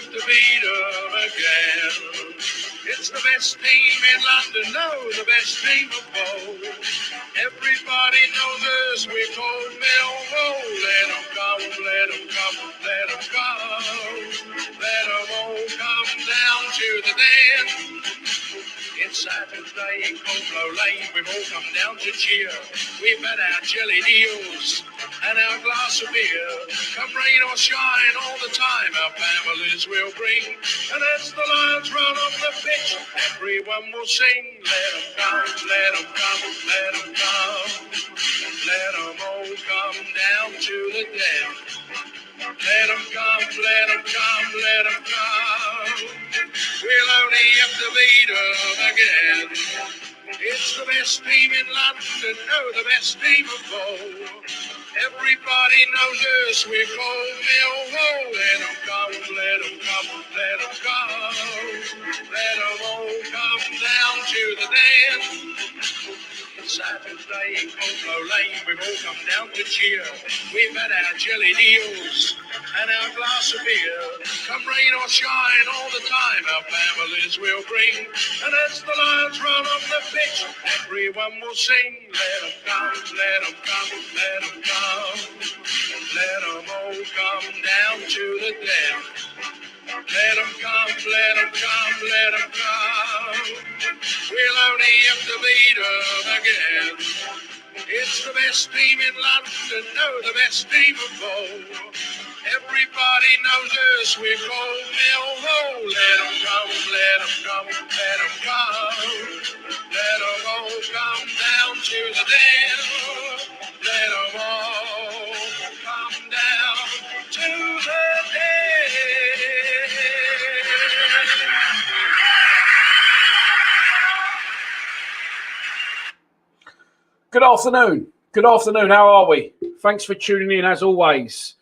have to beat them again. It's the best team in London, no, the best team of all. Everybody knows us, we're called Millwall. Let them come, let them come, let them come. Let them all come down to the den. It's Saturday in Coldflow Lane, we've all come down to cheer. We've had our jelly deals and our glass of beer. Come rain or shine, all the time our families will bring. And as the Lions run on the pitch, everyone will sing. Let them come, let them come, let them come. Let them all come down to the den. Let them come, let them come, let them come. We'll only have to beat them again. It's the best team in London, no, the best team of all. Everybody knows us, we're called Millwall. Let them come, let them come, let them come. Let them all come down to the den. Saturday in Coldflow Lane, we've all come down to cheer. We've had our jelly deals and our glass of beer. Come rain or shine, all the time our families will bring. And as the Lions run on the pitch, everyone will sing. Let them come, let them come, let them come. Let them all come down to the den. Let them come, let them come, let them come. We'll only have to beat them again. It's the best team in London, no, the best team of all. Everybody knows us, we're called Millwall. Let them come, let them come, let them come. Let them all come down to the den. Let them all come down to the den. Good afternoon. Good afternoon. How are we? Thanks for tuning in as always.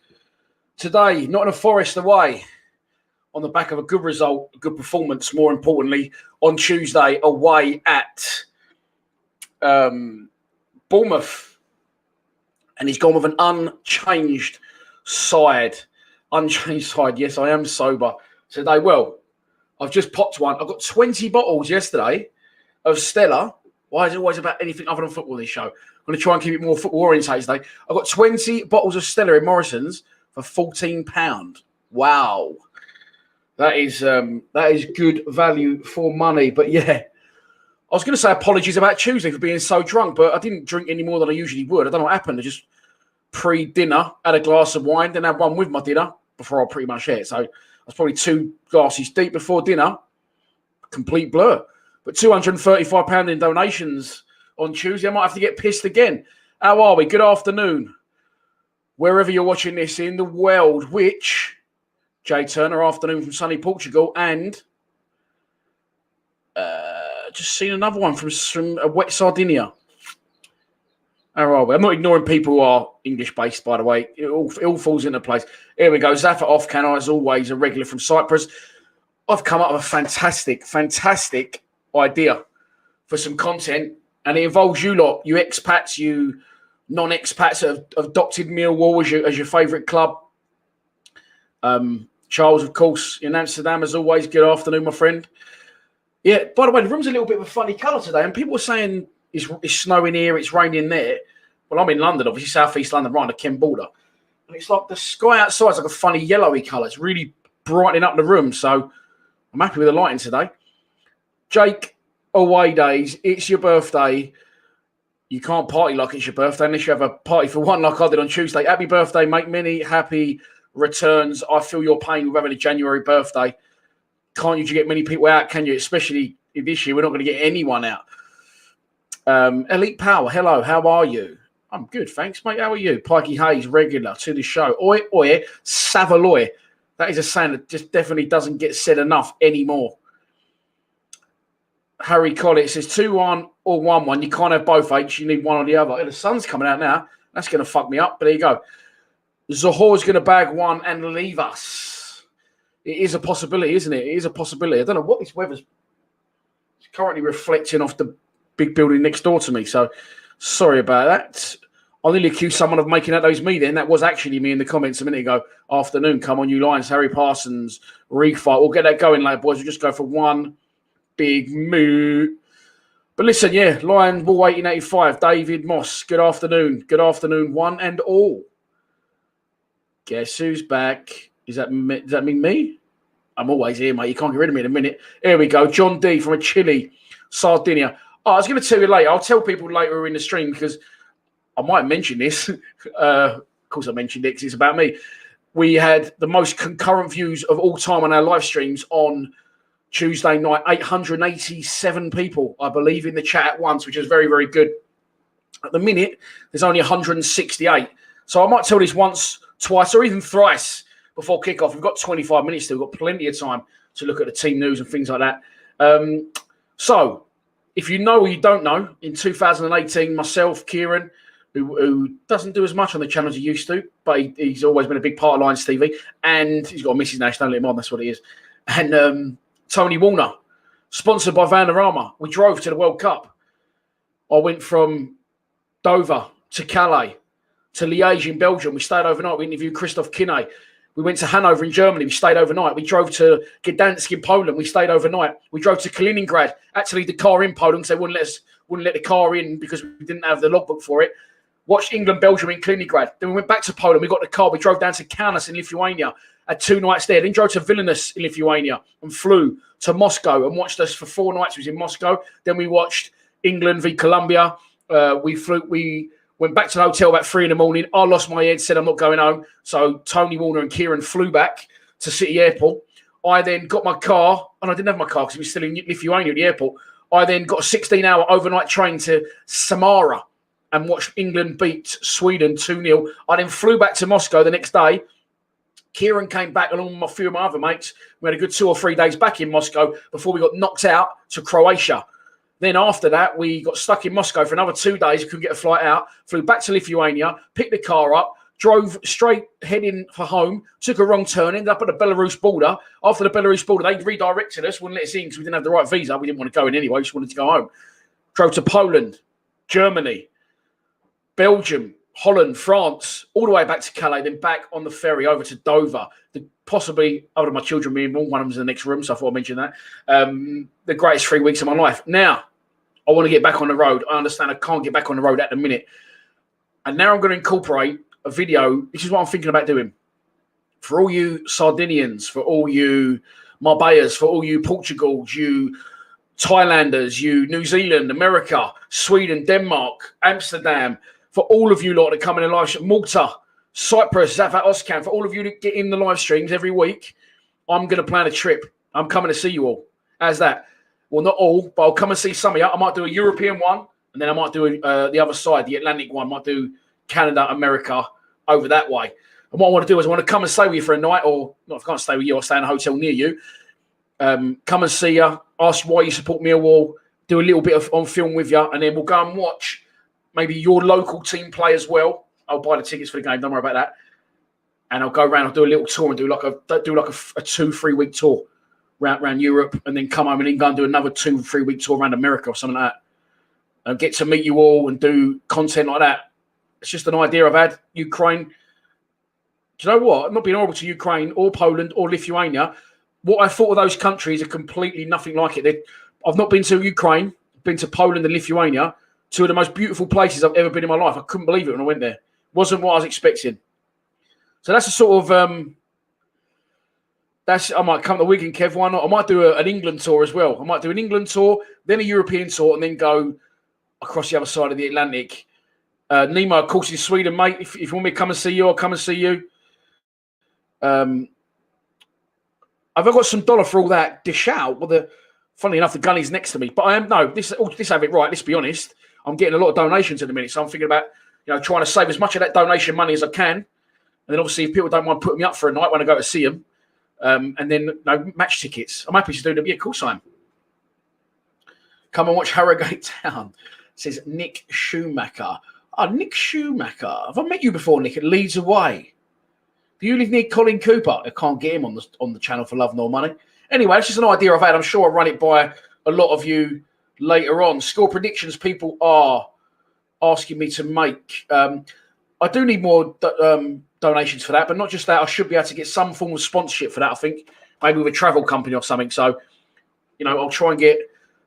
Today, Nottingham Forest away on the back of a good result, a good performance, more importantly, on Tuesday away at Bournemouth. And he's gone with an unchanged side. Unchanged side. Yes, I am sober today. Well, I've just popped one. I got 20 bottles yesterday of Stella. Why is it always about anything other than football this show? I'm going to try and keep it more football orientated today. I've got 20 bottles of Stella in Morrison's for £14. Wow. That is good value for money. But yeah, I was going to say apologies about Tuesday for being so drunk, but I didn't drink any more than I usually would. I don't know what happened. I just pre-dinner had a glass of wine, then had one with my dinner before I pretty much ate. So I was probably 2 glasses deep before dinner. Complete blur. But £235 in donations on Tuesday. I might have to get pissed again. How are we? Good afternoon. Wherever you're watching this in the world, which Jay Turner, afternoon from sunny Portugal, and just seen another one from wet Sardinia. How are we? I'm not ignoring people who are English-based, by the way. It all falls into place. Here we go. Zaffa Ofcan, as always, a regular from Cyprus. I've come up with a fantastic idea for some content, and it involves you lot, you expats, you non-expats that have adopted Millwall as your favourite club. Charles, of course, in Amsterdam, as always. Good afternoon, my friend. Yeah, by the way, the room's a little bit of a funny colour today, and people are saying it's snowing here, it's raining there. Well, I'm in London, obviously, south-east London, right on the Kent border. And it's like the sky outside is like a funny yellowy colour. It's really brightening up the room, so I'm happy with the lighting today. Jake, away days, it's your birthday. You can't party like it's your birthday unless you have a party for one like I did on Tuesday. Happy birthday, mate. Many happy returns. I feel your pain with having a January birthday. Can't usually get many people out, can you? Especially this year, we're not going to get anyone out. Elite Power, hello, how are you? I'm good, thanks, mate. How are you? Pikey Hayes, regular to the show. Oi, oi, Savaloy. That is a saying that just definitely doesn't get said enough anymore. Harry Collett says 2-1 or 1-1. You can't have both, H. You need one or the other. The sun's coming out now. That's going to fuck me up. But there you go. Zohor's going to bag one and leave us. It is a possibility, isn't it? It is a possibility. I don't know what this weather's currently reflecting off the big building next door to me. So sorry about that. I nearly accused someone of making out those me then. That was actually me in the comments a minute ago. Afternoon, come on, you Lions. Harry Parsons, refight. We'll get that going later, boys. We'll just go for one big moo. But listen, yeah, Lion Ball 1885, David Moss. Good afternoon. Good afternoon, one and all. Guess who's back? Does that mean me? I'm always here, mate. You can't get rid of me in a minute. Here we go. John D from a Chile, Sardinia. Oh, I was going to tell you later. I'll tell people later in the stream because I might mention this. Of course, I mentioned it because it's about me. We had the most concurrent views of all time on our live streams on Tuesday night. 887 people, I believe, in the chat at once, which is very, very good. At the minute, there's only 168. So I might tell this once, twice, or even thrice before kickoff. We've got 25 minutes still. We've got plenty of time to look at the team news and things like that. So if you know or you don't know, in 2018, myself, Kieran, who doesn't do as much on the channel as he used to, but he's always been a big part of Lions TV, and he's got a Mrs. Nash, don't let him on, that's what he is. And Tony Warner, sponsored by Vanarama. We drove to the World Cup. I went from Dover to Calais to Liège in Belgium. We stayed overnight. We interviewed Christoph Kinney. We went to Hanover in Germany. We stayed overnight. We drove to Gdansk in Poland. We stayed overnight. We drove to Kaliningrad. Actually, the car in Poland because they wouldn't let the car in because we didn't have the logbook for it. Watched England, Belgium in Kaliningrad. Then we went back to Poland. We got the car. We drove down to Kaunas in Lithuania. Had 2 nights there. Then drove to Vilnius in Lithuania and flew to Moscow and watched us for 4 nights. We was in Moscow. Then we watched England v Colombia. We went back to the hotel about 3 a.m. I lost my head, said I'm not going home. So Tony Warner and Kieran flew back to City Airport. I then got my car, and I didn't have my car because we were still in Lithuania at the airport. I then got a 16-hour overnight train to Samara and watched England beat Sweden 2-0. I then flew back to Moscow the next day. Kieran came back along with a few of my other mates. We had a good 2 or 3 days back in Moscow before we got knocked out to Croatia. Then after that, we got stuck in Moscow for another 2 days. Couldn't get a flight out. Flew back to Lithuania, picked the car up, drove straight heading for home, took a wrong turn, ended up at the Belarus border. After the Belarus border, they redirected us, wouldn't let us in because we didn't have the right visa. We didn't want to go in anyway. We just wanted to go home. Drove to Poland, Germany, Belgium, Holland, France, all the way back to Calais, then back on the ferry over to Dover. Possibly, other than my children being born, one of them's in the next room, so I thought I'd mention that. The greatest 3 weeks of my life. Now, I want to get back on the road. I understand I can't get back on the road at the minute. And now I'm going to incorporate a video. This is what I'm thinking about doing. For all you Sardinians, for all you Marbella's, for all you Portugals, you Thailanders, you New Zealand, America, Sweden, Denmark, Amsterdam, for all of you lot that come in the live stream, Malta, Cyprus, Zafat Oscan, for all of you that get in the live streams every week, I'm going to plan a trip. I'm coming to see you all. How's that? Well, not all, but I'll come and see some of you. I might do a European one, and then I might do the other side, the Atlantic one. I might do Canada, America, over that way. And what I want to do is I want to come and stay with you for a night, or not if I can't stay with you, I'll stay in a hotel near you. Come and see you, ask why you support Millwall, do a little bit on film with you, and then we'll go and watch maybe your local team play as well. I'll buy the tickets for the game. Don't worry about that. And I'll go around. I'll do a little tour and do like a 2-3 week tour around Europe, and then come home and then go and do another 2-3 week tour around America or something like that. And get to meet you all and do content like that. It's just an idea I've had. Ukraine. Do you know what? I'm not being horrible to Ukraine or Poland or Lithuania. What I thought of those countries are completely nothing like it. I've not been to Ukraine. I've been to Poland and Lithuania. 2 of the most beautiful places I've ever been in my life. I couldn't believe it when I went there. Wasn't what I was expecting. So that's a sort of I might come to Wigan, Kev. Why not? I might do an England tour as well. I might do an England tour, then a European tour, and then go across the other side of the Atlantic. Nemo, of course, in Sweden, mate. If you want me to come and see you, I'll come and see you. Have I got some dollar for all that dish out? Well, funnily enough, the gunny's next to me. But I am this have it right. Let's be honest. I'm getting a lot of donations at the minute, so I'm thinking about trying to save as much of that donation money as I can. And then obviously, if people don't mind putting me up for a night when I go to see them, and then match tickets, I'm happy to do them. Yeah, of course I am. Come and watch Harrogate Town, says Nick Schumacher. Oh, Nick Schumacher. Have I met you before, Nick? At Leeds Away. Do you live near Colin Cooper? I can't get him on the channel for love nor money. Anyway, it's just an idea I've had. I'm sure I'll run it by a lot of you later on. Score predictions, people are asking me to make. I do need more donations for that, but not just that. I should be able to get some form of sponsorship for that, I think. Maybe with a travel company or something. So, I'll try and get...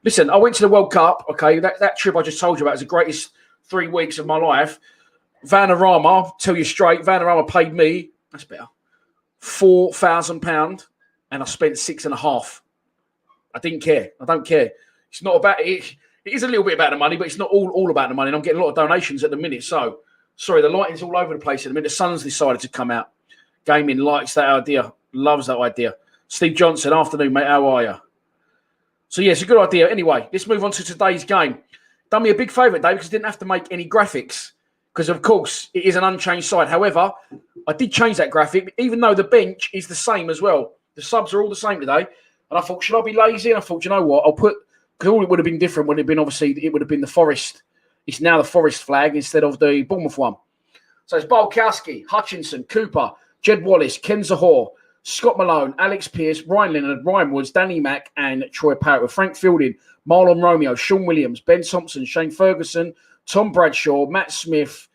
Listen, I went to the World Cup, okay? That trip I just told you about is the greatest 3 weeks of my life. Vanarama, I'll tell you straight, Vanarama paid me, that's better, £4,000, and I spent 6.5. I didn't care. I don't care. It's not about it. It is a little bit about the money, but it's not all about the money. And I'm getting a lot of donations at the minute. So, sorry, the lighting's all over the place at the minute. The sun's decided to come out. Gaming likes that idea, loves that idea. Steve Johnson, afternoon, mate. How are you? So, yeah, it's a good idea. Anyway, let's move on to today's game. Done me a big favour, Dave, because I didn't have to make any graphics. Because, of course, it is an unchanged side. However, I did change that graphic, even though the bench is the same as well. The subs are all the same today. And I thought, should I be lazy? And I thought, you know what? I'll put... Because all it would have been different would have been, obviously, it would have been the Forest. It's now the Forest flag instead of the Bournemouth one. So it's Bulkowski, Hutchinson, Cooper, Jed Wallace, Ken Zahor, Scott Malone, Alex Pearce, Ryan Leonard, Ryan Woods, Danny Mack, and Troy Parrott with Frank Fielding, Marlon Romeo, Sean Williams, Ben Thompson, Shane Ferguson, Tom Bradshaw, Matt Smith,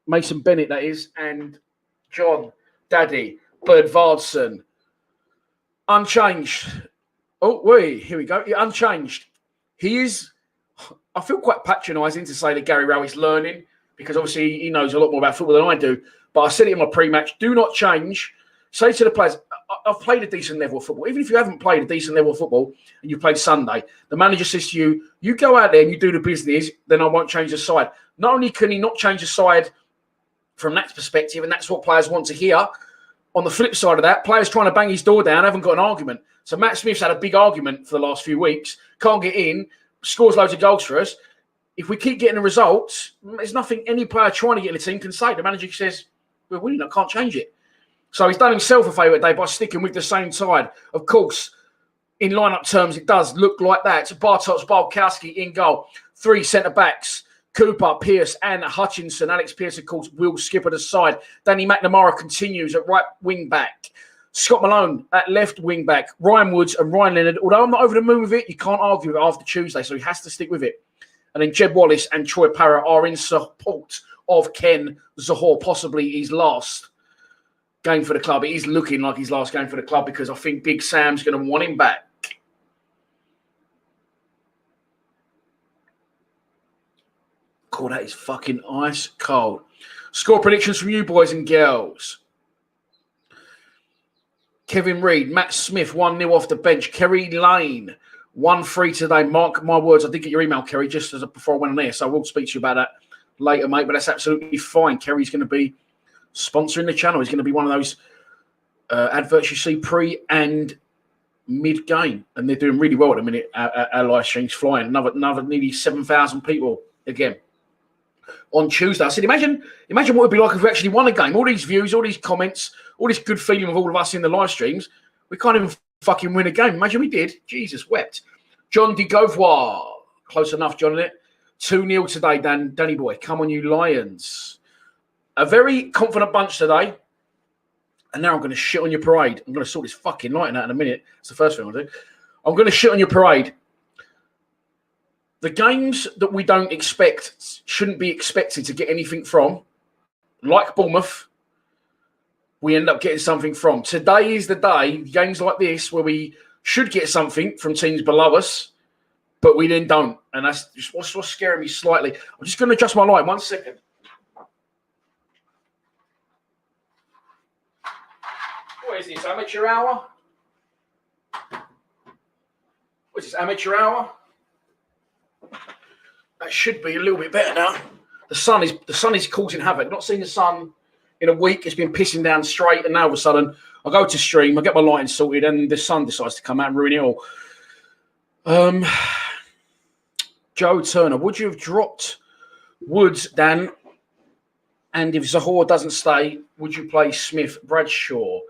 Mason Bennett, that is, and John Daddy, Bird Vardson. Unchanged. Oh, wait, here we go. Unchanged. He is, I feel quite patronising to say that Gary Rowe is learning because obviously he knows a lot more about football than I do. But I said it in my pre-match, do not change. Say to the players, I've played a decent level of football. Even if you haven't played a decent level of football and you played Sunday, the manager says to you, you go out there and you do the business, then I won't change the side. Not only can he not change the side from that perspective, and that's what players want to hear, on the flip side of that, players trying to bang his door down haven't got an argument. So Matt Smith's had a big argument for the last few weeks, can't get in, scores loads of goals for us. If we keep getting the results, there's nothing any player trying to get in the team can say. The manager says, we're winning, I can't change it. So he's done himself a favour today by sticking with the same side. Of course, in lineup terms, it does look like that. It's Bartosz Bulkowski in goal. 3 centre-backs, Cooper, Pearce and Hutchinson. Alex Pearce, of course, will skip at the side. Danny McNamara continues at right wing-back. Scott Malone at left wing-back. Ryan Woods and Ryan Leonard. Although I'm not over the moon with it, you can't argue with it after Tuesday, so he has to stick with it. And then Jed Wallace and Troy Parrott are in support of Ken Zahor, possibly his last game for the club. It is looking like his last game for the club because I think Big Sam's going to want him back. Cool, that is fucking ice cold. Score predictions from you boys and girls. Kevin Reed, Matt Smith, 1-0 off the bench. Kerry Lane, 1-3 today. Mark my words, I did get your email, Kerry, just as before I went on there, so I will speak to you about that later, mate, but that's absolutely fine. Kerry's going to be sponsoring the channel. He's going to be one of those adverts you see pre and mid-game, and they're doing really well at the minute. Our live stream's flying. Another nearly 7,000 people again on Tuesday. I said, imagine what it would be like if we actually won a game. All these views, all these comments, all this good feeling of all of us in the live streams. We can't even fucking win a game. Imagine we did. Jesus wept. John de Gauvois. Close enough, John, isn't it? 2-0 today, Danny boy. Come on, you Lions. A very confident bunch today. And now I'm going to shit on your parade. I'm going to sort this fucking lighting out in a minute. It's the first thing I'll do. I'm going to shit on your parade. The games that we don't expect shouldn't be expected to get anything from. Like Bournemouth, we end up getting something from. Today is the day, games like this, where we should get something from teams below us, but we then don't. And that's just what's scaring me slightly. I'm just going to adjust my light. 1 second. What is this, amateur hour? What's this, amateur hour? That should be a little bit better now. The sun is causing havoc. Not seen the sun in a week. It's been pissing down straight, and now all of a sudden I go to stream, I get my lighting sorted, and the sun decides to come out and ruin it all. Joe Turner, would you have dropped Woods, Dan? And if Zahor doesn't stay, would you play Smith Bradshaw?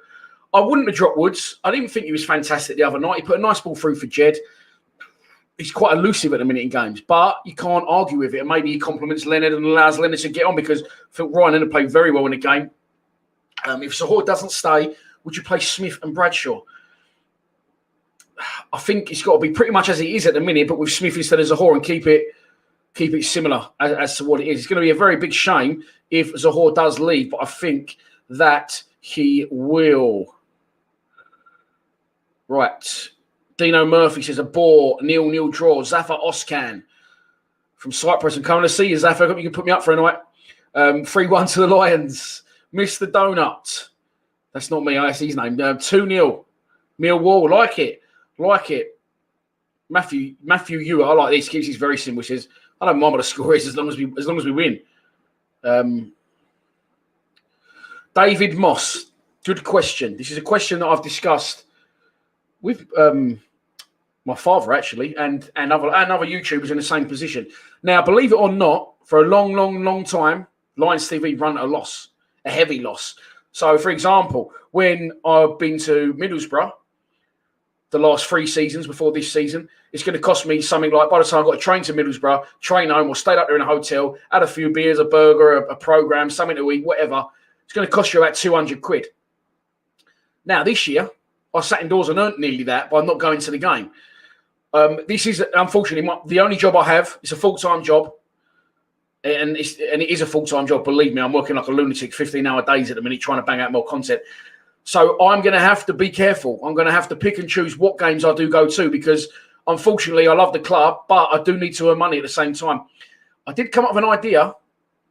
I wouldn't have dropped Woods. I didn't think he was fantastic the other night. He put a nice ball through for Jed. He's quite elusive at the minute in games, but you can't argue with it. And maybe he compliments Leonard and allows Leonard to get on because I think Ryan Leonard played very well in the game. If Zahor doesn't stay, would you play Smith and Bradshaw? I think it's got to be pretty much as it is at the minute, but with Smith instead of Zahor and keep it keep it similar as to what it is. It's going to be a very big shame if Zohor does leave, but I think that he will. Right. Dino Murphy says a bore, 0-0 draw. Zafar Oscan from Cyprus. I'm coming to see you, Zafar. I hope you can put me up for a night. 3-1 to the Lions. Mr. Donut. That's not me. That's his name. 2-0. Millwall. Like it. Matthew Ewer. I like this. Keeps it very simple. He says, I don't mind what the score is as long as we win. David Moss. Good question. This is a question that I've discussed with my father, actually, and other YouTubers in the same position. Now, believe it or not, for a long time, Lions TV run a loss, a heavy loss. So, for example, when I've been to Middlesbrough, the last 3 seasons before this season, it's going to cost me something like, by the time I've got to train to Middlesbrough, train home, or stayed up there in a hotel, had a few beers, a burger, a program, something to eat, whatever. It's going to cost you about 200 quid. Now, this year, I sat indoors and earned nearly that by not going to the game. This is, unfortunately, the only job I have. It's a full-time job. And it is a full-time job, believe me. I'm working like a lunatic 15-hour days at the minute trying to bang out more content. So I'm going to have to be careful. I'm going to have to pick and choose what games I do go to because, unfortunately, I love the club, but I do need to earn money at the same time. I did come up with an idea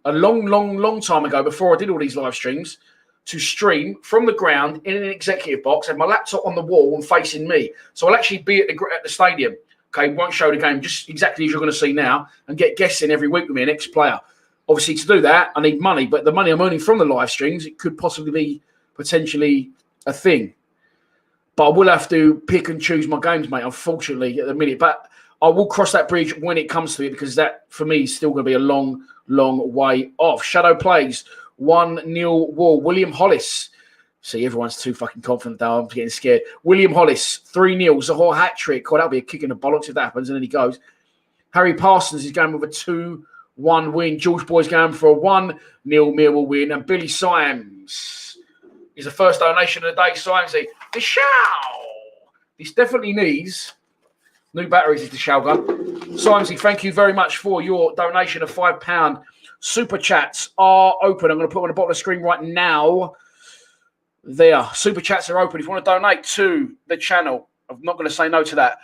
a long time ago before I did all these live streams to stream from the ground in an executive box, have my laptop on the wall and facing me. So I'll actually be at the stadium. Okay, won't show the game just exactly as you're going to see now and get guests in every week with me, an ex-player. Obviously, to do that, I need money, but the money I'm earning from the live streams, it could possibly be potentially a thing. But I will have to pick and choose my games, mate, unfortunately, at the minute. But I will cross that bridge when it comes to it because that, for me, is still going to be a long way off. Shadow plays 1-0 Wall. William Hollis. See, everyone's too fucking confident now. I'm getting scared. William Hollis, 3-0. Zohor hat-trick. Oh, that'll be a kick in the bollocks if that happens. And then he goes. Harry Parsons is going with a 2-1 win. George Boy's going for a 1-0 Millwall win. And Billy Symes is the first donation of the day. Symesy. The show. This definitely needs new batteries is the show gun. Symesy, thank you very much for your donation of £5. Super chats are open. I'm going to put them on the bottom of the screen right now. There. Super chats are open. If you want to donate to the channel, I'm not going to say no to that.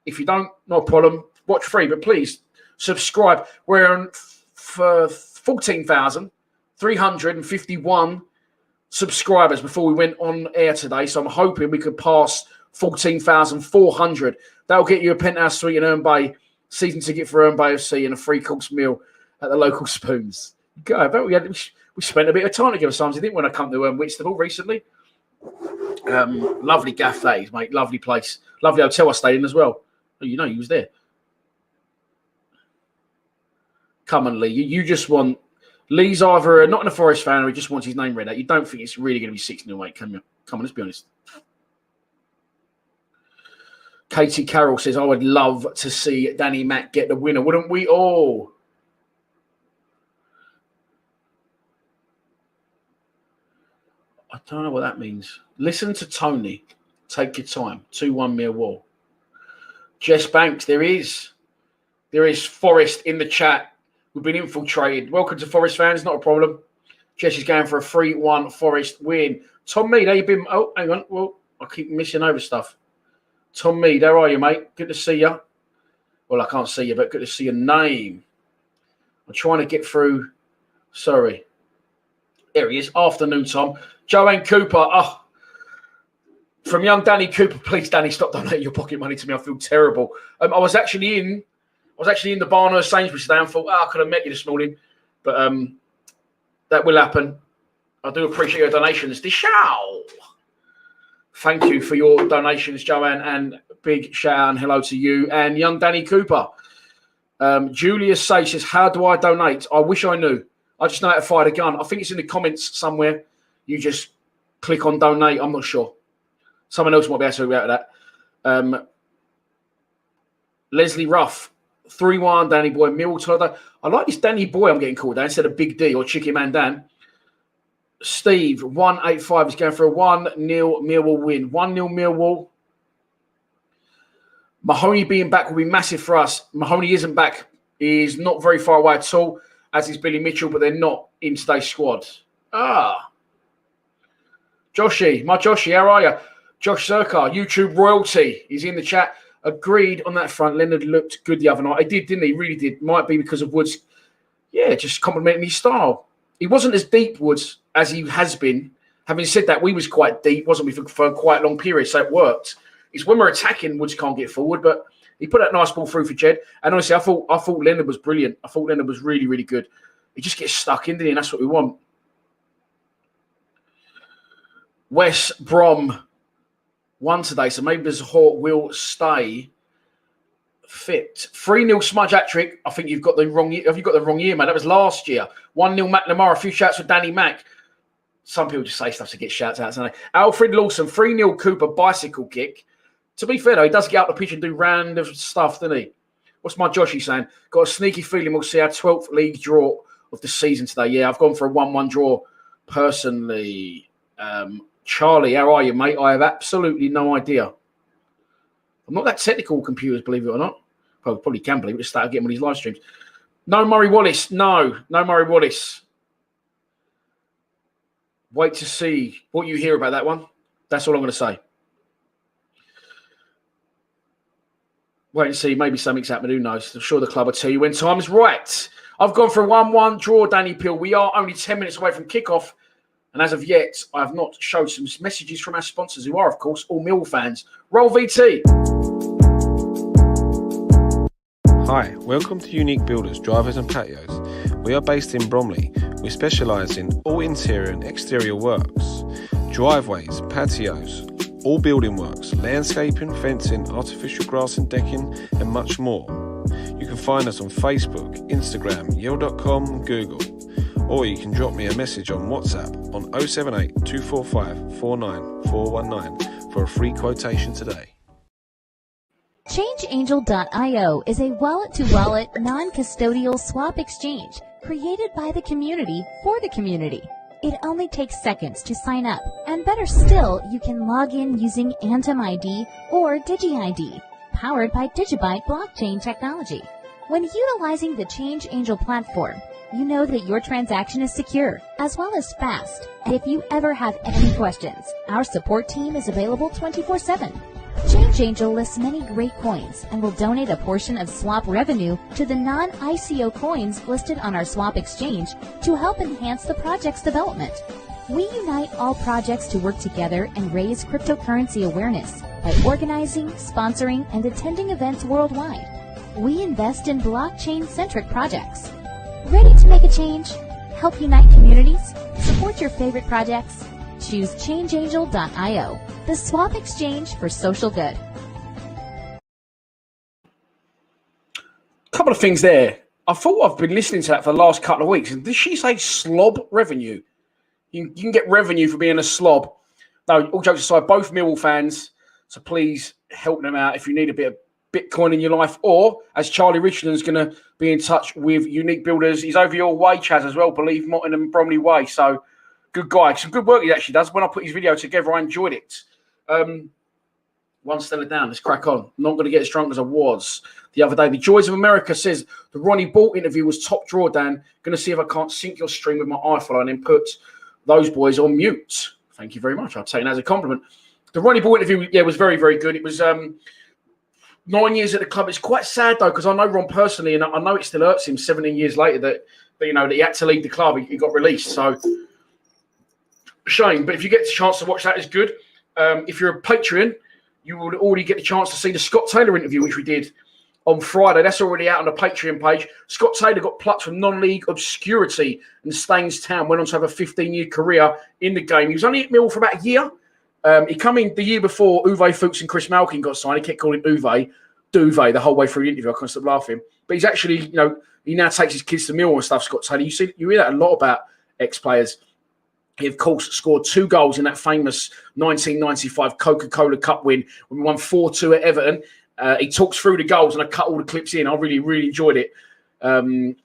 If you don't, no problem. Watch free, but please subscribe. We're on for 14,351 subscribers before we went on air today. So I'm hoping we could pass 14,400. That'll get you a penthouse suite in Herne Bay, season ticket for Herne Bay FC, and a free course meal at the local Spoons. Go, I bet we spent a bit of time together sometimes. I think when I come to Whitstable recently. Lovely gaff that is, mate. Lovely place. Lovely hotel I stayed in as well. Oh, you know, you was there. Come on, Lee. You just want... Lee's either not in a Forest fan or he just wants his name read out. You don't think it's really going to be 6-0, mate. Come on, let's be honest. Katie Carroll says, I would love to see Danny Mack get the winner. Wouldn't we all? I don't know what that means. Listen to Tony. Take your time. 2-1 Millwall. Jess Banks, there is Forest in the chat. We've been infiltrated. Welcome to Forest fans. Not a problem. Jess is going for a 3-1 Forest win. Tom Mead, how you been? Oh, hang on. Well, I keep missing over stuff. Tom Mead, how are you, mate? Good to see you. Well, I can't see you, but good to see your name. I'm trying to get through. Sorry. There he is. Afternoon, Tom. Joanne Cooper. Oh, from young Danny Cooper. Please, Danny, stop donating your pocket money to me. I feel terrible. I was actually in the Barnhurst Sainsbury's today and thought, I could have met you this morning. But that will happen. I do appreciate your donations. The show. Thank you for your donations, Joanne, and big shout out and hello to you and young Danny Cooper. Julius says, how do I donate? I wish I knew. I just know how to fire the gun. I think it's in the comments somewhere. You just click on donate. I'm not sure. Someone else might be able to react to that. Leslie Ruff, 3-1, Danny Boy, Millwall. I like this Danny Boy I'm getting called down instead of Big D or Chicky Man Dan. Steve, 185 is going for a 1-0 Millwall win. 1-0 Millwall. Mahoney being back will be massive for us. Mahoney isn't back. is not very far away at all, as is Billy Mitchell, but they're not in today's squad. Joshy, my Joshy, how are you? Josh Zerkar, YouTube royalty, is in the chat. Agreed on that front. Leonard looked good the other night. He did, didn't he? Really did. Might be because of Woods. Yeah, just complimenting his style. He wasn't as deep, Woods, as he has been. Having said that, we was quite deep, wasn't we, for quite a long period, so it worked. It's when we're attacking, Woods can't get forward, but he put that nice ball through for Jed. And honestly, I thought Leonard was brilliant. I thought Leonard was really, really good. He just gets stuck in, didn't he? And that's what we want. West Brom won today, so maybe Zaha will stay fit. 3-0 Smudge hat-trick. I think you've got the wrong year. Have you got the wrong year, man? That was last year. 1-0 McNamara. A few shouts for Danny Mack. Some people just say stuff to get shouts out, don't they? Alfred Lawson, 3-0 Cooper bicycle kick. To be fair, though, he does get out the pitch and do random stuff, doesn't he? What's my Joshy saying? Got a sneaky feeling we'll see our 12th league draw of the season today. Yeah, I've gone for a 1-1 draw personally. Charlie, how are you, mate? I have absolutely no idea. I'm not that technical with computers, believe it or not. Probably can believe it. Just started getting on these live streams. No Murray Wallace. No Murray Wallace. Wait to see what you hear about that one. That's all I'm going to say. Wait and see. Maybe something's happened. Who knows? I'm sure the club will tell you when time is right. I've gone for a 1-1 draw, Danny Peel. We are only 10 minutes away from kickoff. And as of yet, I have not showed some messages from our sponsors, who are, of course, all Mill fans. Roll VT. Hi, welcome to Unique Builders, Drivers and Patios. We are based in Bromley. We specialise in all interior and exterior works, driveways, patios, all building works, landscaping, fencing, artificial grass and decking, and much more. You can find us on Facebook, Instagram, yale.com, Google. Or you can drop me a message on WhatsApp on 078 245 49419 for a free quotation today. ChangeAngel.io is a wallet-to-wallet, non-custodial swap exchange created by the community for the community. It only takes seconds to sign up, and better still, you can log in using Atom ID or DigiID, powered by Digibyte blockchain technology. When utilizing the ChangeAngel platform, you know that your transaction is secure, as well as fast. And if you ever have any questions, our support team is available 24/7. ChangeAngel lists many great coins and will donate a portion of swap revenue to the non-ICO coins listed on our swap exchange to help enhance the project's development. We unite all projects to work together and raise cryptocurrency awareness by organizing, sponsoring, and attending events worldwide. We invest in blockchain-centric projects. Ready to make a change? Help unite communities? Support your favorite projects? Choose ChangeAngel.io, the swap exchange for social good. Couple of things there. I thought I've been listening to that for the last couple of weeks. Did she say slob revenue? You can get revenue for being a slob. No, all jokes aside, both Millwall fans, so please help them out if you need a bit of Bitcoin in your life, or as Charlie Richardson is going to be in touch with Unique Builders. He's over your way, Chaz, as well, believe Nottingham Bromley way. So good guy. Some good work he actually does. When I put his video together, I enjoyed it. One stellar down. Let's crack on. Not going to get as drunk as I was the other day. The Joys of America says the Ronnie Ball interview was top draw, Dan. Going to see if I can't sync your stream with my iPhone and then put those boys on mute. Thank you very much. I'll take that as a compliment. The Ronnie Ball interview, yeah, was very, very good. It was 9 years at the club. It's quite sad though, because I know Ron personally, and I know it still hurts him 17 years later that he had to leave the club. He got released. So shame. But if you get the chance to watch that, it's good. If you're a Patreon, you will already get the chance to see the Scott Taylor interview, which we did on Friday. That's already out on the Patreon page. Scott Taylor got plucked from non-league obscurity and Staines Town, went on to have a 15-year career in the game. He was only at Mill for about a year. He come in the year before Uwe Fuchs and Chris Malkin got signed. He kept calling Uwe Duvet the whole way through the interview. I couldn't stop laughing. But he's actually, he now takes his kids to Mill and stuff, Scott Taylor. You hear that a lot about ex-players. He, of course, scored 2 goals in that famous 1995 Coca-Cola Cup win when we won 4-2 at Everton. He talks through the goals, and I cut all the clips in. I really, really enjoyed it. And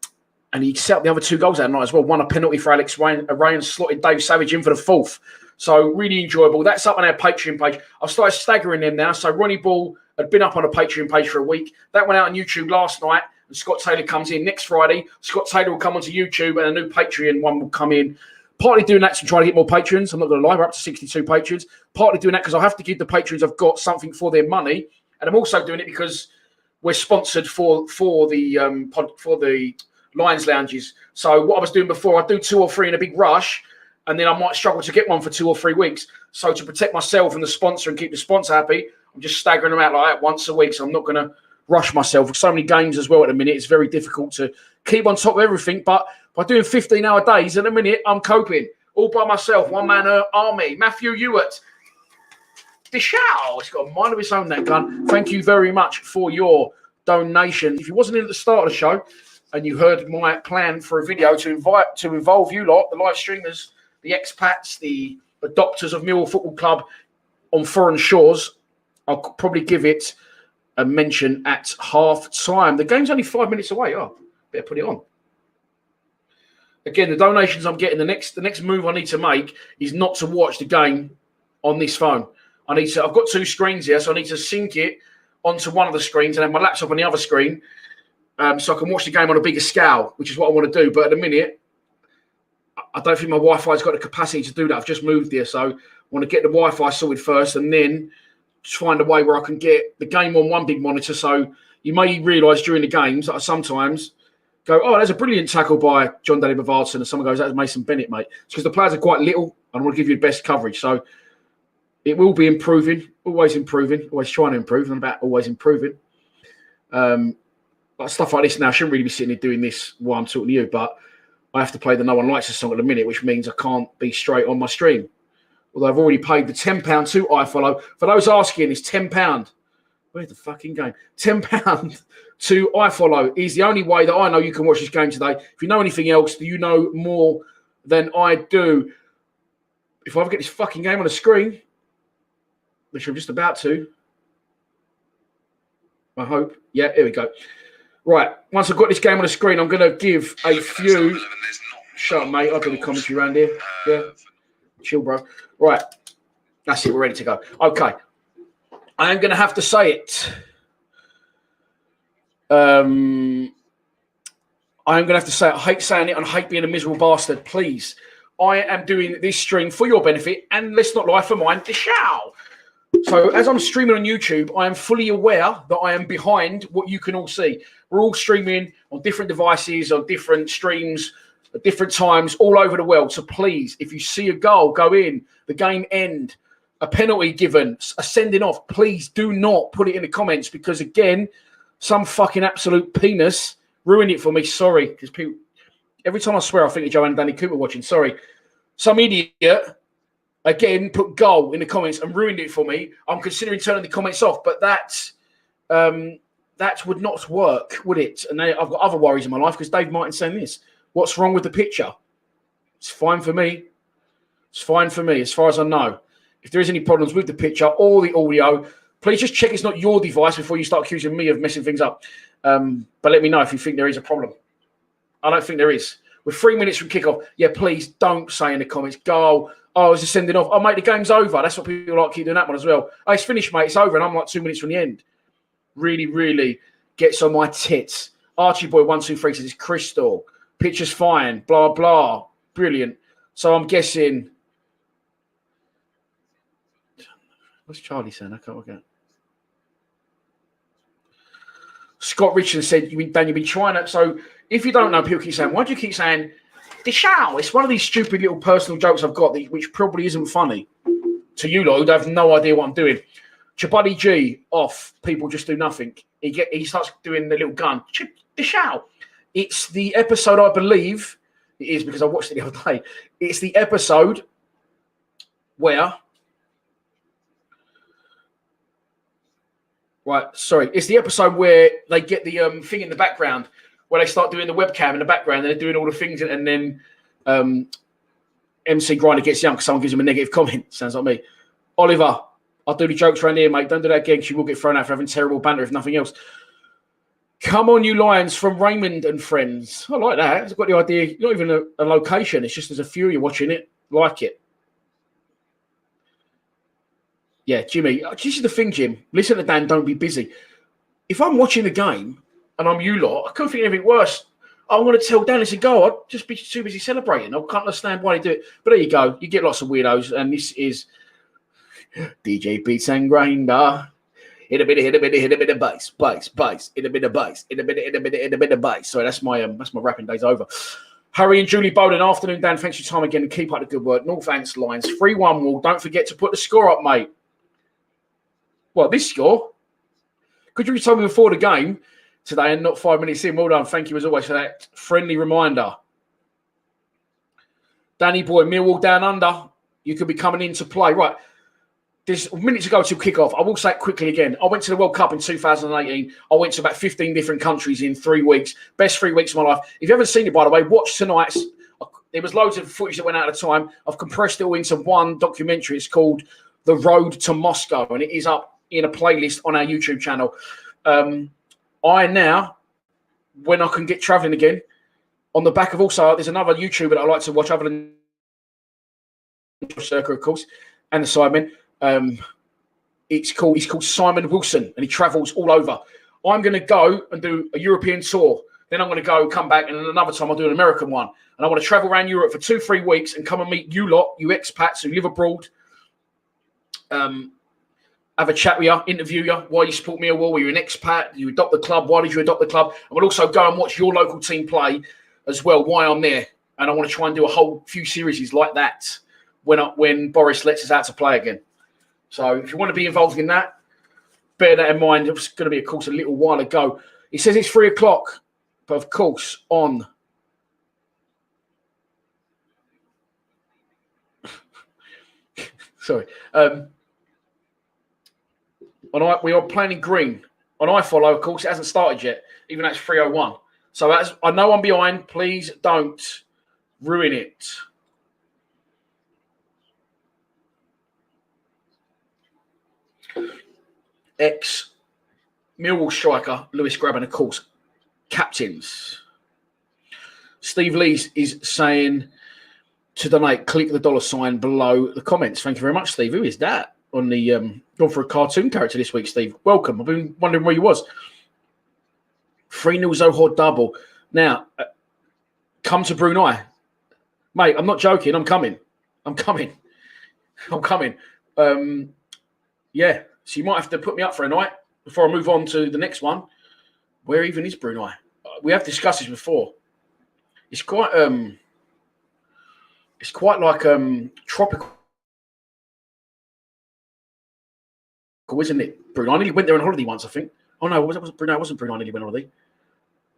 he set up the other 2 goals that night as well. Won a penalty for Alex Ray and slotted Dave Savage in for the 4th. So really enjoyable. That's up on our Patreon page. I've started staggering them now. So Ronnie Ball had been up on a Patreon page for a week. That went out on YouTube last night. and Scott Taylor comes in next Friday. Scott Taylor will come onto YouTube, and a new Patreon one will come in. Partly doing that to try to get more patrons. I'm not going to lie, we're up to 62 patrons. Partly doing that because I have to give the patrons I've got something for their money, and I'm also doing it because we're sponsored for the Lions Lounges. So what I was doing before, I'd do 2 or 3 in a big rush, and then I might struggle to get one for 2 or 3 weeks. So to protect myself and the sponsor and keep the sponsor happy, I'm just staggering them out like that once a week. So I'm not going to rush myself. With so many games as well at the minute, it's very difficult to keep on top of everything. But by doing 15-hour days at the minute, I'm coping all by myself. One-man army. Matthew Ewart. Dishao. It's got a mind of its own, that gun. Thank you very much for your donation. If you wasn't in at the start of the show and you heard my plan for a video to involve you lot, the live streamers, the expats, the adopters of Millwall Football Club on foreign shores, I'll probably give it a mention at half time. The game's only 5 minutes away. Oh, better put it on. Again, the donations I'm getting, the next move I need to make is not to watch the game on this phone. I've got 2 screens here, so I need to sync it onto one of the screens and have my laptop on the other screen, so I can watch the game on a bigger scale, which is what I want to do. But at the minute, I don't think my Wi-Fi's got the capacity to do that. I've just moved here, so I want to get the Wi-Fi sorted first and then find a way where I can get the game on one big monitor. So you may realise during the games that I sometimes go, oh, there's a brilliant tackle by John Daly Bavardson, and someone goes, that's Mason Bennett, mate. It's because the players are quite little, and I want to give you the best coverage. So it will be improving, always trying to improve, and about always improving. Like stuff like this now, I shouldn't really be sitting here doing this while I'm talking to you, but I have to play the No One Likes Us song at the minute, which means I can't be straight on my stream. Although I've already paid the £10 to iFollow. For those asking, it's £10. Where's the fucking game? £10 to iFollow is the only way that I know you can watch this game today. If you know anything else, you know more than I do. If I ever get this fucking game on the screen, which I'm just about to, I hope. Yeah, here we go. Right, once I've got this game on the screen, I'm going to give a few... Shut up, mate. I'll do the commentary around here. Yeah. Chill, bro. Right. That's it. We're ready to go. Okay. I am going to have to say it. I'm going to have to say it. I hate saying it and I hate being a miserable bastard. Please. I am doing this stream for your benefit and let's not lie, for mine. Dishow. So as I'm streaming on YouTube, I am fully aware that I am behind what you can all see. We're all streaming on different devices, on different streams, at different times, all over the world. So please, if you see a goal go in, the game end, a penalty given, a sending off, please do not put it in the comments because, again, some fucking absolute penis ruined it for me. Sorry. Because people, every time I swear, I think of Joanne and Danny Cooper watching. Sorry. Some idiot, again, put goal in the comments and ruined it for me. I'm considering turning the comments off, but that would not work, would it? And I've got other worries in my life because Dave Martin's saying this. What's wrong with the picture? It's fine for me. It's fine for me, as far as I know. If there is any problems with the picture or the audio, please just check it's not your device before you start accusing me of messing things up. But let me know if you think there is a problem. I don't think there is. We're 3 minutes from kickoff. Yeah, please don't say in the comments, go, oh, it's just sending off. Oh, mate, the game's over. That's what people like, keep doing that one as well. Oh, it's finished, mate. It's over. And I'm like 2 minutes from the end. Really, really gets on my tits. Archie Boy 123 says it's crystal. Picture's fine. Blah, blah. Brilliant. So I'm guessing. What's Charlie saying? I can't work out. Scott Richardson said, Dan, you've been trying to. So if you don't know, people keep saying, why do you keep saying, Dishow? It's one of these stupid little personal jokes I've got, which probably isn't funny to you lot who have no idea what I'm doing. Chabuddy G off. People just do nothing. He starts doing the little gun. Dishow. It's the episode, I believe, it is because I watched it the other day. It's the episode where... Right, sorry. It's the episode where they get the thing in the background, where they start doing the webcam in the background, and they're doing all the things, and then MC Grinder gets young because someone gives him a negative comment. Sounds like me. Oliver, I'll do the jokes around here, mate. Don't do that again because you will get thrown out for having terrible banter if nothing else. Come on, you Lions, from Raymond and Friends. I like that. I've got the idea. Not even a location. It's just there's a few of you watching it. Like it. Yeah, Jimmy. This is the thing, Jim. Listen to Dan, don't be busy. If I'm watching the game and I'm you lot, I couldn't think of anything worse. I'm going to tell Dan, to go. I'd just be too busy celebrating. I can't understand why they do it. But there you go. You get lots of weirdos. And this is DJ Beats and Grinder. Hit a bit of bass, hit a bit of bass, hit a bit of bass. Sorry, that's my rapping days over. Harry and Julie Bowden, afternoon, Dan. Thanks for your time again and keep up the good work. North Ants Lions, 3-1 Wall. Don't forget to put the score up, mate. What, this score? Could you tell me before the game today and not 5 minutes in? Well done. Thank you as always for that friendly reminder. Danny boy, Millwall down under. You could be coming in to play. Right. There's minutes ago till kickoff. I will say it quickly again. I went to the World Cup in 2018. I went to about 15 different countries in 3 weeks. Best 3 weeks of my life. If you haven't seen it, by the way, watch tonight's. There was loads of footage that went out at the time. I've compressed it all into one documentary. It's called The Road to Moscow, and it is up in a playlist on our YouTube channel. I now, when I can get travelling again, on the back of also, there's another YouTuber that I like to watch other than Circa, of course, and the Sidemen. He's called Simon Wilson, and he travels all over. I'm going to go and do a European tour. Then I'm going to go, come back, and then another time I'll do an American one. And I want to travel around Europe for 2-3 weeks and come and meet you lot, you expats who live abroad. Have a chat with you, interview you, why you support Millwall, were you an expat, you adopt the club, why did you adopt the club? And we'll also go and watch your local team play as well, why I'm there. And I want to try and do a whole few series like that when Boris lets us out to play again. So if you want to be involved in that, bear that in mind. It was going to be, of course, a little while ago. He says it's 3 o'clock, but of course on... Sorry. We are playing in green. On iFollow, of course, it hasn't started yet, even though it's 3:01. So I know I'm behind. Please don't ruin it. Ex-Millwall striker, Lewis Grabban, of course, captains. Steve Lees is saying to donate, click the $sign below the comments. Thank you very much, Steve. Who is that? On the gone for a cartoon character this week, Steve. Welcome. I've been wondering where you was. 3-0 Zohor double. Now, come to Brunei. Mate, I'm not joking. I'm coming. Yeah. So you might have to put me up for a night before I move on to the next one. Where even is Brunei? We have discussed this before. It's quite like tropical, isn't it? Brunei. I nearly went there on holiday once, I think. Oh no, it wasn't Brunei. It wasn't Brunei. I nearly went on holiday.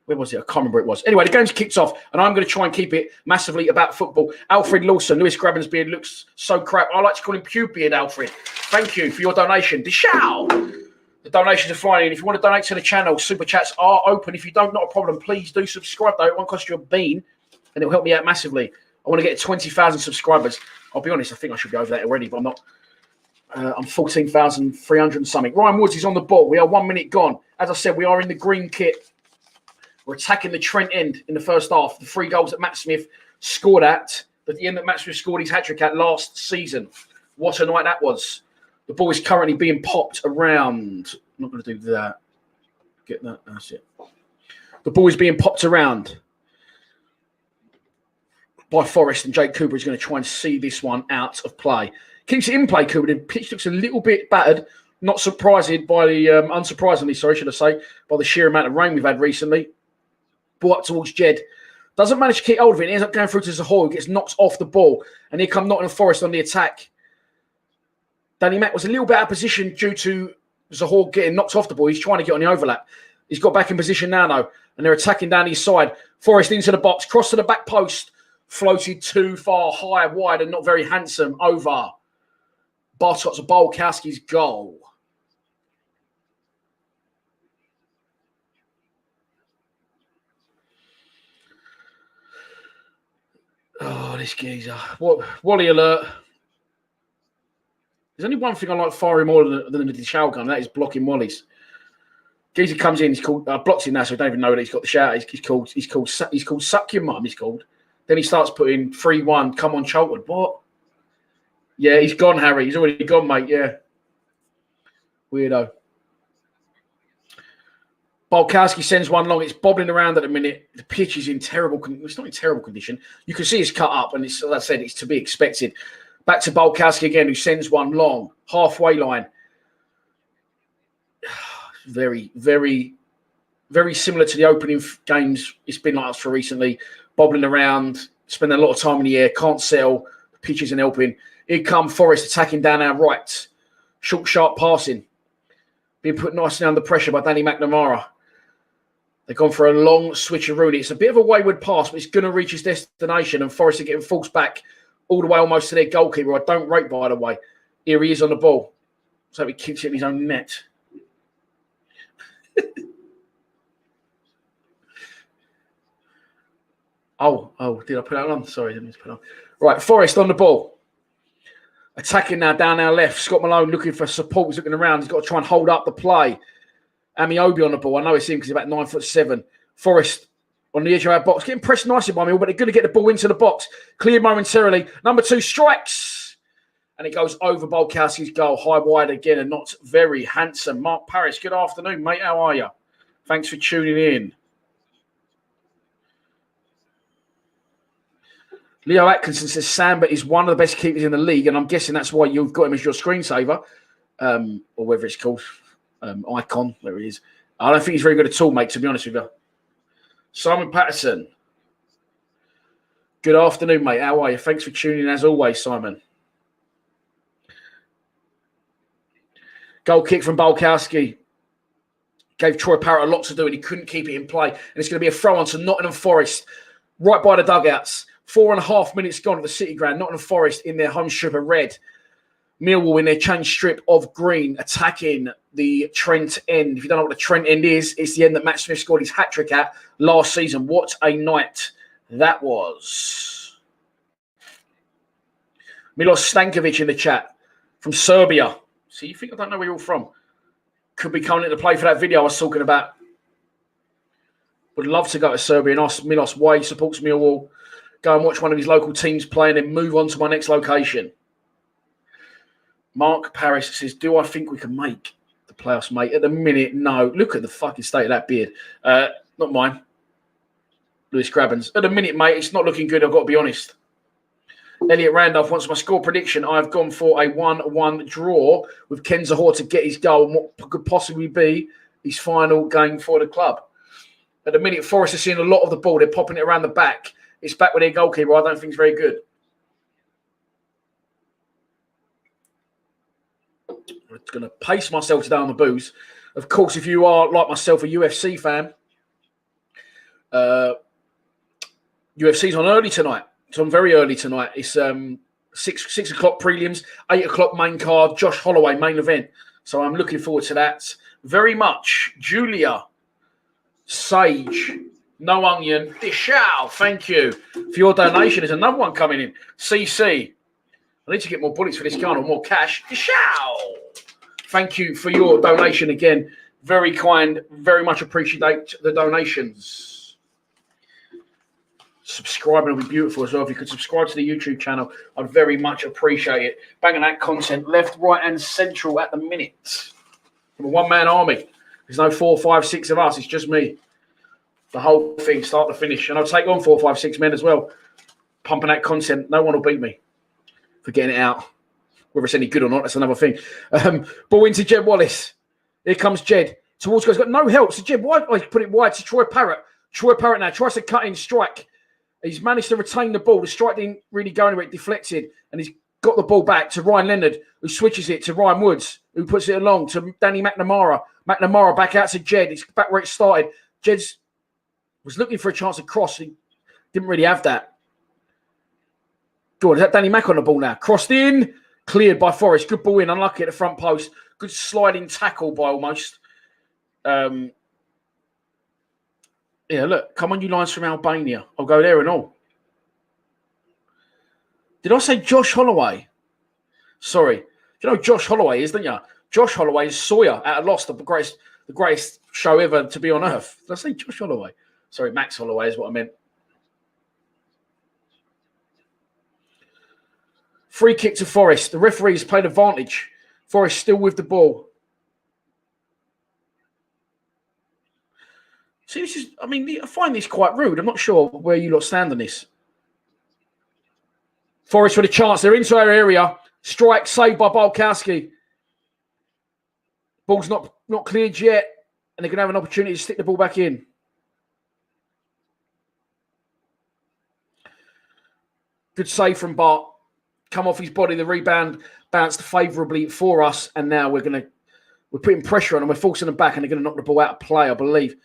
Where was it? I can't remember where it was. Anyway, the game's kicked off, and I'm going to try and keep it massively about football. Alfred Lawson, Lewis Grabban's beard looks so crap. I like to call him pube beard, Alfred. Thank you for your donation. Dishow! The donations are flying in. If you want to donate to the channel, super chats are open. If you don't, not a problem. Please do subscribe, though. It won't cost you a bean, and it'll help me out massively. I want to get 20,000 subscribers. I'll be honest, I think I should be over that already, but I'm not. I'm 14,300 and something. Ryan Woods is on the ball. We are 1 minute gone. As I said, we are in the green kit. We're attacking the Trent end in the first half. The 3 goals that Matt Smith scored at the end that Matt Smith scored his hat-trick at last season. What a night that was. The ball is currently being popped around. I'm not going to do that. Get that. That's it. The ball is being popped around by Forest, and Jake Cooper is going to try and see this one out of play. Keeps it in play, Cooper. The pitch looks a little bit battered. Not surprised by the, unsurprisingly, should I say, by the sheer amount of rain we've had recently. Ball up towards Jed. Doesn't manage to keep hold of it. He ends up going through to Zahor, who gets knocked off the ball. And here come Nottingham Forest on the attack. Danny Mack was a little bit out of position due to Zahor getting knocked off the ball. He's trying to get on the overlap. He's got back in position now, though. And they're attacking down his side. Forest into the box. Cross to the back post. Floated too far, high, wide, and not very handsome. Over. Bartosz Bolkowski's goal. Oh, this geezer. Wally alert. There's only one thing I like firing more than the shower gun. That is blocking Wally's. Geezer comes in. He's called blocks him now, so I don't even know that he's got the shout. He's called Suck Your Mum. He's called. Then he starts putting 3-1. Come on, Cholton. What? Yeah, he's gone, Harry. He's already gone, mate. Yeah. Weirdo. Bulkowski sends one long. It's bobbling around at the minute. The pitch is in it's not in terrible condition. You can see it's cut up, and it's, as I said, it's to be expected. Back to Bulkowski again, who sends one long, halfway line. Very, very, very similar to the opening games. It's been like us for recently. Bobbling around, spending a lot of time in the air, can't settle. The pitch isn't helping. Here come Forest attacking down our right. Short, sharp passing. Being put nicely under pressure by Danny McNamara. They've gone for a long switcheroo. It's a bit of a wayward pass, but it's going to reach its destination, and Forest are getting forced back all the way almost to their goalkeeper. I don't rate, by the way. Here he is on the ball. So he kicks it in his own net. Oh, did I put that on? Sorry, I didn't mean to put it on. Right, Forest on the ball. Attacking now down our left. Scott Malone looking for support. He's looking around. He's got to try and hold up the play. Amiobi on the ball. I know it's him because he's about 9'7". Forest on the edge of our box. Getting pressed nicely by me, but they're going to get the ball into the box. Cleared momentarily. Number 2 strikes. And it goes over Bulkowski's goal. High wide again and not very handsome. Mark Parrish, good afternoon, mate. How are you? Thanks for tuning in. Leo Atkinson says Samba is one of the best keepers in the league, and I'm guessing that's why you've got him as your screensaver, or whatever it's called, icon, whatever it is. I don't think he's very good at all, mate, to be honest with you. Simon Patterson. Good afternoon, mate. How are you? Thanks for tuning in, as always, Simon. Goal kick from Bulkowski. Gave Troy Parrott a lot to do, and he couldn't keep it in play. And it's going to be a throw-on to Nottingham Forest, right by the dugouts. 4.5 minutes gone at the City Ground. Nottingham Forest in their home strip of red. Millwall in their change strip of green, attacking the Trent end. If you don't know what the Trent end is, it's the end that Matt Smith scored his hat-trick at last season. What a night that was. Milos Stankovic in the chat from Serbia. So you think I don't know where you're all from? Could be coming into play for that video I was talking about. Would love to go to Serbia and ask Milos why he supports Millwall. Go and watch one of his local teams play and then move on to my next location. Mark Paris says, do I think we can make the playoffs, mate? At the minute, no. Look at the fucking state of that beard. Not mine. Lewis Grabbins. At the minute, mate, it's not looking good, I've got to be honest. Elliot Randolph wants my score prediction. I've gone for a 1-1 draw with Ken Zahor to get his goal and what could possibly be his final game for the club. At the minute, Forest are seeing a lot of the ball. They're popping it around the back. It's back with their goalkeeper. I don't think it's very good. I'm going to pace myself today on the booze. Of course, if you are, like myself, a UFC fan, UFC's on early tonight. It's on very early tonight. It's 6 o'clock prelims, 8 o'clock main card, Josh Holloway main event. So I'm looking forward to that very much. Julia, Sage, No Onion, Dishao, thank you for your donation. There's another one coming in. CC, I need to get more bullets for this gun or more cash. Dishao, thank you for your donation again. Very kind, very much appreciate the donations. Subscribing would be beautiful as well. If you could subscribe to the YouTube channel, I'd very much appreciate it. Banging that content left, right, and central at the minute. I'm a one-man army. There's no 4, 5, 6 of us. It's just me. The whole thing, start to finish. And I'll take on 4, 5, 6 men as well. Pumping that content. No one will beat me for getting it out. Whether it's any good or not, that's another thing. Ball into Jed Wallace. Here comes Jed. Towards goal. He's got no help. So Jed, why put it wide to Troy Parrott? Troy Parrott now tries to cut in strike. He's managed to retain the ball. The strike didn't really go anywhere. It deflected. And he's got the ball back to Ryan Leonard, who switches it to Ryan Woods, who puts it along to Danny McNamara. McNamara back out to Jed. It's back where it started. Jed was looking for a chance to cross. He didn't really have that. Good. Is that Danny Mack on the ball now? Crossed in. Cleared by Forest. Good ball in. Unlucky at the front post. Good sliding tackle by almost. Yeah, look, come on, you lines from Albania. I'll go there and all. Did I say Josh Holloway? Sorry. Do you know who Josh Holloway is, don't you? Josh Holloway is Sawyer at a Lost, the greatest show ever to be on earth. Did I say Josh Holloway? Sorry, Max Holloway is what I meant. Free kick to Forest. The referee's played advantage. Forest still with the ball. See, this is, I mean, I find this quite rude. I'm not sure where you lot stand on this. Forest with a chance. They're into our area. Strike saved by Bulkowski. Ball's not cleared yet, and they're going to have an opportunity to stick the ball back in. Good save from Bart. Come off his body. The rebound bounced favourably for us, and now we're putting pressure on them. We're forcing them back, and they're going to knock the ball out of play, I believe.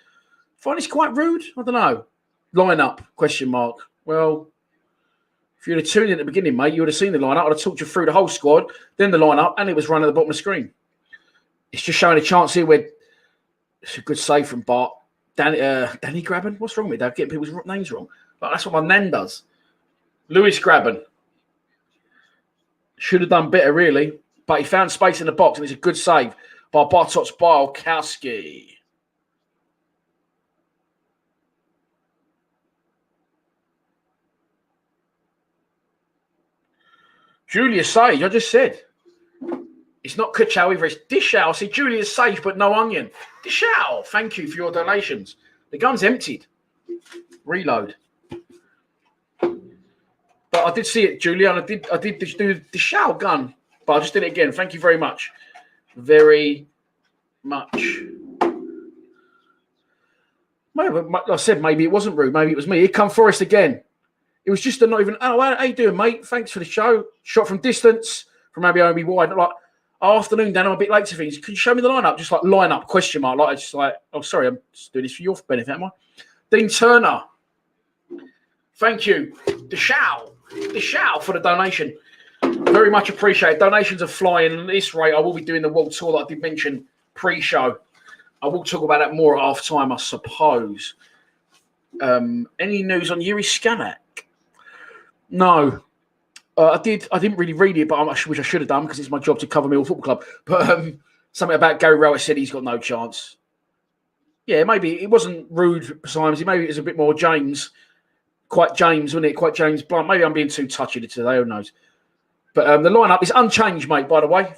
Find this quite rude? I don't know. Line up? Question mark. Well, if you'd have tuned in at the beginning, mate, you would have seen the line up. I'd have talked you through the whole squad, then the line up, and it was running at the bottom of the screen. It's just showing a chance here where it's a good save from Bart. Danny Graben? What's wrong with that? Getting people's names wrong. Like, that's what my nan does. Lewis Graben. Should have done better, really. But he found space in the box, and it's a good save by Bartosz Bulkowski. Julius Sage, I just said. It's not Kuchow either, it's Dishow. I see Julius Sage, but no onion. Dishow, thank you for your donations. The gun's emptied. Reload. But I did see it, Julian. I did do the Dishow gun, but I just did it again. Thank you very much. Very much. Like I said, maybe it wasn't rude. Maybe it was me. Here come Forest again. It was just not even, oh, how you doing, mate? Thanks for the show. Shot from distance, from maybe only wide. Like, afternoon, Dan, I'm a bit late to things. Can you show me the lineup? Just like line up, question mark. Like, just like, oh, sorry, I'm just doing this for your benefit, am I? Dean Turner. Thank you. Deshow for the donation. Very much appreciated. Donations are flying. At this rate, I will be doing the world tour that I did mention pre-show. I will talk about that more at half-time, I suppose. Any news on Yuri Skanak? No. I didn't really read it, but which I should have done because it's my job to cover Millwall Football Club. But something about Gary Rowett said he's got no chance. Yeah, maybe it wasn't rude, Simons. Maybe it was a bit more James. Quite James, wasn't it? Quite James Blunt. Maybe I'm being too touchy today. Who knows? But the lineup is unchanged, mate, by the way. I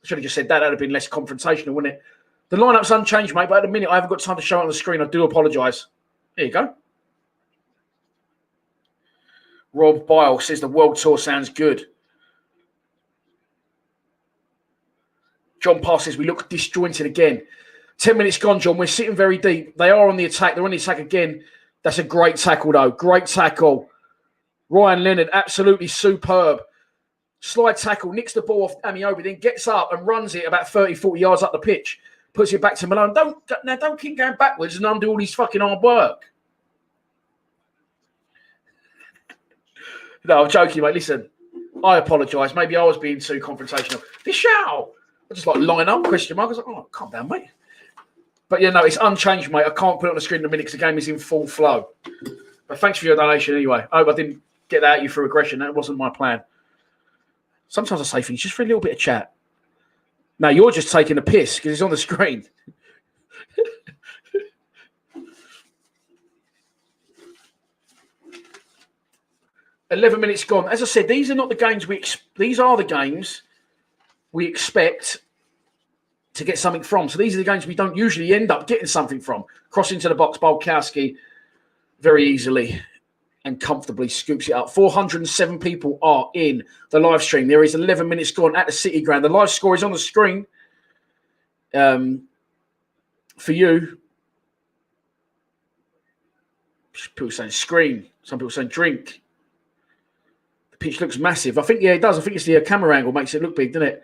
should have just said that. That would have been less confrontational, wouldn't it? The lineup's unchanged, mate, but at the minute I haven't got time to show it on the screen. I do apologise. There you go. Rob Bile says the world tour sounds good. John Pass says we look disjointed again. 10 minutes gone, John. We're sitting very deep. They are on the attack. They're on the attack again. That's a great tackle, though. Great tackle. Ryan Leonard, absolutely superb. Slide tackle, nicks the ball off Amiobi, then gets up and runs it about 30, 40 yards up the pitch. Puts it back to Malone. Don't keep going backwards and undo all his fucking hard work. No, I'm joking, mate. Listen, I apologise. Maybe I was being too confrontational. Dishow! I just like line up, question mark. I was like, oh, calm down, mate. But yeah, no, it's unchanged, mate. I can't put it on the screen in a minute because the game is in full flow. But thanks for your donation anyway. I hope I didn't get that at you through aggression. That wasn't my plan. Sometimes I say things just for a little bit of chat. Now you're just taking a piss because it's on the screen. 11 minutes gone. As I said, these are not the games these are the games we expect to get something from. So these are the games we don't usually end up getting something from. Crossing to the box, Bulkowski very easily and comfortably scoops it up. 407 people are in the live stream. There is 11 minutes gone at the City Ground. The live score is on the screen for you. People saying screen. Some people saying drink. The pitch looks massive. I think, yeah, it does. I think it's the camera angle makes it look big, doesn't it?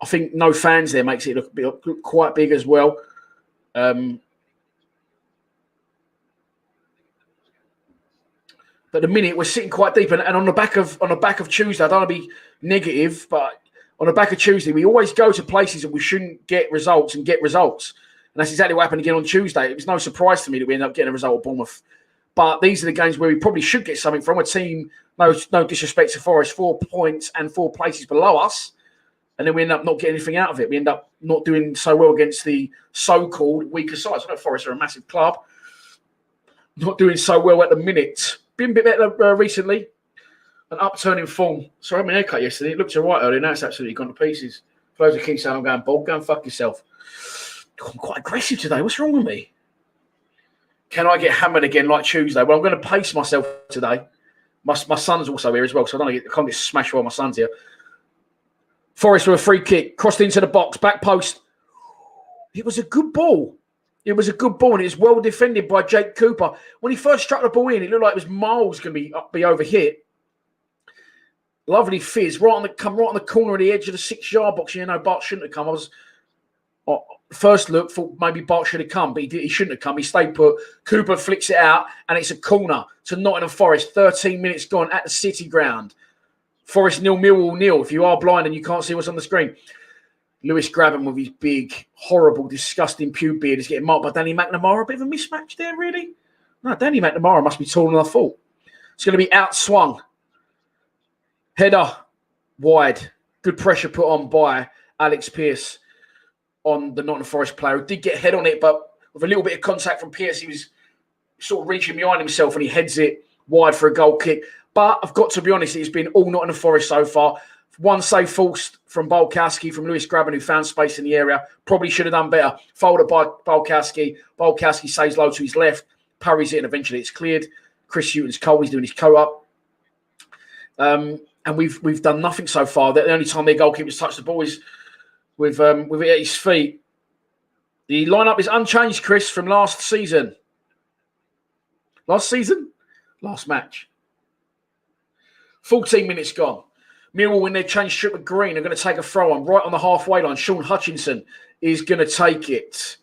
I think no fans there makes it look quite big as well. But at the minute we're sitting quite deep, and on the back of Tuesday, I don't want to be negative, but on the back of Tuesday, we always go to places that we shouldn't get results and get results, and that's exactly what happened again on Tuesday. It was no surprise to me that we ended up getting a result at Bournemouth, but these are the games where we probably should get something from a team. No disrespect to Forest, 4 points and 4 places below us, and then we end up not getting anything out of it. We end up not doing so well against the so-called weaker sides. I know Forest are a massive club, not doing so well at the minute. Been a bit better recently. An upturn in form. Sorry, I had my haircut yesterday. It looked all right earlier. Now it's absolutely gone to pieces. For those who keep saying I'm going bald, go and fuck yourself. God, I'm quite aggressive today. What's wrong with me? Can I get hammered again like Tuesday? Well, I'm going to pace myself today. My son's also here as well, so I can't get smashed while my son's here. Forest with a free kick, crossed into the box, back post. It was a good ball. It was a good ball, and it's well defended by Jake Cooper. When he first struck the ball in, it looked like it was miles going to be overhit. Lovely fizz, right on the corner of the edge of the 6-yard box. You know, Bart shouldn't have come. First look, thought maybe Bart should have come, but he shouldn't have come. He stayed put. Cooper flicks it out, and it's a corner to Nottingham Forest. 13 minutes gone at the City Ground. Forest 0, Millwall 0. If you are blind and you can't see what's on the screen. Lewis Grabban with his big, horrible, disgusting pube beard is getting marked by Danny McNamara. A bit of a mismatch there, really. No, Danny McNamara must be taller than I thought. It's going to be outswung. Header wide. Good pressure put on by Alex Pearce on the Nottingham Forest player. Who did get head on it, but with a little bit of contact from Pearce, he was sort of reaching behind himself and he heads it wide for a goal kick. But I've got to be honest, it's been all Nottingham Forest so far. One save forced from Bolkowski, from Lewis Grabban, who found space in the area. Probably should have done better. Folded by Bolkowski. Bolkowski saves low to his left, parries it, and eventually it's cleared. Chris Hewton's coat. He's doing his coat up. And we've done nothing so far. The only time their goalkeepers touched the ball is with it at his feet. The lineup is unchanged, Chris, from last season. Last season? Last match. 14 minutes gone. Millwall, when they change strip of green, are going to take a throw on right on the halfway line. Sean Hutchinson is going to take it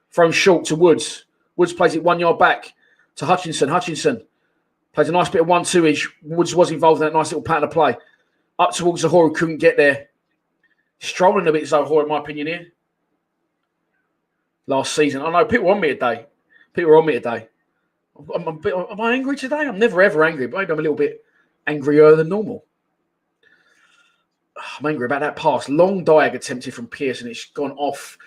from short to Woods. Woods plays it 1 yard back to Hutchinson. Hutchinson plays a nice bit of 1-2-ish. Woods was involved in that nice little pattern of play. Up towards Zahora, who couldn't get there. Strolling a bit, Zahora, in my opinion, here. Last season. I know people were on me today. Am I angry today? I'm never, ever angry, but maybe I'm a little bit angrier than normal. I'm angry about that pass. Long diag attempted from Pearce and it's gone off.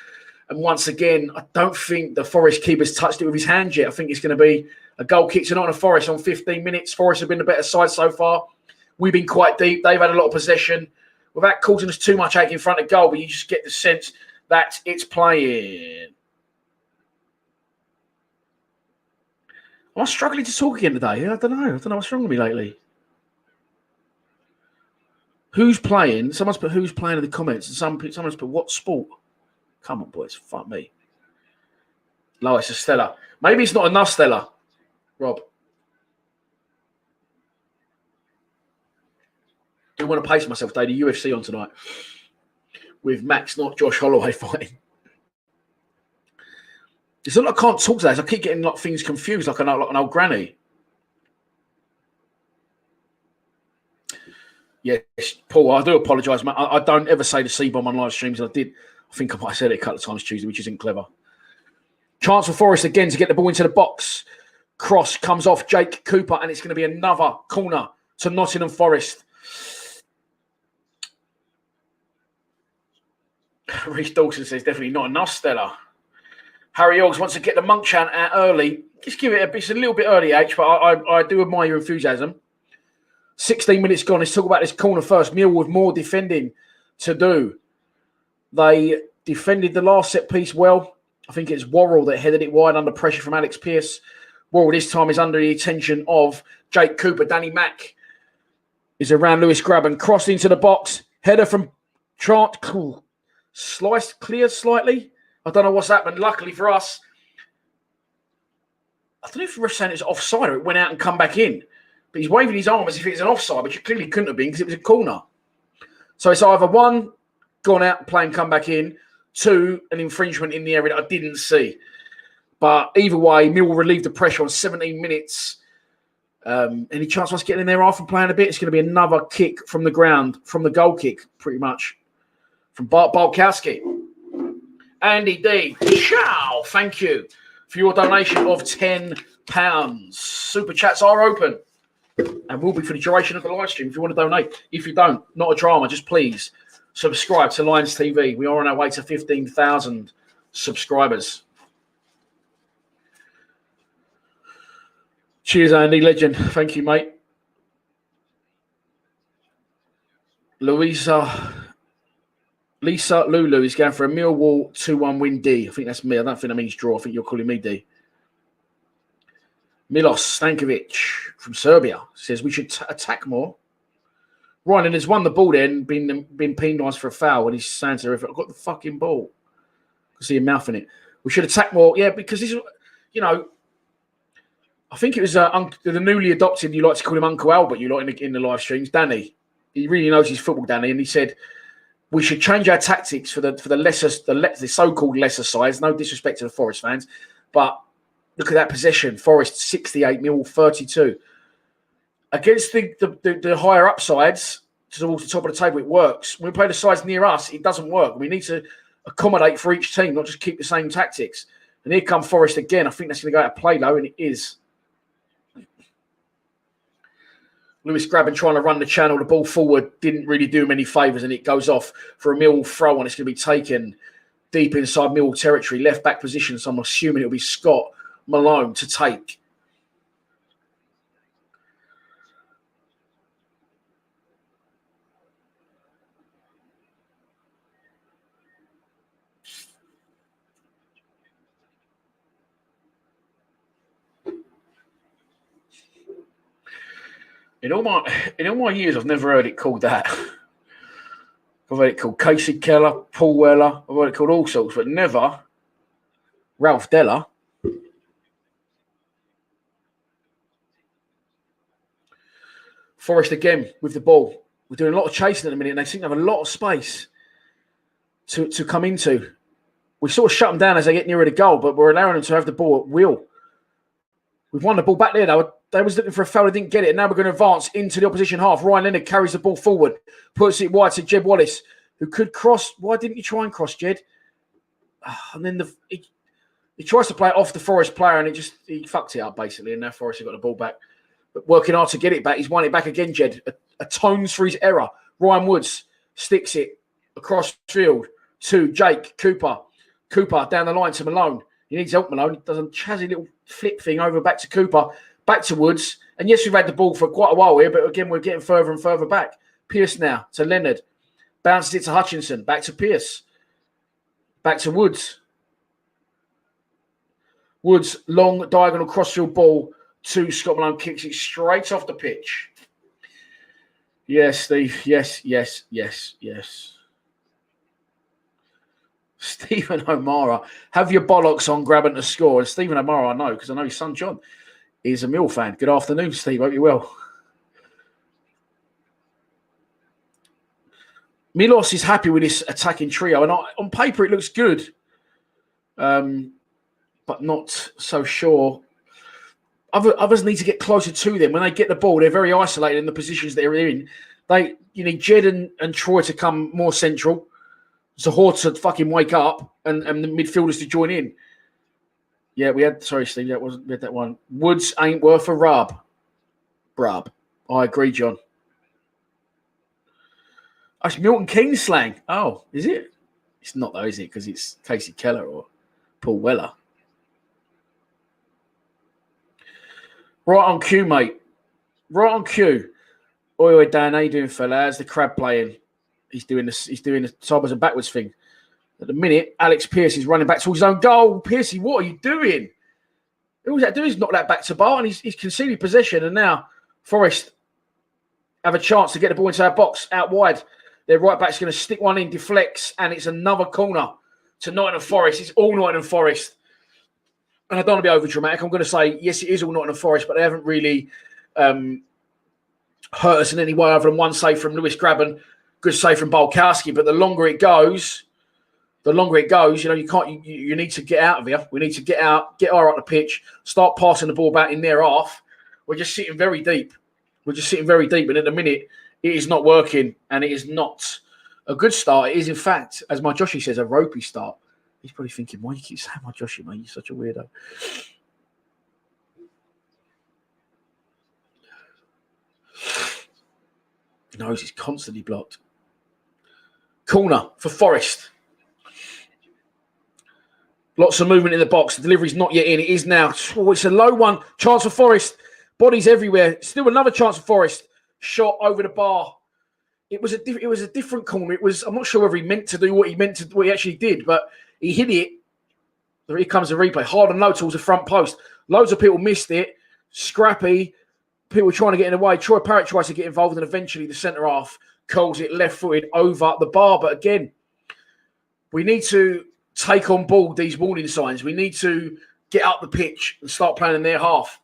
And once again, I don't think the Forest keeper's touched it with his hand yet. I think it's going to be a goal kick to Nottingham Forest on 15 minutes. Forest have been the better side so far. We've been quite deep. They've had a lot of possession without causing us too much ache in front of goal, but you just get the sense that it's playing. Am I struggling to talk again today? I don't know. What's wrong with me lately. Who's playing? Someone's put who's playing in the comments, and someone's put what sport? Come on, boys, fuck me. No, it's a Stella. Maybe it's not enough Stella, Rob. I do want to pace myself today. The UFC on tonight with Max, not Josh Holloway, fighting. It's not like I can't talk today. I keep getting like things confused, like an old granny. Yes, Paul, I do apologise, mate. I don't ever say the C-bomb on live streams. I think I might have said it a couple of times Tuesday, which isn't clever. Chance for Forest again to get the ball into the box. Cross comes off Jake Cooper, and it's going to be another corner to Nottingham Forest. Reece Dawson says definitely not enough, Stella. Harry Oggs wants to get the monk chant out early. Just give it it's a little bit early, H, but I do admire your enthusiasm. 16 minutes gone. Let's talk about this corner first. Millwall with more defending to do. They defended the last set piece well. I think it's Worrell that headed it wide under pressure from Alex Pearce. Worrell this time is under the attention of Jake Cooper. Danny Mack is around Lewis Grabban. Crossed into the box. Header from Trant. Cool. Sliced, cleared slightly. I don't know what's happened. Luckily for us, I don't know if the ref saying it's offside or it went out and come back in. But he's waving his arm as if it's an offside, which it clearly couldn't have been because it was a corner. So it's either one, gone out, play and come back in. Two, an infringement in the area that I didn't see. But either way, Millwall relieved the pressure on 17 minutes. Any chance of us getting in there after playing a bit? It's going to be another kick from the ground, from the goal kick, pretty much. From Bolkowski. Andy D. Ciao. Thank you for your donation of £10. Super chats are open and will be for the duration of the live stream if you want to donate. If you don't, not a drama, just please subscribe to Lions TV. We are on our way to 15,000 subscribers. Cheers, Andy. Legend. Thank you, mate. Lisa Lulu is going for a Millwall 2-1 win D. I think that's me. I don't think that means draw. I think you're calling me D. Milos Stankovic from Serbia says we should attack more. Ryan has won the ball then, been penalised for a foul, and he's saying to her, I've got the fucking ball. I see him mouthing it. We should attack more. Yeah, because this is, I think it was the newly adopted, you like to call him Uncle Albert, you like in the live streams, Danny. He really knows his football, Danny, and he said we should change our tactics for the so-called lesser sides. No disrespect to the Forest fans, but look at that possession. Forest 68, Millwall 32. Against the higher up sides towards the top of the table, it works. When we play the sides near us, it doesn't work. We need to accommodate for each team, not just keep the same tactics. And here come Forest again. I think that's going to go out of play, though, and it is. Lewis Grabban trying to run the channel, the ball forward, didn't really do him any favours, and it goes off for a Millwall throw, and it's going to be taken deep inside Millwall territory, left back position, so I'm assuming it'll be Scott Malone to take. In all my years, I've never heard it called that. I've heard it called Casey Keller, Paul Weller. I've heard it called all sorts, but never Ralph Della. Forest again with the ball. We're doing a lot of chasing at the minute, and they seem to have a lot of space to come into. We sort of shut them down as they get nearer the goal, but we're allowing them to have the ball at will. We've won the ball back there, though. They was looking for a foul, they didn't get it. And now we're going to advance into the opposition half. Ryan Leonard carries the ball forward, puts it wide to Jed Wallace, who could cross. Why didn't you try and cross, Jed? And then he tries to play it off the Forest player, and he fucked it up, basically. And now Forest have got the ball back. But working hard to get it back. He's won it back again, Jed. Atones for his error. Ryan Woods sticks it across field to Jake Cooper. Cooper down the line to Malone. He needs help, Malone. He does a chazzy little flip thing over back to Cooper. Back to Woods. And yes, we've had the ball for quite a while here, but again, we're getting further and further back. Pearce now to Leonard. Bounces it to Hutchinson. Back to Pearce. Back to Woods. Woods, long diagonal crossfield ball to Scott Malone. Kicks it straight off the pitch. Yes, Steve. Yes. Stephen O'Mara. Have your bollocks on grabbing to score. And Stephen O'Mara, I know, because I know his son John is a Mill fan. Good afternoon, Steve. Hope you're well. Milos is happy with this attacking trio. And on paper, it looks good. But not so sure. Others need to get closer to them. When they get the ball, they're very isolated in the positions they're in. You need Jed and Troy to come more central. Zahor to fucking wake up and the midfielders to join in. Yeah, sorry, Steve, we had that one. Woods ain't worth a rub. Brub. I agree, John. That's Milton Keynes slang. Oh, is it? It's not though, is it? Because it's Casey Keller or Paul Weller. Right on cue, mate. Right on cue. Oi, Dan, how you doing, fella? How's the crab playing? He's doing the sideways and backwards thing. At the minute, Alex Pearce is running back towards his own goal. Pearcey, what are you doing? All he's had to do is knock that back to Bar, and he's conceded possession. And now Forest have a chance to get the ball into our box out wide. Their right back's going to stick one in, deflects, and it's another corner to Nottingham Forest. It's all Nottingham Forest. And I don't want to be over dramatic. I'm going to say, yes, it is all Nottingham Forest, but they haven't really hurt us in any way other than one save from Lewis Grabban, good save from Bolkowski. But the longer it goes, you need to get out of here. We need to get out, get our out the pitch, start passing the ball back in their half. We're just sitting very deep. And at the minute, it is not working, and it is not a good start. It is, in fact, as my Joshy says, a ropey start. He's probably thinking, why do you keep saying my Joshy, mate? You're such a weirdo. Nose is constantly blocked. Corner for Forest. Lots of movement in the box. The delivery's not yet in. It is now. Oh, it's a low one. Chance for Forest. Bodies everywhere. Still another chance for Forest. Shot over the bar. It was a different corner. I'm not sure whether he meant to do what he actually did, but he hit it. Here comes the replay. Hard and low towards the front post. Loads of people missed it. scrappy. People trying to get in the way. Troy Parrott tries to get involved, and eventually the centre half curls it left-footed over the bar. But again, we need to take on board these warning signs. We need to get up the pitch and start playing in their half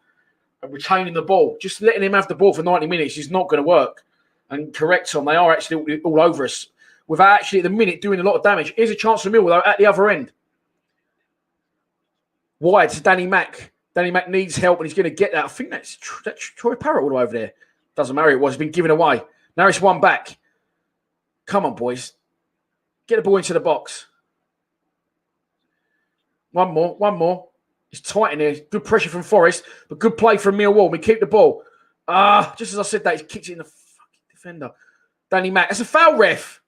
and retaining the ball. Just letting him have the ball for 90 minutes is not going to work. And correct, Tom, they are actually all over us without actually at the minute doing a lot of damage. Here's a chance for Millwall, though, at the other end. Wide to Danny Mack. Danny Mack needs help, and he's going to get that. I think that's Troy Parrott all the way over there. Doesn't matter, it was. It's been given away. Now it's one back. Come on, boys. Get the ball into the box. One more. It's tight in there. Good pressure from Forest, but good play from Millwall. We keep the ball. Just as I said that, he's kicked it in the fucking defender. Danny Mack. That's a foul, ref.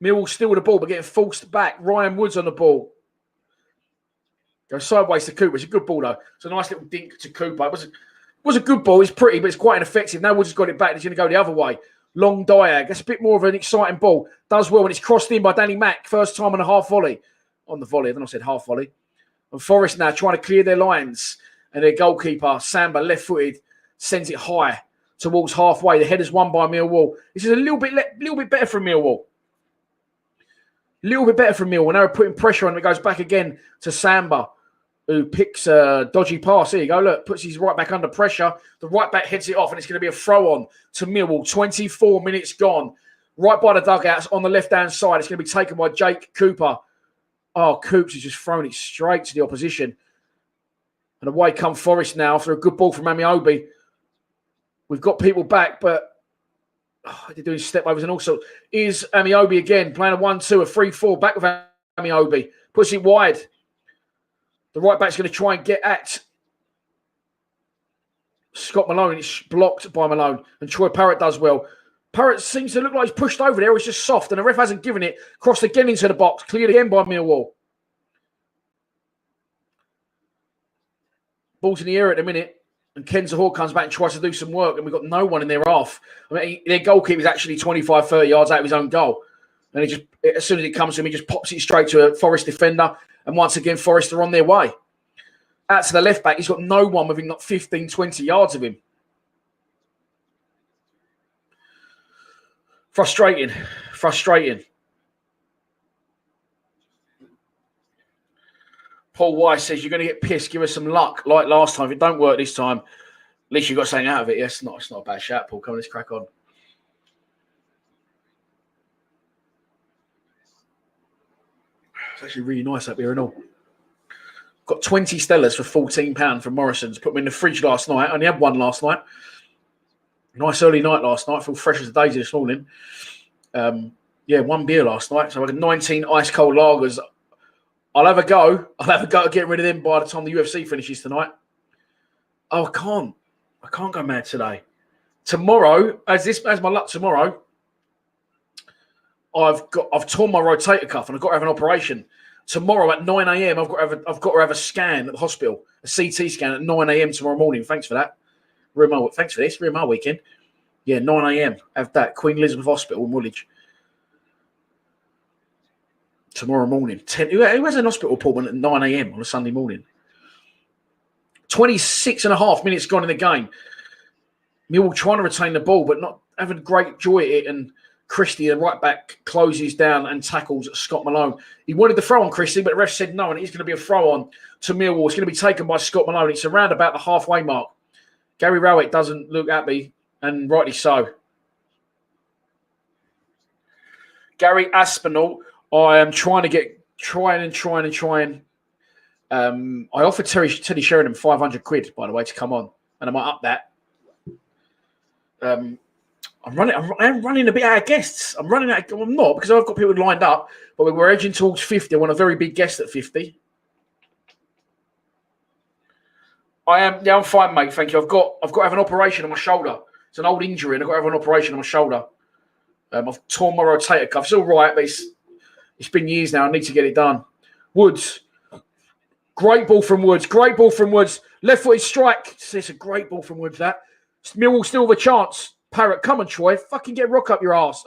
Millwall still with the ball, but getting forced back. Ryan Woods on the ball. Goes sideways to Cooper. It's a good ball, though. It's a nice little dink to Cooper. It was a good ball. It's pretty, but it's quite ineffective. Now Woods has got it back. He's going to go the other way. Long diag. That's a bit more of an exciting ball. Does well when it's crossed in by Danny Mack. First time on a half volley. On the volley. I don't know if I said half volley. And Forest now trying to clear their lines. And their goalkeeper, Samba, left-footed, sends it high towards halfway. The header's won by Millwall. This is a little bit better from Millwall. A little bit better from Millwall. Now we're putting pressure on. It goes back again to Samba, who picks a dodgy pass. Here you go. Look, puts his right back under pressure. The right back heads it off, and it's going to be a throw-on to Millwall. 24 minutes gone. Right by the dugouts on the left-hand side. It's going to be taken by Jake Cooper. Oh, Coops has just thrown it straight to the opposition. And away come Forest now after a good ball from Amiobi. We've got people back, but they're doing step-overs. And also, is Amiobi again playing a 1-2, a 3-4, back with Amiobi. Puts it wide. The right back's going to try and get at Scott Malone. It's blocked by Malone. And Troy Parrott does well. Parrott seems to look like he's pushed over there. It's just soft. And the ref hasn't given it. Crossed again into the box. Cleared again by Millwall. Ball's in the air at the minute. And Ken Zahor comes back and tries to do some work. And we've got no one in their half. I mean, their goalkeeper is actually 25, 30 yards out of his own goal. And as soon as it comes to him, he just pops it straight to a Forest defender. And once again, Forest are on their way. Out to the left back, he's got no one within not 15, 20 yards of him. Frustrating. Paul Weiss says, you're going to get pissed. Give us some luck like last time. If it don't work this time, at least you got something out of it. Yes, it's not a bad shout, Paul. Come on, let's crack on. It's actually really nice up here and all. Got 20 Stellas for £14 from Morrison's. Put them in the fridge last night. Only had one last night. Nice early night last night. I feel fresh as a daisy this morning. One beer last night. So I got 19 ice cold lagers. I'll have a go to get rid of them by the time the UFC finishes tonight. Oh, I can't go mad today. Tomorrow, as my luck tomorrow, I've torn my rotator cuff and I've got to have an operation. Tomorrow at 9 a.m, I've got to have a scan at the hospital, a CT scan at 9 a.m. tomorrow morning. Thanks for that. Thanks for this. Ruin my weekend. Yeah, 9 a.m. Have that. Queen Elizabeth Hospital in Woolwich. Tomorrow morning. Who has an hospital appointment at 9 a.m. on a Sunday morning? 26 and a half minutes gone in the game. Millwall trying to retain the ball, but not having great joy at it. And Christie, the right back, closes down and tackles Scott Malone. He wanted the throw on Christie, but the ref said no, and it's going to be a throw on to Millwall. It's going to be taken by Scott Malone. It's around about the halfway mark. Gary Rowett doesn't look happy, and rightly so. Gary Aspinall, I am trying. I offered Teddy Sheringham 500 quid, by the way, to come on, and I might up that. I'm running a bit out of guests. I'm not, because I've got people lined up, but we're edging towards 50. I want a very big guest at 50. I'm fine, mate. Thank you. I've got to have an operation on my shoulder. It's an old injury, and I've got to have an operation on my shoulder. I've torn my rotator cuff. It's all right, but it's been years now. I need to get it done. Woods. Great ball from Woods. Left-footed strike. It's a great ball from Woods, that. Millwall still with a chance. Parrott, come on, Troy. Fucking get rock up your ass.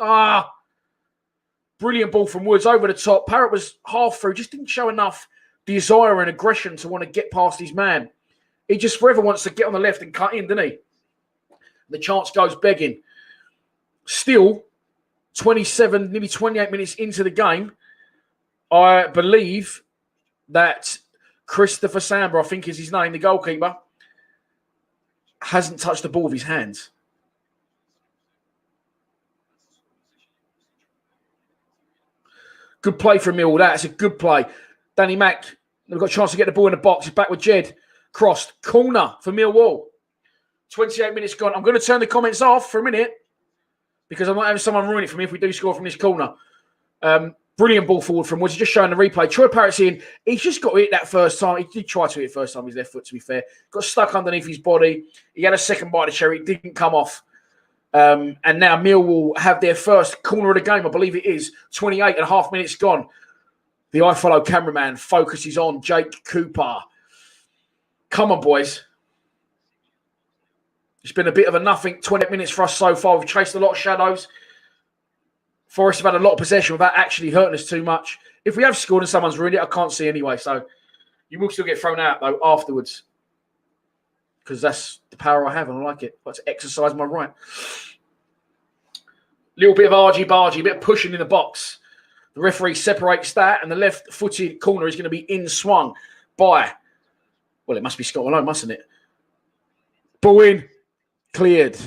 Brilliant ball from Woods over the top. Parrott was half through. Just didn't show enough desire and aggression to want to get past his man. He just forever wants to get on the left and cut in, doesn't he? The chance goes begging. Still, 27, nearly 28 minutes into the game, I believe that Christopher Sambor, I think is his name, the goalkeeper, hasn't touched the ball with his hands. Good play from Millwall. That's a good play. Danny Mack, they've got a chance to get the ball in the box. He's back with Jed. Crossed. Corner for Millwall. 28 minutes gone. I'm going to turn the comments off for a minute because I might have someone ruin it for me if we do score from this corner. Brilliant ball forward from Woods. He's just showing the replay. Troy Parrott's in. He's just got to hit that first time. He did try to hit it first time with his left foot, to be fair. Got stuck underneath his body. He had a second bite of cherry. It didn't come off. And now Millwall have their first corner of the game. I believe it is. 28 and a half minutes gone. The iFollow cameraman focuses on Jake Cooper. Come on, boys. It's been a bit of a nothing 20 minutes for us so far. We've chased a lot of shadows. Forest have had a lot of possession without actually hurting us too much. If we have scored and someone's ruined it, I can't see anyway. So you will still get thrown out, though, afterwards. Because that's the power I have and I like it. I like to exercise my right. Little bit of argy-bargy, a bit of pushing in the box. The referee separates that, and the left-footed corner is going to be in-swung by, well, it must be Scott Malone, mustn't it? Ball in, cleared.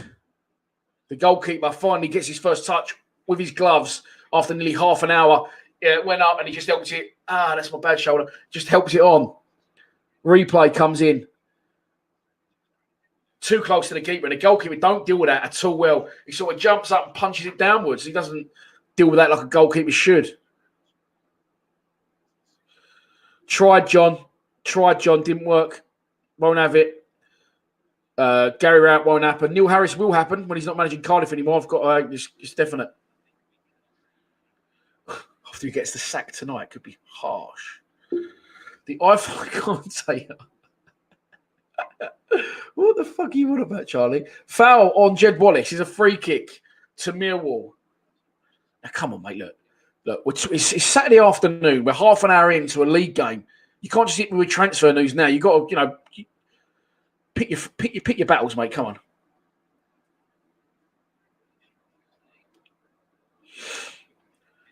The goalkeeper finally gets his first touch with his gloves after nearly half an hour. It went up, and he just helps it. That's my bad shoulder. Just helps it on. Replay comes in. Too close to the keeper, and the goalkeeper don't deal with that at all well. He sort of jumps up and punches it downwards. He doesn't deal with that like a goalkeeper should. Tried John, didn't work. Won't have it. Gary Rowett won't happen. Neil Harris will happen when he's not managing Cardiff anymore. I've got it's definite. After he gets the sack tonight, it could be harsh. The iPhone commentator. What the fuck are you on about, Charlie? Foul on Jed Wallace is a free kick to Millwall. Now, come on, mate. Look. It's Saturday afternoon. We're half an hour into a league game. You can't just hit me with transfer news now. You got to, pick your battles, mate. Come on.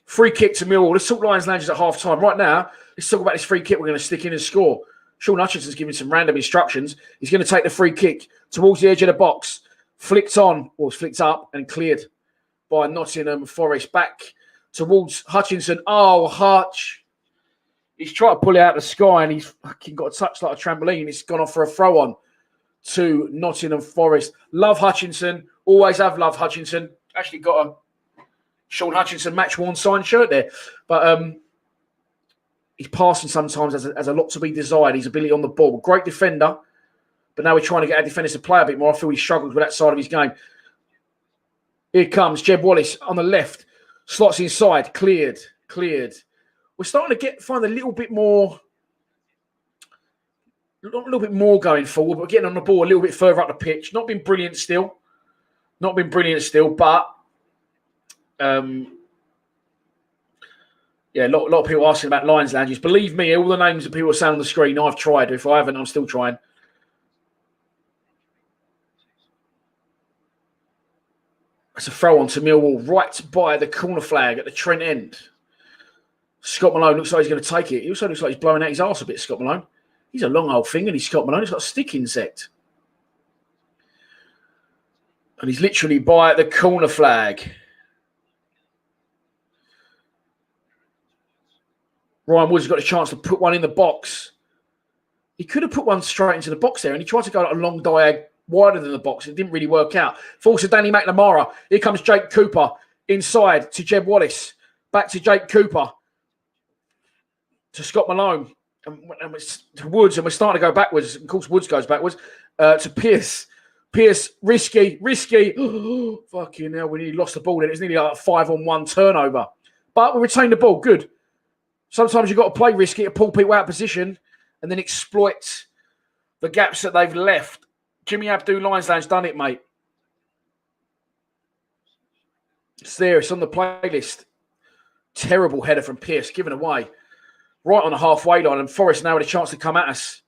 Free kick to Millwall. Let's talk Lions Lounges at half time. Right now, let's talk about this free kick we're going to stick in and score. Sean Hutchinson's giving some random instructions. He's going to take the free kick towards the edge of the box. Flicked up and cleared by Nottingham Forest. Back towards Hutchinson. Oh, Hutch. He's trying to pull it out of the sky and he's fucking got a touch like a trampoline. It's gone off for a throw on to Nottingham Forest. Love Hutchinson. Always have loved Hutchinson. Actually got a Sean Hutchinson match-worn signed shirt there. But he's passing sometimes as a lot to be desired. His ability on the ball. Great defender. But now we're trying to get our defenders to play a bit more. I feel he struggles with that side of his game. Here comes Jed Wallace on the left. Slots inside. Cleared. We're starting to find a little bit more going forward, but getting on the ball a little bit further up the pitch. Not been brilliant still. But yeah, a lot of people asking about Lions Lounges. Believe me, all the names that people are saying on the screen, I've tried. If I haven't, I'm still trying. It's a throw on to Millwall, right by the corner flag at the Trent end. Scott Malone looks like he's going to take it. He also looks like he's blowing out his arse a bit, Scott Malone. He's a long old thing, and he's Scott Malone. He's got a stick insect. And he's literally by the corner flag. Ryan Woods has got a chance to put one in the box. He could have put one straight into the box there, and he tried to go like a long diag wider than the box. It didn't really work out. Falls to Danny McNamara. Here comes Jake Cooper inside to Jed Wallace. Back to Jake Cooper. To Scott Malone. And to Woods, and we're starting to go backwards. Of course, Woods goes backwards. To Pierce. Pierce, risky. Fucking hell, we nearly lost the ball then. It's nearly like a 5-on-1 turnover. But we retained the ball. Good. Sometimes you've got to play risky to pull people out of position and then exploit the gaps that they've left. Jimmy Abdou, Lions Lounge, done it, mate. It's there. It's on the playlist. Terrible header from Pierce, given away. Right on the halfway line, and Forest now had a chance to come at us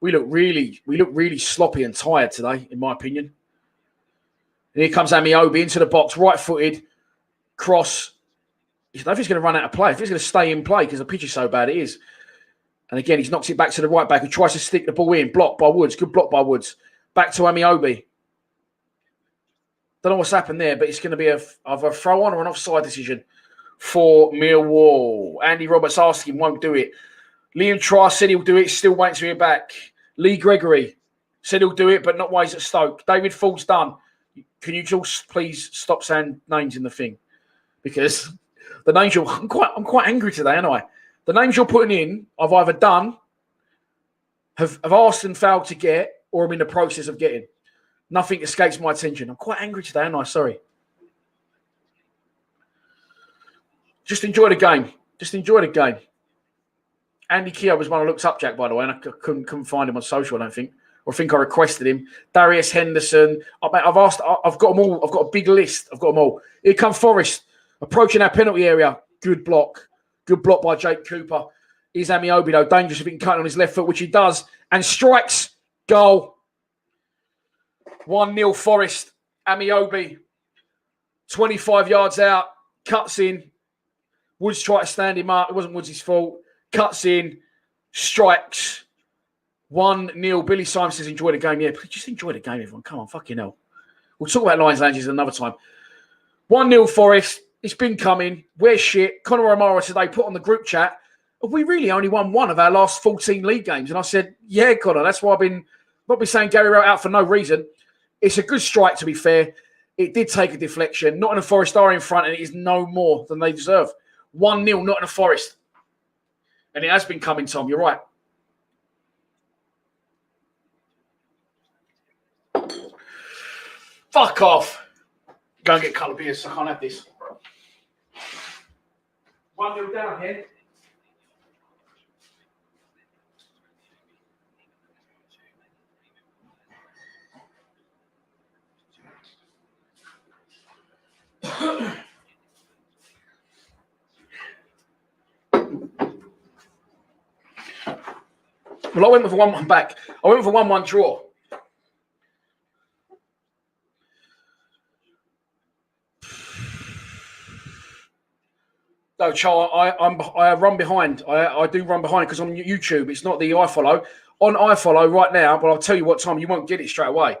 we look really sloppy and tired today, in my opinion. And here comes Amiobi into the box, right-footed, cross. I don't know if he's going to run out of play. If he's going to stay in play because the pitch is so bad, it is. And again, he's knocked it back to the right back who tries to stick the ball in. Blocked by Woods. Good block by Woods. Back to Amiobi. Don't know what's happened there, but it's going to be either a throw-on or an offside decision for Millwall. Andy Roberts asking, won't do it. Liam Trice said he'll do it. Still waiting to hear back. Lee Gregory said he'll do it, but not while he's at Stoke. David Ford's done. Can you just please stop saying names in the thing? Because the names I'm quite angry today, aren't I? The names you're putting in, I've either done, have asked and failed to get, or I'm in the process of getting. Nothing escapes my attention. I'm quite angry today, aren't I? Sorry. Just enjoy the game. Just enjoy the game. Andy Keogh was one I looked up, Jack, by the way, and I couldn't find him on social, I don't think. Or I think I requested him. Darius Henderson. I've asked. I've got them all. I've got a big list. I've got them all. Here come Forest. Approaching our penalty area. Good block. Good block by Jake Cooper. Here's Amiobi, though. Dangerous if he can cut on his left foot, which he does. And strikes. Goal. 1-0 Forest. Amiobi. 25 yards out. Cuts in. Woods tried to stand him up. It wasn't Woods' fault. Cuts in. Strikes. 1-0. Billy Simon says, enjoy the game. Yeah, please just enjoy the game, everyone. Come on, fucking hell. We'll talk about Lions Lounges another time. 1-0 Forest. It's been coming. We're shit. Conor O'Mara today put on the group chat, have we really only won one of our last 14 league games? And I said, yeah, Conor, that's why I've been not be saying Gary Rowe out for no reason. It's a good strike, to be fair. It did take a deflection. Nottingham Forest are in front, and it is no more than they deserve. 1-0 Nottingham Forest. And it has been coming, Tom. You're right. Fuck off. Go and get a couple of beers. I can't have this. 1-0 down here. Well, I went with a 1-1 back. I went with a 1-1 draw. No, Charles, I run behind. I do run behind because on YouTube, it's not the iFollow. On iFollow right now, but I'll tell you what time, you won't get it straight away.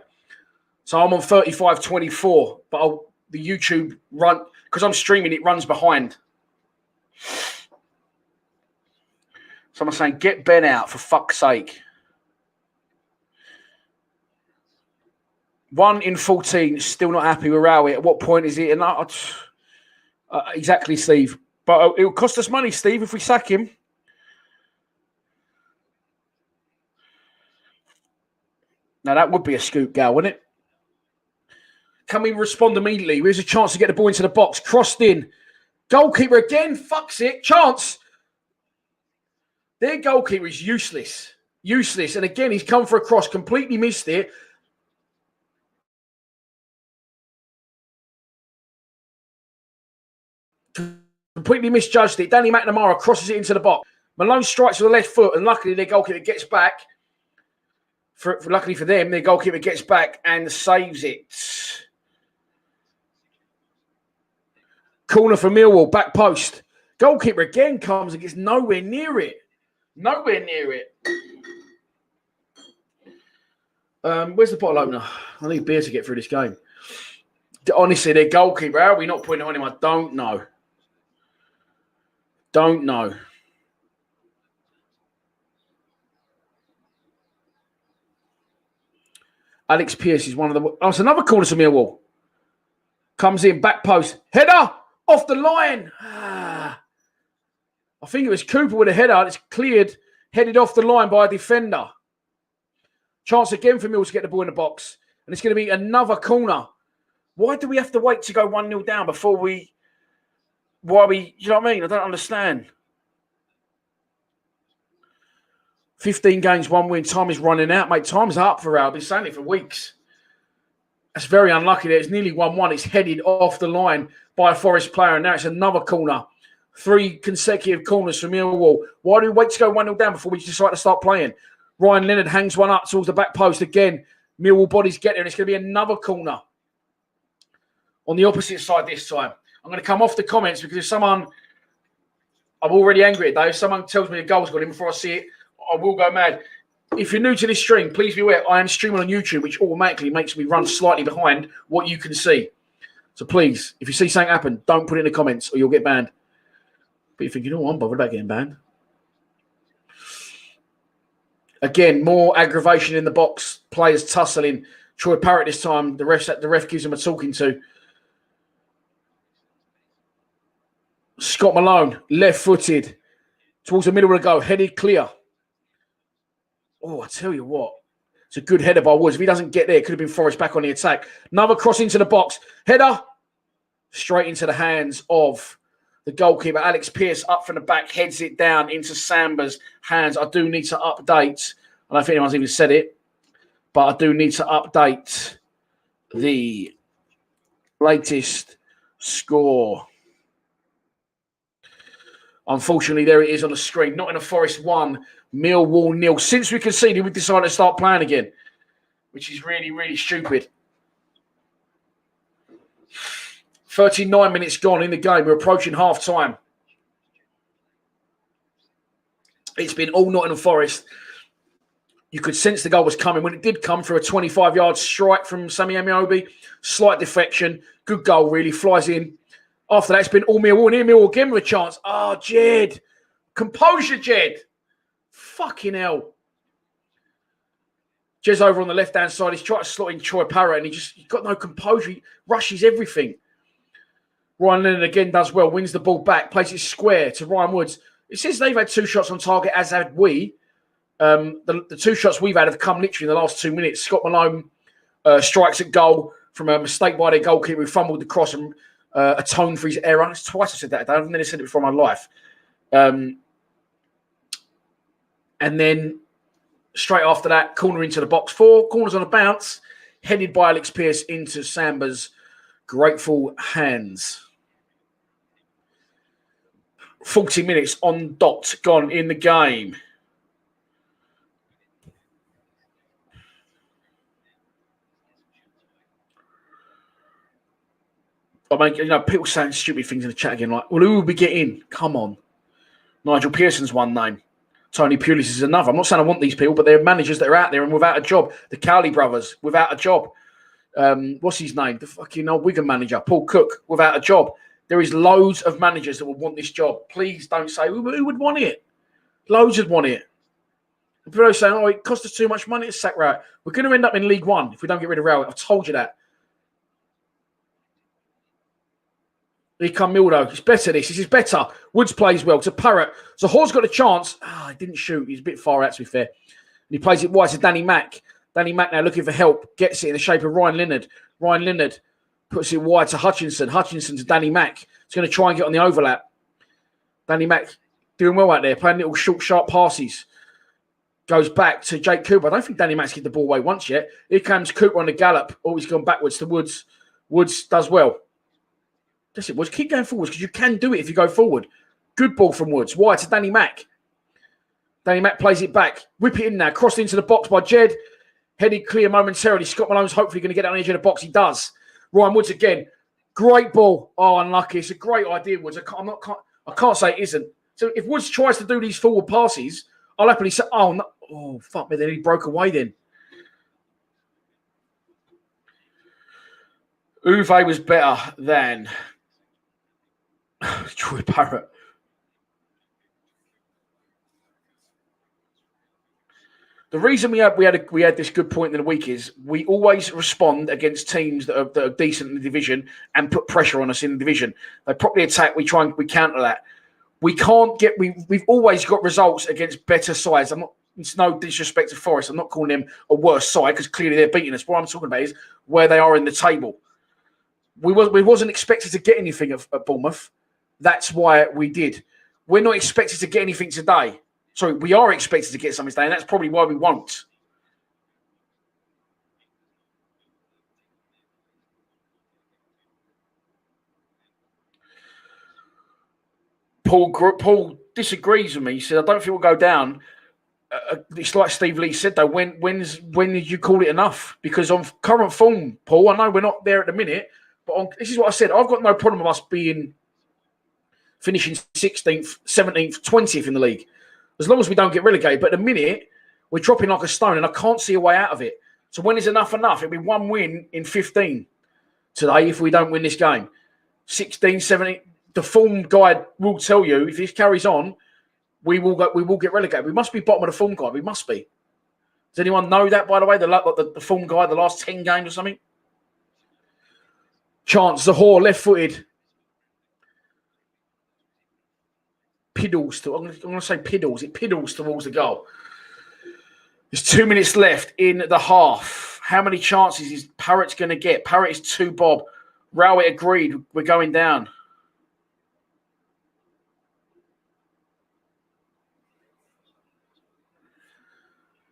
So I'm on 35.24, but the YouTube run, because I'm streaming, it runs behind. Someone's saying, get Ben out, for fuck's sake. 1 in 14, still not happy with Rowie. At what point is it? And exactly, Steve. But it will cost us money, Steve, if we sack him. Now, that would be a scoop, Gal, wouldn't it? Can we respond immediately? Here's a chance to get the ball into the box. Crossed in. Goalkeeper again. Fucks it. Chance. Their goalkeeper is useless. Useless. And again, he's come for a cross. Completely missed it. Completely misjudged it. Danny McNamara crosses it into the box. Malone strikes with the left foot, and luckily their goalkeeper gets back. Luckily for them, their goalkeeper gets back and saves it. Corner for Millwall, back post. Goalkeeper again comes and gets nowhere near it. Nowhere near it. Where's the bottle opener? I need beer to get through this game. Honestly, their goalkeeper, how are we not putting it on him? I don't know. Don't know. Alex Pearce is one of the... Oh, it's another corner to Millwall. Comes in, back post. Header! Off the line! I think it was Cooper with a header. It's cleared, headed off the line by a defender. Chance again for Mills to get the ball in the box. And it's going to be another corner. Why do we have to wait to go 1-0 down before we... Why we... You know what I mean? I don't understand. 15 games, 1 win. Time is running out, mate. Time's up for Al. I've been saying it for weeks. That's very unlucky there. It's nearly 1-1. It's headed off the line by a Forest player. And now it's another corner. 3 consecutive corners from Millwall. Why do we wait to go 1-0 down before we decide to start playing? Ryan Leonard hangs one up towards the back post again. Millwall bodies get there, and it's going to be another corner on the opposite side this time. I'm going to come off the comments because if someone, I'm already angry at that. If someone tells me the goal's gone in before I see it, I will go mad. If you're new to this stream, please be aware I am streaming on YouTube, which automatically makes me run slightly behind what you can see. So please, if you see something happen, don't put it in the comments or you'll get banned. But you're thinking, I'm bothered about getting banned. Again, more aggravation in the box. Players tussling. Troy Parrott this time. The ref gives him a talking to. Scott Malone, left-footed. Towards the middle of the goal. Headed clear. Oh, I tell you what. It's a good header by Woods. If he doesn't get there, it could have been Forest back on the attack. Another cross into the box. Header. Straight into the hands of the goalkeeper. Alex Pearce up from the back. Heads it down into Samba's hands. I do need to update. I don't think anyone's even said it. But I do need to update the latest score. Unfortunately, there it is on the screen. Nottingham Forest 1, Millwall 0. Since we conceded, we've decided to start playing again, which is really, really stupid. 39 minutes gone in the game. We're approaching half-time. It's been all Nottingham Forest. You could sense the goal was coming. When it did come through a 25-yard strike from Sami Amiobi, slight deflection, good goal really, flies in. After that, it's been all Millwall. And here Millwall again with a chance. Oh, Jed. Composure, Jed. Fucking hell. Jed's over on the left-hand side. He's trying to slot in Troy Parrott, and he's got no composure. He rushes everything. Ryan Leonard again does well. Wins the ball back. Plays it square to Ryan Woods. It says they've had 2 shots on target, as have we. The 2 shots we've had have come literally in the last 2 minutes. Scott Malone strikes at goal from a mistake by their goalkeeper who fumbled the cross and atoned for his error. It's twice I said that. I've never said it before in my life. And then straight after that, corner into the box. 4 corners on a bounce, headed by Alex Pearce into Samba's grateful hands. 40 minutes on dot gone in the game. I mean, people saying stupid things in the chat again, like, well, who will we get in? Come on. Nigel Pearson's one name. Tony Pulis is another. I'm not saying I want these people, but they're managers that are out there and without a job. The Cowley brothers, without a job. What's his name? The fucking old Wigan manager, Paul Cook, without a job. There is loads of managers that would want this job. Please don't say, who would want it? Loads would want it. People are saying, it costs us too much money to sack Rowett. We're going to end up in League One if we don't get rid of Rowett. I've told you that. Here come Mildo. It's better this. This is better. Woods plays well to Parrott. So Hall's got a chance. He didn't shoot. He's a bit far out, to be fair. And he plays it wide to Danny Mack. Danny Mack now looking for help. Gets it in the shape of Ryan Leonard. Ryan Leonard puts it wide to Hutchinson. Hutchinson to Danny Mack. He's going to try and get on the overlap. Danny Mack doing well out there. Playing little short, sharp passes. Goes back to Jake Cooper. I don't think Danny Mack's given the ball away once yet. Here comes Cooper on the gallop. Oh, he's gone backwards to Woods. Woods does well. That's it, Woods. Keep going forwards because you can do it if you go forward. Good ball from Woods. Wide to Danny Mack. Danny Mack plays it back. Whip it in now. Crossed into the box by Jed. Headed clear momentarily. Scott Malone's hopefully going to get on the edge of the box. He does. Ryan Woods again. Great ball. Oh, unlucky. It's a great idea, Woods. I can't say it isn't. So if Woods tries to do these forward passes, I'll happily say, oh, no. Oh, fuck me. Then he broke away then. Uwe was better than Troy Parrott. The reason we had this good point in the week is we always respond against teams that are decent in the division and put pressure on us in the division. They properly attack. We counter that. We can't get. We've always got results against better sides. It's no disrespect to Forest. I'm not calling them a worse side because clearly they're beating us. What I'm talking about is where they are in the table. We wasn't expected to get anything at Bournemouth. That's why we did. We're not expected to get anything today. Sorry, we are expected to get something today, and that's probably why we won't. Paul disagrees with me. He said, I don't think we'll go down. it's like Steve Lee said, though, when did you call it enough? Because on current form, Paul, I know we're not there at the minute, but this is what I said. I've got no problem with us finishing 16th, 17th, 20th in the league, as long as we don't get relegated. But at the minute, we're dropping like a stone, and I can't see a way out of it. So when is enough? It'll be one win in 15 today if we don't win this game. 16, 17. The form guide will tell you if this carries on, we will get relegated. We must be bottom of the form guide. We must be. Does anyone know that, by the way? The form guide, the last 10 games or something? Chance, Zahor, left-footed. Piddles. I'm going to say piddles. It piddles towards the goal. There's 2 minutes left in the half. How many chances is Parrott's going to get? Parrott is 2 bob. Rowett agreed. We're going down.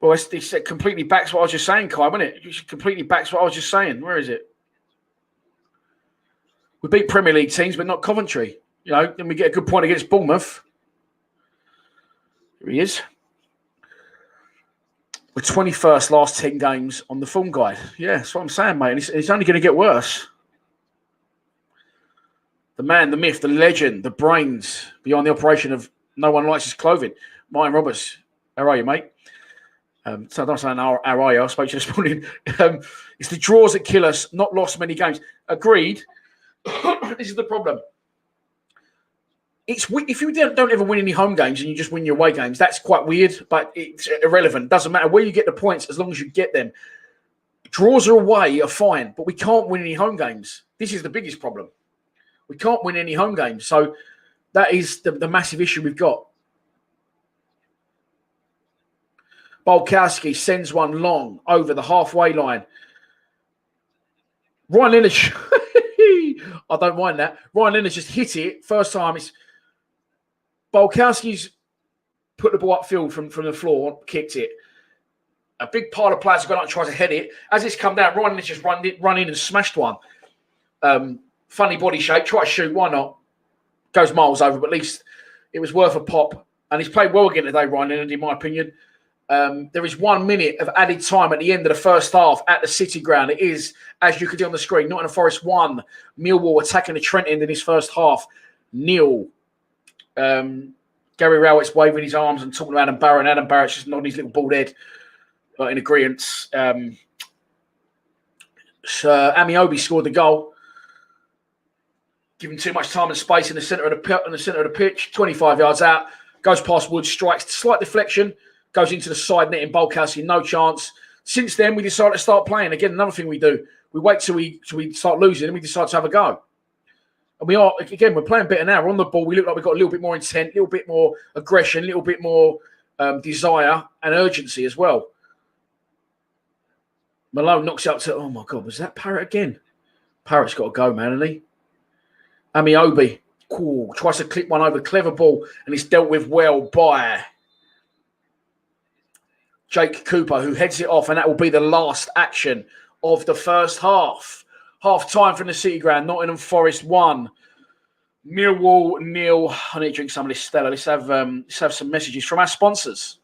Well, it's completely backs what I was just saying, Kai, wasn't it? It completely backs what I was just saying. Where is it? We beat Premier League teams, but not Coventry. Then we get a good point against Bournemouth. Here he is. We're 21st last 10 games on the form guide. Yeah, that's what I'm saying, mate. It's only going to get worse. The man, the myth, the legend, the brains behind the operation of no one likes his clothing. Martin Roberts, how are you, mate? So I don't say how are you? I spoke to you this morning. It's the draws that kill us, not lost many games. Agreed. This is the problem. If you don't ever win any home games and you just win your away games, that's quite weird, but it's irrelevant. Doesn't matter where you get the points as long as you get them. Draws are away are fine, but we can't win any home games. This is the biggest problem. We can't win any home games. So that is the massive issue we've got. Bolkowski sends one long over the halfway line. Ryan Lineage. I don't mind that. Ryan Lineage just hit it. First time it's Bolkowski's put the ball upfield from the floor, kicked it. A big pile of players have gone out and tried to head it. As it's come down, Ryan Lineage just run in and smashed one. Funny body shape. Try to shoot. Why not? Goes miles over, but at least it was worth a pop. And he's played well again today, Ryan Lineage, in my opinion. There is 1 minute of added time at the end of the first half at the City Ground. It is, as you can see on the screen, Nottingham Forest 1, Millwall attacking the Trent end in his first half. 0. Gary Rowett's waving his arms and talking to Adam Barrett, and Adam Barrett's just nodding his little bald head in agreement. Amiobi scored the goal. Given too much time and space in the centre of the pitch. 25 yards out, goes past Woods, strikes, slight deflection. Goes into the side net in Bolkowski, no chance. Since then, we decided to start playing. Again, another thing we do. We wait till we start losing and we decide to have a go. And we're playing better now. We're on the ball. We look like we've got a little bit more intent, a little bit more aggression, a little bit more desire and urgency as well. Malone knocks it up to, oh my God, was that Parrott again? Parrott's got to go, man, hasn't he? Amiobi tries to clip one over, clever ball, and it's dealt with well by Jake Cooper, who heads it off, and that will be the last action of the first half. Half time from the City Ground. Nottingham Forest 1, Millwall 0. I need to drink some of this Stella. Let's have some messages from our sponsors.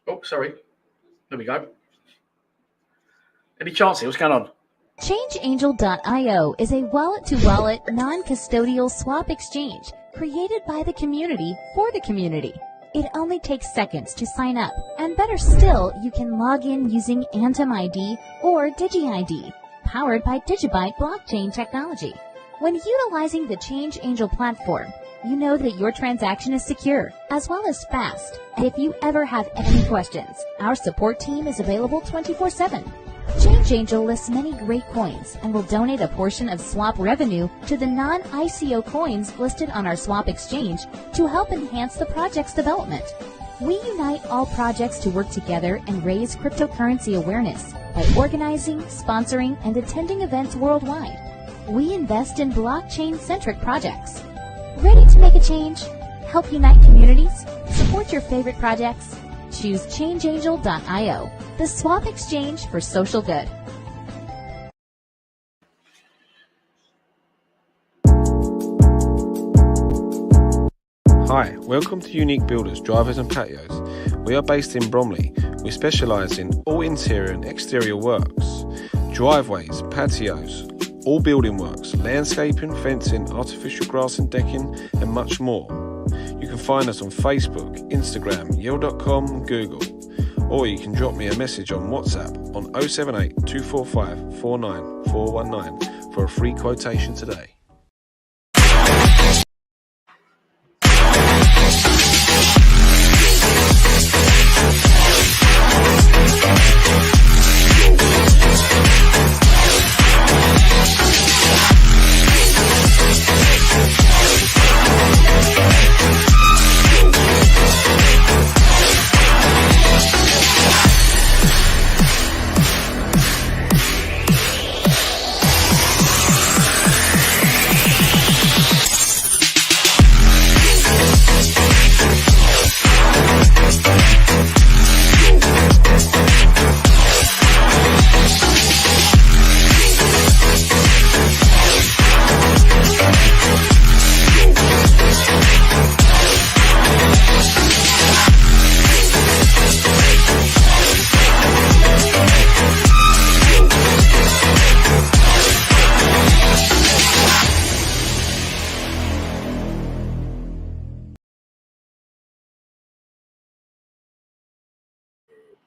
Oh, sorry. There we go. Any chance here? What's going on? ChangeAngel.io is a wallet-to-wallet, non-custodial swap exchange created by the community for the community. It only takes seconds to sign up, and better still, you can log in using Atom ID or DigiID, powered by Digibyte blockchain technology. When utilizing the Change Angel platform, you know that your transaction is secure, as well as fast. And if you ever have any questions, our support team is available 24/7. Change Angel lists many great coins and will donate a portion of swap revenue to the non-ICO coins listed on our swap exchange to help enhance the project's development. We unite all projects to work together and raise cryptocurrency awareness by organizing, sponsoring, and attending events worldwide. We invest in blockchain-centric projects. Ready to make a change? Help unite communities? Support your favorite projects? Choose ChangeAngel.io, the swap exchange for social good. Hi, Hi, welcome to Unique Builders, Drivers and Patios. We are based in Bromley. We specialise in all interior and exterior works, driveways, patios, all building works, landscaping, fencing, artificial grass and decking, and much more. You can find us on Facebook, Instagram, yell.com and Google. Or you can drop me a message on WhatsApp on 078 245 49419 for a free quotation today.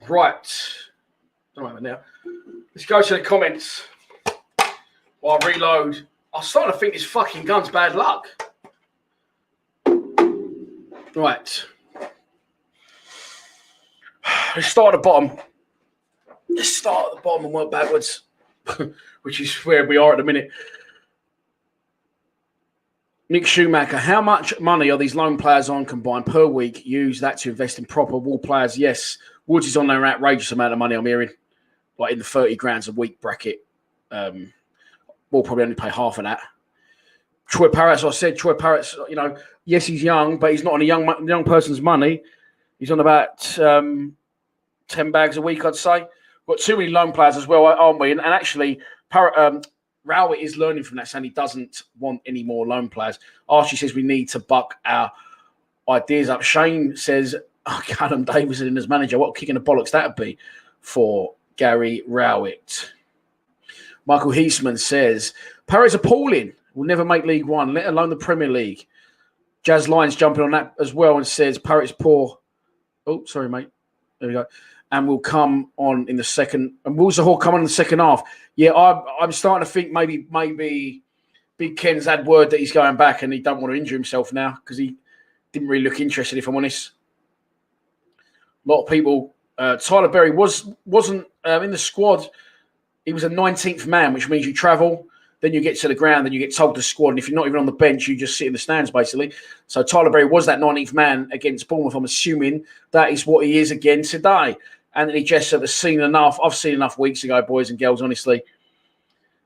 Right. Now, let's go to the comments while I reload. I'm starting to think this fucking gun's bad luck. Right. Let's start at the bottom. Let's start at the bottom and work backwards, which is where we are at the minute. Nick Schumacher, how much money are these loan players on combined per week? Use that to invest in proper Wall players. Yes, Woods is on their outrageous amount of money, I'm hearing, like in the 30 grand a week bracket. We'll probably only pay half of that. Troy Parrott's, I said, Troy Parrott's, yes, he's young, but he's not on a young person's money. He's on about 10 bags a week, I'd say. We've got too many loan players as well, aren't we? And actually, Rowett is learning from that, saying he doesn't want any more loan players. Archie says we need to buck our ideas up. Shane says, Callum Davison as manager. What a kick in the bollocks that would be for Gary Rowett. Michael Heisman says, Parrott's appalling. Will never make League One, let alone the Premier League. Jazz Lyons jumping on that as well and says, Parrott's poor. Oh, sorry, mate. There we go. And will come on in the second. And will Zahor come on in the second half? Yeah, I'm starting to think maybe Big Ken's had word that he's going back and he don't want to injure himself now because he didn't really look interested, if I'm honest. A lot of people. Tyler Berry wasn't in the squad. He was a 19th man, which means you travel, then you get to the ground, then you get told to squad. And if you're not even on the bench, you just sit in the stands, basically. So Tyler Berry was that 19th man against Bournemouth. I'm assuming that is what he is again today. Anthony Jessup has seen enough. I've seen enough weeks ago, boys and girls, honestly.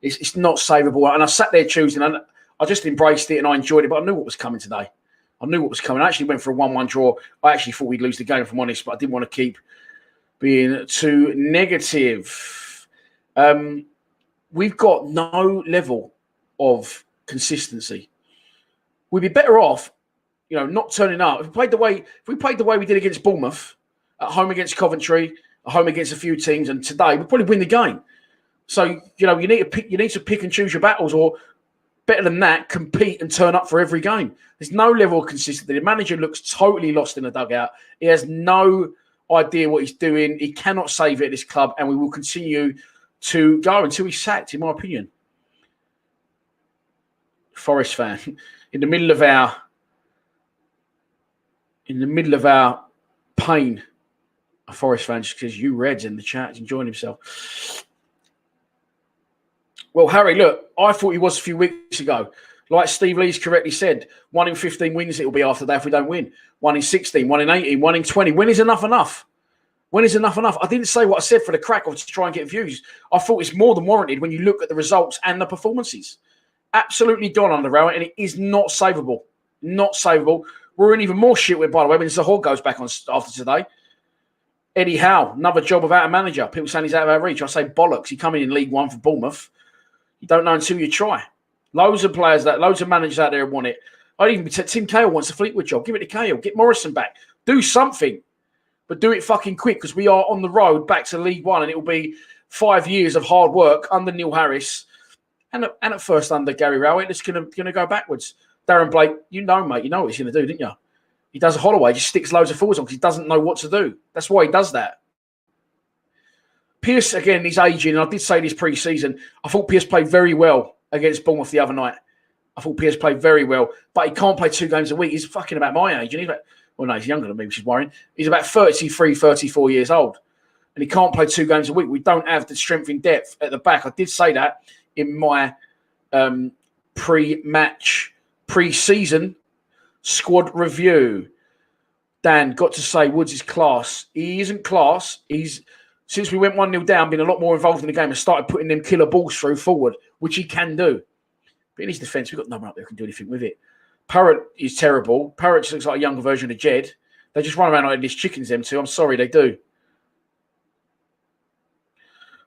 It's not savable. And I sat there choosing, and I just embraced it and I enjoyed it, but I knew what was coming today. I knew what was coming. I actually went for a 1-1 draw. I actually thought we'd lose the game, if I'm honest, but I didn't want to keep being too negative. We've got no level of consistency. We'd be better off, not turning up. If we played the way we did against Bournemouth, at home against Coventry, at home against a few teams, and today we'd probably win the game. So you need to pick and choose your battles, or better than that, compete and turn up for every game. There's no level of consistency. The manager looks totally lost in the dugout. He has no idea what he's doing. He cannot save it at this club, and we will continue to go until he's sacked, in my opinion. Forest fan. In the middle of our pain, a Forest fan just because you Reds in the chat enjoying himself. Well, Harry, look, I thought he was a few weeks ago. Like Steve Lee's correctly said, 1 in 15 wins it will be after that if we don't win. 1 in 16, 1 in 18, 1 in 20. When is enough? When is enough? I didn't say what I said for the crack or to try and get views. I thought it's more than warranted when you look at the results and the performances. Absolutely gone under Rowett, and it is not savable. Not savable. We're in even more shit with, by the way, when Zahor goes back on after today. Eddie Howe, another job without a manager. People saying he's out of our reach. I say bollocks. He coming in League One for Bournemouth. You don't know until you try. Loads of managers out there want it. I'd even say Tim Cahill wants a Fleetwood job. Give it to Cahill. Get Morrison back. Do something. But do it fucking quick because we are on the road back to League One and it will be 5 years of hard work under Neil Harris and at first under Gary Rowett. It's going to go backwards. Darren Blake, you know, mate. You know what he's going to do, didn't you? He does a Holloway. Just sticks loads of forwards on because he doesn't know what to do. That's why he does that. Pearce, again, he's aging. And I did say this pre-season. I thought Pearce played very well against Bournemouth the other night. I thought Pearce played very well, but he can't play 2 games a week. He's fucking about my age. And he's about, well, no, he's younger than me, which is worrying. He's about 33, 34 years old. And he can't play 2 games a week. We don't have the strength in depth at the back. I did say that in my pre-season squad review. Dan, got to say, Woods is class. He isn't class. He's, since we went 1-0 down, been a lot more involved in the game and started putting them killer balls through forward, which he can do. But in his defence, we've got no one up there who can do anything with it. Parrott is terrible. Parrott just looks like a younger version of Jed. They just run around like these chickens, them two. I'm sorry, they do.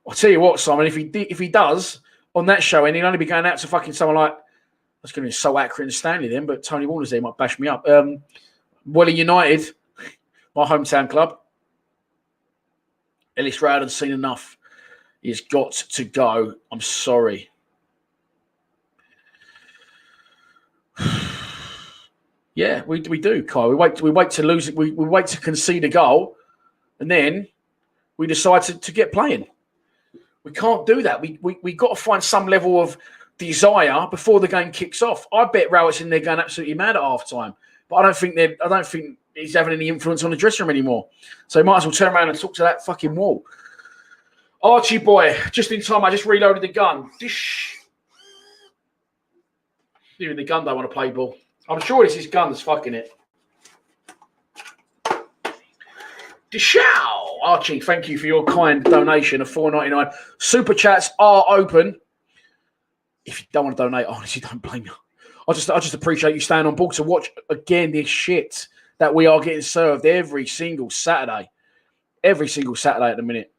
I'll tell you what, Simon, if he does on that show, and he'll only be going out to fucking someone like, that's going to be so accurate and Stanley then, but Tony Warner's there, might bash me up. Welling United, my hometown club. Ellis Rowden's seen enough. He's got to go. I'm sorry. Yeah, we do, Kyle. We wait to lose it. We wait to concede a goal, and then we decide to get playing. We can't do that. We got to find some level of desire before the game kicks off. I bet Rowett's in there going absolutely mad at half time, but I don't think he's having any influence on the dressing room anymore. So he might as well turn around and talk to that fucking wall. Archie boy, just in time. I just reloaded the gun. Even the gun don't want to play ball. I'm sure it's his gun that's fucking it. Dishow! Archie, thank you for your kind donation of $4.99. Super chats are open. If you don't want to donate, honestly, don't blame me. I just appreciate you staying on board to watch again this shit that we are getting served every single Saturday. Every single Saturday at the minute.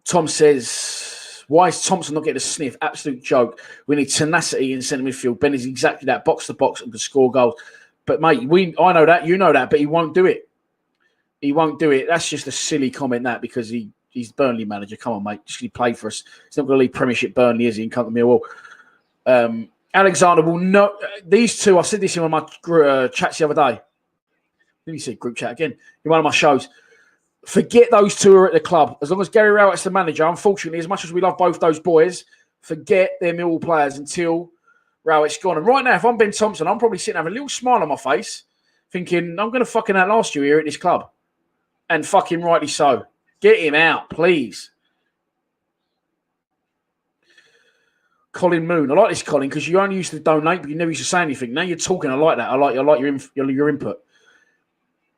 Tom says, why is Thompson not getting a sniff? Absolute joke. We need tenacity in centre midfield. Ben is exactly that, box to box and can score goals. But, mate, I know that, you know that, but he won't do it. He won't do it. That's just a silly comment, that, because he's Burnley manager. Come on, mate. Just he played for us. He's not going to leave Premiership Burnley, is he? And come to Millwall. Alexander will know. These two, I said this in one of my chats the other day. Let me see group chat again. In one of my shows. Forget those two are at the club. As long as Gary Rowett's the manager, unfortunately, as much as we love both those boys, forget their Millwall players until Rowett's gone. And right now, if I'm Ben Thompson, I'm probably sitting having a little smile on my face, thinking, I'm going to fucking outlast you here at this club. And fucking rightly so. Get him out, please. Colin Moon. I like this, Colin, because you only used to donate, but you never used to say anything. Now you're talking. I like that. I like your input.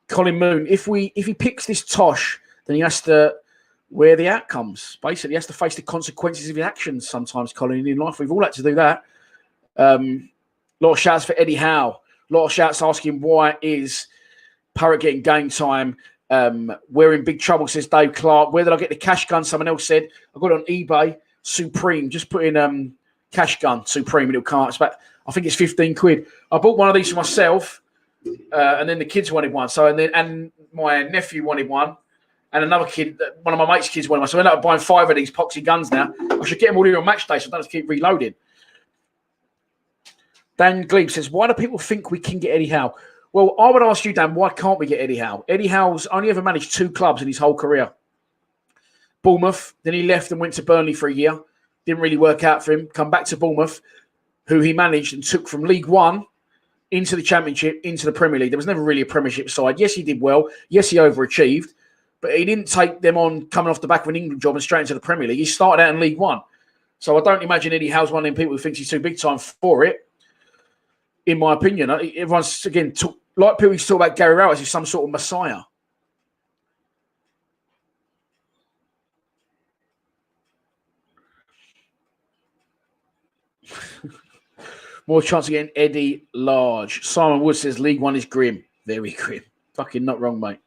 Colin Moon. If he picks this tosh, then he has to wear the outcomes. Basically, he has to face the consequences of his actions sometimes, Colin, in life. We've all had to do that. A lot of shouts for Eddie Howe. A lot of shouts asking why is Parrott getting game time. We're in big trouble, says Dave Clark. Where did I get the cash gun? Someone else said. I got it on eBay. Supreme. Just put in cash gun Supreme and it'll come up. It's about, I think it's 15 quid. I bought one of these for myself, and then the kids wanted one. So and my nephew wanted one, and another kid, one of my mates' kids wanted one. So I ended up buying 5 of these poxy guns now. I should get them all here on match day, so I don't have to keep reloading. Dan Glebe says, why do people think we can get Eddie Howe? Well, I would ask you, Dan, why can't we get Eddie Howe? Eddie Howe's only ever managed 2 clubs in his whole career. Bournemouth, then he left and went to Burnley for a year. Didn't really work out for him. Come back to Bournemouth, who he managed and took from League One into the Championship, into the Premier League. There was never really a Premiership side. Yes, he did well. Yes, he overachieved. But he didn't take them on coming off the back of an England job and straight into the Premier League. He started out in League One. So I don't imagine Eddie Howe's one of them people who thinks he's too big time for it, in my opinion. Everyone's, again, like people used to talk about Gary Rowett as some sort of messiah. More chance of getting Eddie large. Simon Wood says League One is grim. Very grim. Fucking not wrong, mate.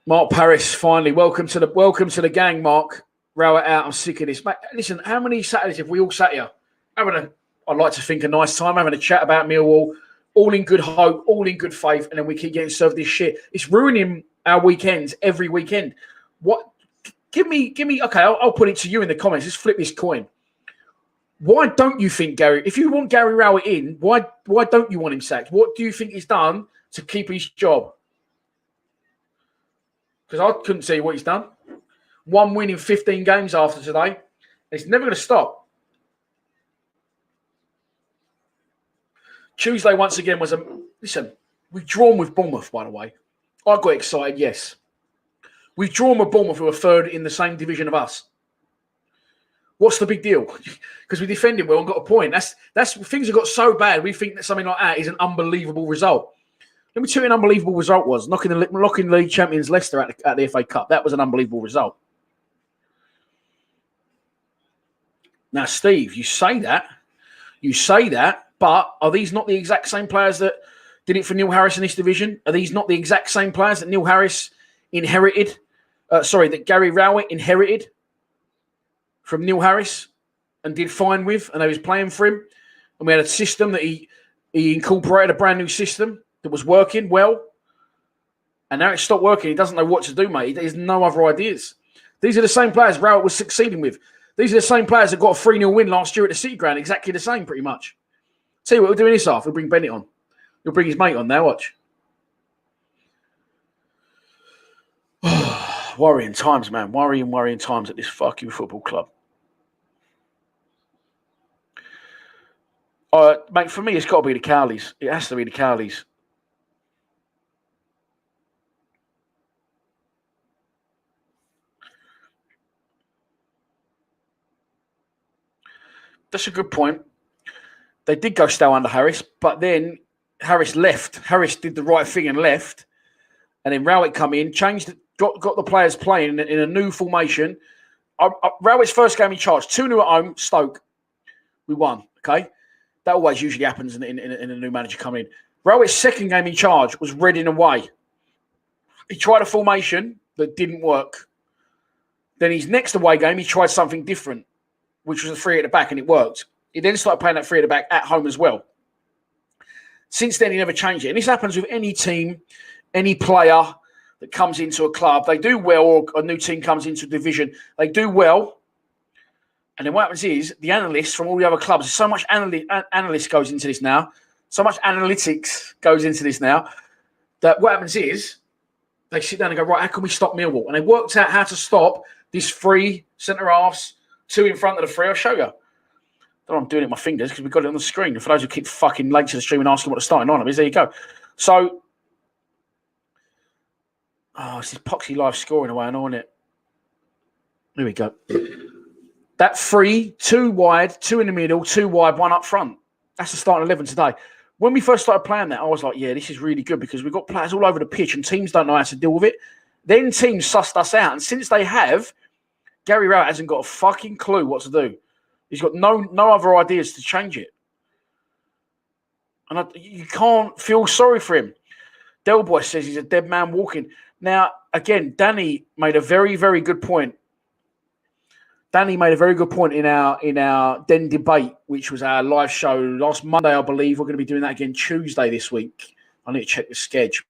Mark Paris, finally. Welcome to the gang, Mark. Row it out. I'm sick of this. Mate, listen, how many Saturdays have we all sat here? I'd like to think, a nice time, having a chat about Millwall, all in good hope, all in good faith, and then we keep getting served this shit. It's ruining our weekends every weekend. What? Give me. Okay, I'll put it to you in the comments. Let's flip this coin. Why don't you think Gary? If you want Gary Rowett in, why don't you want him sacked? What do you think he's done to keep his job? Because I couldn't see what he's done. 1 win in 15 games after today. It's never going to stop. Tuesday, once again, was a... Listen, we've drawn with Bournemouth, by the way. I got excited, yes. We've drawn with Bournemouth, who are third in the same division of us. What's the big deal? Because we defended well and got a point. That's things have got so bad, we think that something like that is an unbelievable result. Let me tell you what an unbelievable result was. Knocking the league champions Leicester at the FA Cup. That was an unbelievable result. Now, Steve, you say that, but are these not the exact same players that did it for Neil Harris in this division? Are these not the exact same players that Neil Harris inherited? That Gary Rowett inherited from Neil Harris and did fine with, and they was playing for him. And we had a system that he incorporated, a brand new system that was working well. And now it stopped working. He doesn't know what to do, mate. There's no other ideas. These are the same players Rowett was succeeding with. These are the same players that got a 3-0 win last year at the City Ground. Exactly the same, pretty much. Tell you what, we're doing this half. We'll bring Bennett on. He'll bring his mate on now, watch. Worrying times, man. Worrying times at this fucking football club. Mate, for me, it's got to be the Cowleys. It has to be the Cowleys. That's a good point. They did go stale under Harris, but then Harris left. Harris did the right thing and left. And then Rowett come in, got the players playing in a new formation. Rowett's first game in charge, 2-0 at home, Stoke. We won, okay? That always usually happens in a new manager coming in. Rowett's second game in charge was Reading away. He tried a formation that didn't work. Then his next away game, he tried something different, which was a 3 at the back, and it worked. He then started playing that 3 at the back at home as well. Since then, he never changed it. And this happens with any team, any player that comes into a club. They do well, or a new team comes into a division. They do well. And then what happens is, the analysts from all the other clubs, so much analyst goes into this now, so much analytics goes into this now, that what happens is, they sit down and go, right, how can we stop Millwall? And they worked out how to stop these 3 centre-halves, 2 in front of the 3. I'll show you. I don't know I'm doing it with my fingers because we've got it on the screen. And for those who keep fucking late to the stream and asking what the starting lineup is, there you go. So, it's this Poxy live scoring away, I know, isn't it? There we go. That 3, 2 wide, 2 in the middle, 2 wide, 1 up front. That's the starting 11 today. When we first started playing that, I was like, yeah, this is really good because we've got players all over the pitch and teams don't know how to deal with it. Then teams sussed us out. And since they have, Gary Rowett hasn't got a fucking clue what to do. He's got no other ideas to change it. And you can't feel sorry for him. Del Boy says he's a dead man walking. Now, again, Danny made a very, very good point. Danny made a very good point in our Den debate, which was our live show last Monday, I believe. We're going to be doing that again Tuesday this week. I need to check the schedule.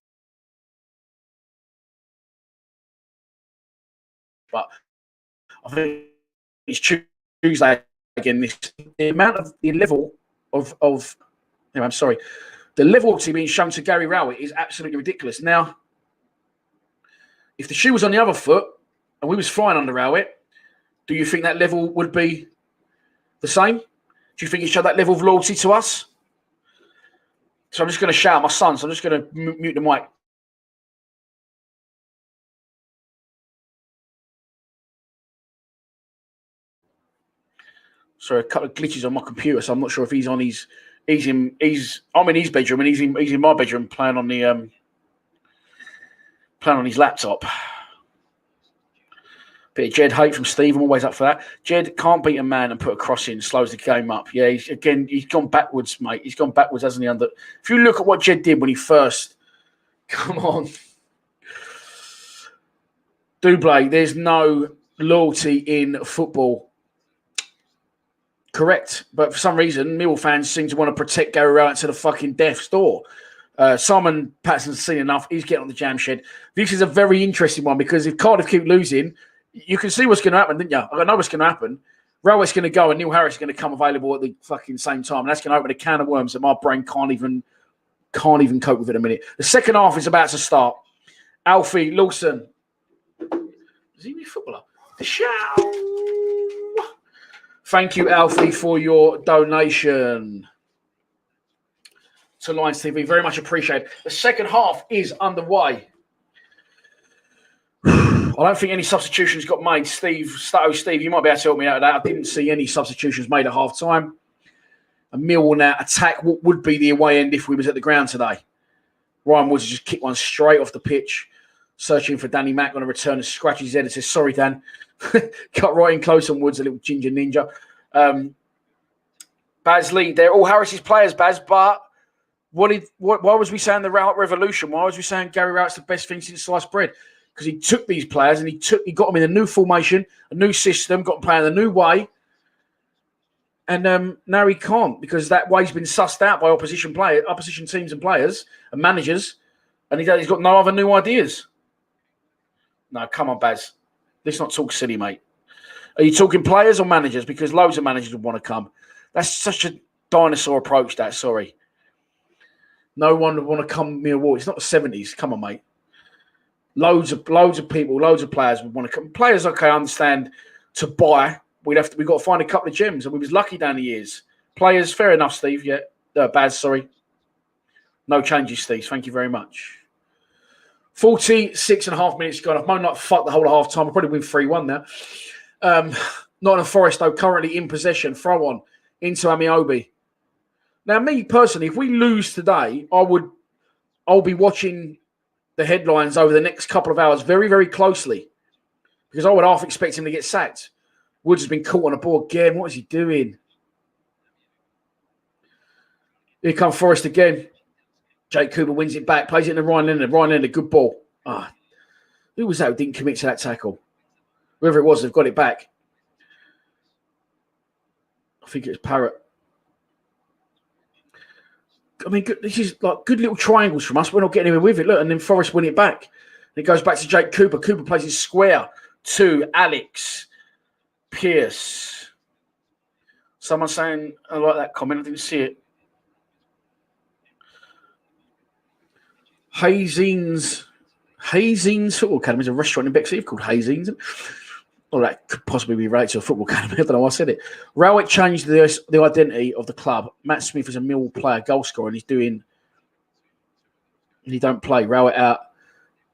But I think it's Tuesday again. The level to being shown to Gary Rowett is absolutely ridiculous. Now, if the shoe was on the other foot and we was flying under Rowett, do you think that level would be the same? Do you think he showed that level of loyalty to us? So I'm just going to shout at my son. So I'm just going to mute the mic. Sorry, a couple of glitches on my computer, so I'm not sure if I'm in his bedroom and he's in my bedroom playing on his laptop. Bit of Jed hate from Steve. I'm always up for that. Jed can't beat a man and put a cross in, slows the game up. Yeah, he's gone backwards, mate. He's gone backwards, hasn't he? If you look at what Jed did when he first, come on, Dublé. There's no loyalty in football. Correct. But for some reason, Millwall fans seem to want to protect Gary Rowett to the fucking death's door. Simon Patterson's seen enough. He's getting on the jam shed. This is a very interesting one because if Cardiff keep losing, you can see what's going to happen, didn't you? I know what's going to happen. Rowett's going to go and Neil Harris is going to come available at the fucking same time. And that's going to open a can of worms that my brain can't even cope with in a minute. The second half is about to start. Alfie Lawson. Is he a footballer? Show. Thank you, Alfie, for your donation to Lions TV. Very much appreciated. The second half is underway. I don't think any substitutions got made. Steve, you might be able to help me out with that. I didn't see any substitutions made at half time. A Millwall now attack what would be the away end if we was at the ground today. Ryan Woods just kicked one straight off the pitch, searching for Danny Mack on a return and scratches his head and says, sorry, Dan. Cut right in close on Woods, a little ginger ninja. Baz Lee, they're all Harris's players, Baz, but why was we saying the Rowett revolution? Why was we saying Gary Rowett's the best thing since sliced bread? Because he took these players and he got them in a new formation, a new system, got them playing a new way. And now he can't because that way's been sussed out by opposition teams and players and managers, and he's got no other new ideas. No, come on, Baz. Let's not talk silly, mate. Are you talking players or managers? Because loads of managers would want to come. That's such a dinosaur approach, that. Sorry. No one would want to come Millwall. It's not the 70s. Come on, mate. Loads of people, loads of players would want to come. Players, okay, I understand, to buy. We've got to find a couple of gems, and we was lucky down the years. Players, fair enough, Steve. Yeah, Baz, sorry. No changes, Steve. Thank you very much. 46.5 minutes gone. I've moaned like fuck the whole of half time. I'll probably win 3-1 now. Nottingham Forest, though, currently in possession. Throw on into Amiobi. Now, me personally, if we lose today, I'll be watching the headlines over the next couple of hours very, very closely because I would half expect him to get sacked. Woods has been caught on a ball again. What is he doing? Here comes Forest again. Jake Cooper wins it back, plays it into Ryan Leonard. Ryan Leonard, good ball. Who was that who didn't commit to that tackle? Whoever it was, they've got it back. I think it was Parrott. I mean, this is like good little triangles from us. We're not getting anywhere with it. Look, and then Forest win it back. And it goes back to Jake Cooper. Cooper plays it square to Alex Pierce. Someone saying, I like that comment. I didn't see it. Hazines Football Academy is a restaurant in Bexley called Hazines. Or that could possibly be related to a football academy. I don't know why I said it. Rowett changed the identity of the club. Matt Smith is a Millwall player, goal scorer, and he don't play. Rowett out.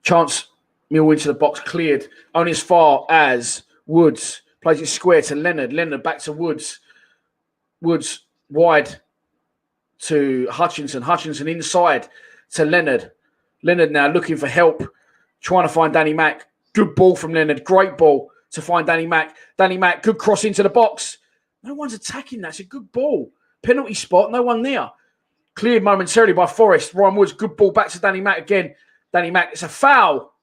Chance Millwall into the box, cleared. Only as far as Woods. Plays it square to Leonard. Leonard back to Woods. Woods wide to Hutchinson. Hutchinson inside to Leonard. Leonard now looking for help. Trying to find Danny Mack. Good ball from Leonard. Great ball to find Danny Mack. Danny Mack, good cross into the box. No one's attacking that. It's a good ball. Penalty spot, no one there. Cleared momentarily by Forest. Ryan Woods, good ball back to Danny Mack again. Danny Mack, it's a foul.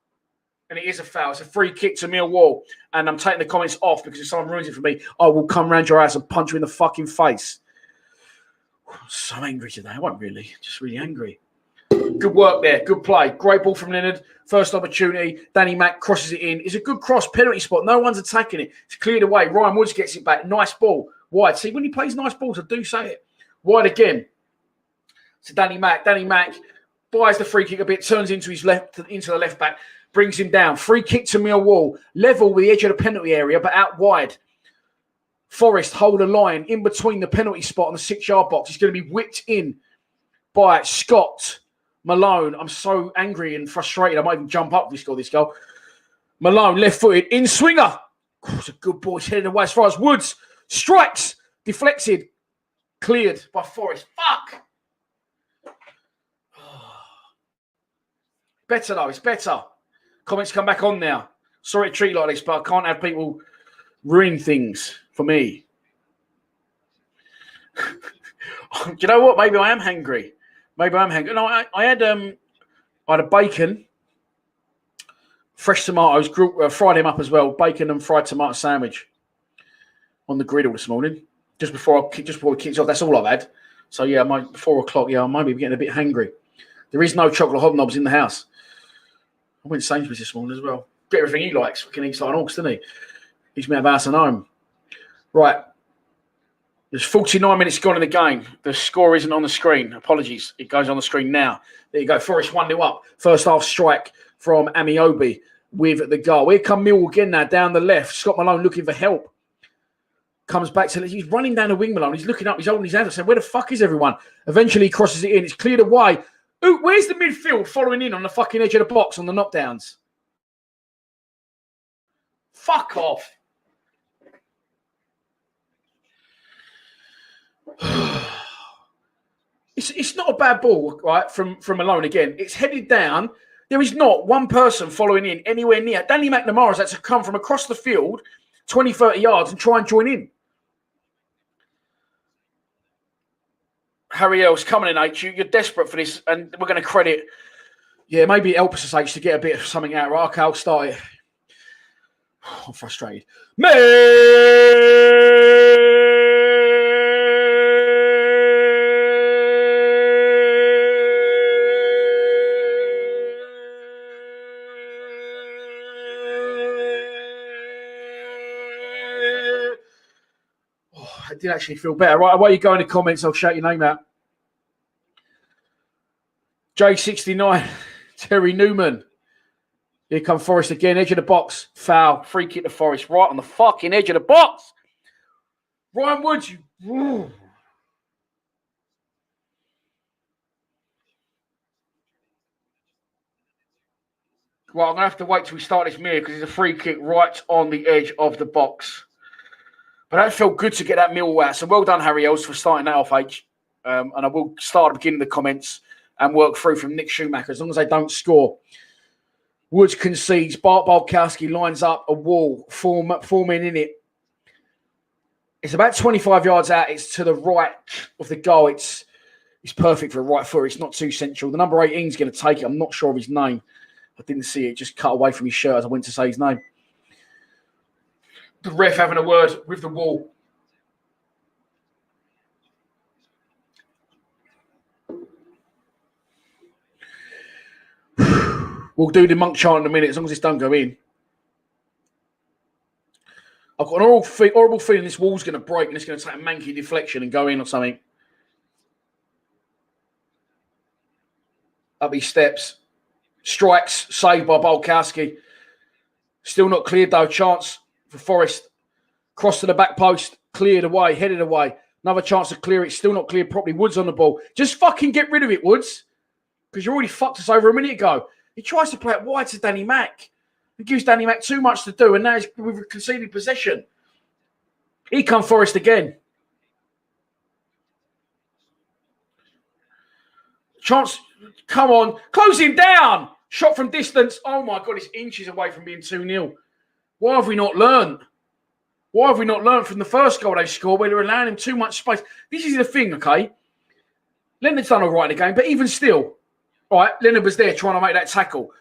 And it is a foul. It's a free kick to Millwall. And I'm taking the comments off because if someone ruins it for me, I will come round your ass and punch you in the fucking face. I'm so angry today. I wasn't really. Just really angry. Good work there. Good play. Great ball from Leonard. First opportunity. Danny Mack crosses it in. It's a good cross. Penalty spot. No one's attacking it. It's cleared away. Ryan Woods gets it back. Nice ball. Wide. See, when he plays nice balls, I do say it. Wide again. To Danny Mack. Danny Mack buys the free kick a bit. Turns into the left back. Brings him down. Free kick to Millwall. Level with the edge of the penalty area, but out wide. Forest hold a line in between the penalty spot and the 6-yard box. He's going to be whipped in by Scott Malone. I'm so angry and frustrated. I might even jump up if we score this goal. Malone, left-footed, in swinger. Oh, it's a good ball. He's heading away as far as Woods. Strikes. Deflected. Cleared by Forest. Fuck. Better, though. It's better. Comments come back on now. Sorry to treat you like this, but I can't have people ruin things for me. Do you know what? Maybe I am hungry. No, I had a bacon Fresh tomatoes, fried them up as well. Bacon and fried tomato sandwich on the griddle this morning. Just before we kicked off. That's all I've had. So, yeah, 4 o'clock, I might be getting a bit hangry. There is no chocolate hobnobs in the house. I went to Sainsbury's this morning as well. Get everything he likes. Fucking eats like an ox, doesn't he? He's me out of house and home. Right. There's 49 minutes gone in the game. The score isn't on the screen. Apologies. It goes on the screen now. There you go. Forest 1-0 up. First half strike from Amiobi with the goal. Here come Millwall again now down the left. Scott Malone looking for help. Comes back to... He's running down the wing, Malone. He's looking up. He's holding his hands up saying, where the fuck is everyone? Eventually he crosses it in. It's cleared away. Ooh, where's the midfield following in on the fucking edge of the box on the knockdowns? Fuck off. It's not a bad ball, right, from Malone again. It's headed down. There is not one person following in anywhere near. Danny McNamara's had to come from across the field 20, 30 yards and try and join in. Harry Ells coming in, H. You're desperate for this, and we're going to credit... Yeah, maybe it helps us, H, to get a bit of something out. Right, okay, I'll start it. I'm frustrated. I did actually feel better. Right, away you go in the comments. I'll shout your name out. J69, Terry Newman. Here come Forest again. Edge of the box. Foul. Free kick to Forest. Right on the fucking edge of the box. Ryan Woods. Ooh. Well, I'm going to have to wait till we start this mirror because it's a free kick right on the edge of the box. But that felt good to get that Millwall out. So well done, Harry Ells, for starting that off, H. And I will start at the beginning of the comments and work through from Nick Schumacher as long as they don't score. Woods concedes. Bart Balkowski lines up a wall, four men in it. It's about 25 yards out. It's to the right of the goal. It's perfect for a right footer. It's not too central. The number 18 is going to take it. I'm not sure of his name. I didn't see it. Just cut away from his shirt as I went to say his name. The ref having a word with the wall. We'll do the monk chant in a minute as long as this don't go in. I've got an horrible feeling this wall's going to break and it's going to take a manky deflection and go in or something. Up these steps. Strikes, saved by Balkowski. Still not cleared though. Chance for Forest. Cross to the back post. Cleared away. Headed away. Another chance to clear it. Still not cleared properly. Woods on the ball. Just fucking get rid of it, Woods. Because you already fucked us over a minute ago. He tries to play it wide to Danny Mack. He gives Danny Mack too much to do. And now we've conceded possession. Here come Forest again. Chance. Come on. Close him down. Shot from distance. Oh, my God. It's inches away from being 2-0. Why have we not learned? Why have we not learned from the first goal they scored where they're allowing him too much space? This is the thing, okay? Leonard's done all right in the game, but even still, all right, Leonard was there trying to make that tackle.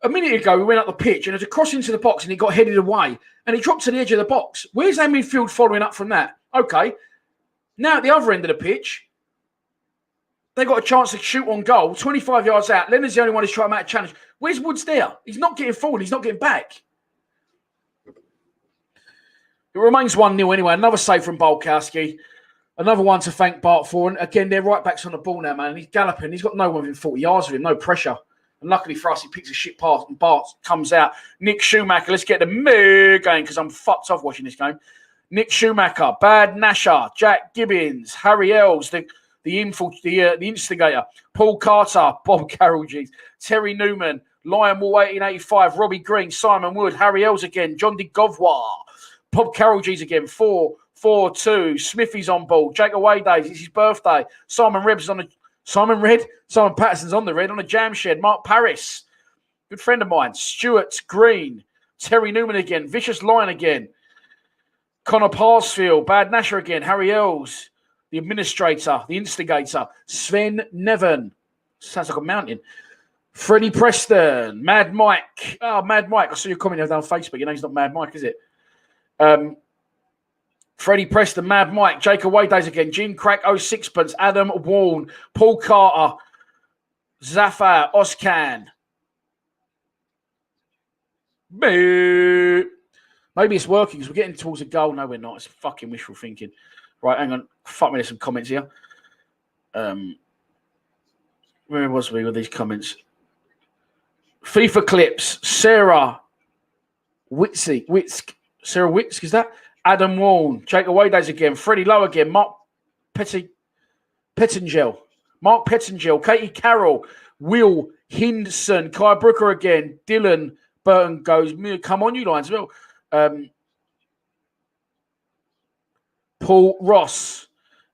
A minute ago, we went up the pitch and there's a cross into the box and he got headed away and he dropped to the edge of the box. Where's our midfield following up from that? Okay. Now at the other end of the pitch, they got a chance to shoot on goal, 25 yards out. Leonard's the only one who's trying to make a challenge. Where's Woods there? He's not getting forward. He's not getting back. It remains 1-0 anyway. Another save from Balkowski. Another one to thank Bart for. And again, their right back's on the ball now, man. He's galloping. He's got no one within 40 yards of him. No pressure. And luckily for us, he picks a shit pass and Bart comes out. Nick Schumacher. Let's get the meh going because I'm fucked off watching this game. Nick Schumacher. Bad Nasher. Jack Gibbons. Harry Ells. The instigator. Paul Carter. Bob Carroll. Terry Newman. Lion Wall 1885. Robbie Green. Simon Wood. Harry Ells again. John de Govois. Bob Carroll again. 4-4-2. Smithy's on ball. Jake Away Days. It's his birthday. Simon Rebs on the Simon Patterson's on the red on a jam shed. Mark Paris. Good friend of mine. Stuart Green. Terry Newman again. Vicious Lion again. Connor Parsfield. Bad Nasher again. Harry Ells. The administrator. The instigator. Sven Nevin. Sounds like a mountain. Freddie Preston, Mad Mike. Oh, Mad Mike. I saw your comment down on Facebook. Your name's not Mad Mike, is it? Freddie Preston, Mad Mike, Jake Away Days again, Gene Crack, 06pence, Adam Warren, Paul Carter, Zafar, Oscan. Boo. Maybe it's working because we're getting towards a goal. No, we're not. It's fucking wishful thinking. Right, hang on. Fuck me, there's some comments here. Where was we with these comments? FIFA clips. Sarah Witzk. Sarah Witzk, is that? Adam Warren. Jake Away Days again. Freddie Lowe again. Mark Pettingell. Mark Pettingell. Katie Carroll. Will Hindson. Kai Brooker again. Dylan Burton goes, come on, you lines. Well, Paul Ross.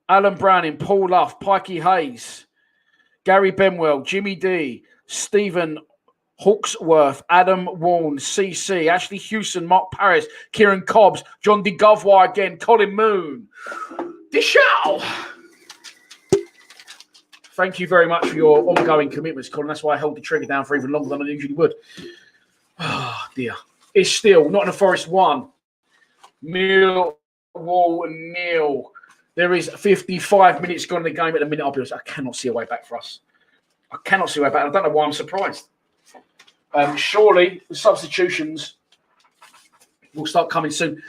Alan Browning. Paul Luff. Pikey Hayes. Gary Benwell. Jimmy D. Stephen Hawksworth, Adam Warren, CC, Ashley Hewson, Mark Paris, Kieran Cobbs, John D. Govwire again, Colin Moon. Dishow! Thank you very much for your ongoing commitments, Colin. That's why I held the trigger down for even longer than I usually would. Oh, dear. It's still Nottingham Forest 1. Millwall nil. There is 55 minutes gone in the game at the minute. I'll be honest, I cannot see a way back for us. I cannot see a way back. I don't know why I'm surprised. Surely the substitutions will start coming soon.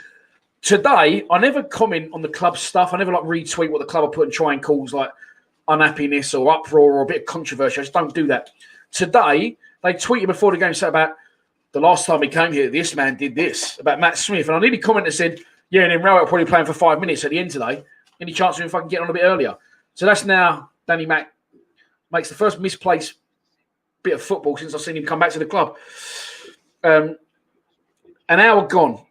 Today, I never comment on the club stuff. I never retweet what the club are putting and try and cause unhappiness or uproar or a bit of controversy. I just don't do that. Today, they tweeted before the game said about the last time he came here, this man did this about Matt Smith. And I nearly commented and said, yeah, and then Rowett probably playing for 5 minutes at the end today. Any chance of him fucking getting on a bit earlier? So that's now Danny Mack makes the first misplaced bit of football since I've seen him come back to the club. An hour gone.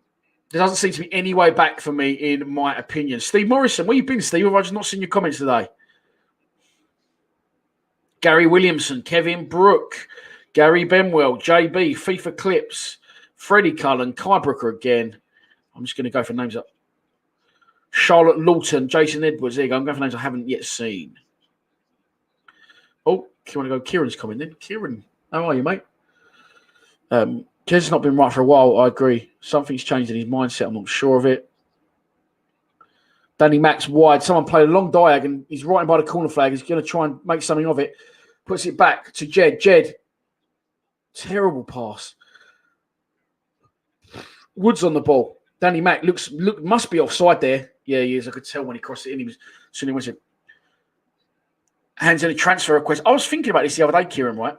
There doesn't seem to be any way back for me, in my opinion. Steve Morrison, where you been, Steve? Have I just not seen your comments today? Gary Williamson, Kevin Brook, Gary Benwell, JB, FIFA Clips, Freddie Cullen, Kai Brooker again. I'm just going to go for names up. Charlotte Lawton, Jason Edwards. There you go. I'm going for names I haven't yet seen. Oh, you want to go? Kieran's coming then. Kieran, how are you, mate? Jed's not been right for a while. I agree. Something's changed in his mindset. I'm not sure of it. Danny Mack's wide. Someone played a long diag and he's right by the corner flag. He's going to try and make something of it. Puts it back to Jed. Jed, terrible pass. Woods on the ball. Danny Mack must be offside there. Yeah, he is. I could tell when he crossed it in. He was soon he went to hands in a transfer request. I was thinking about this the other day, Kieran, right?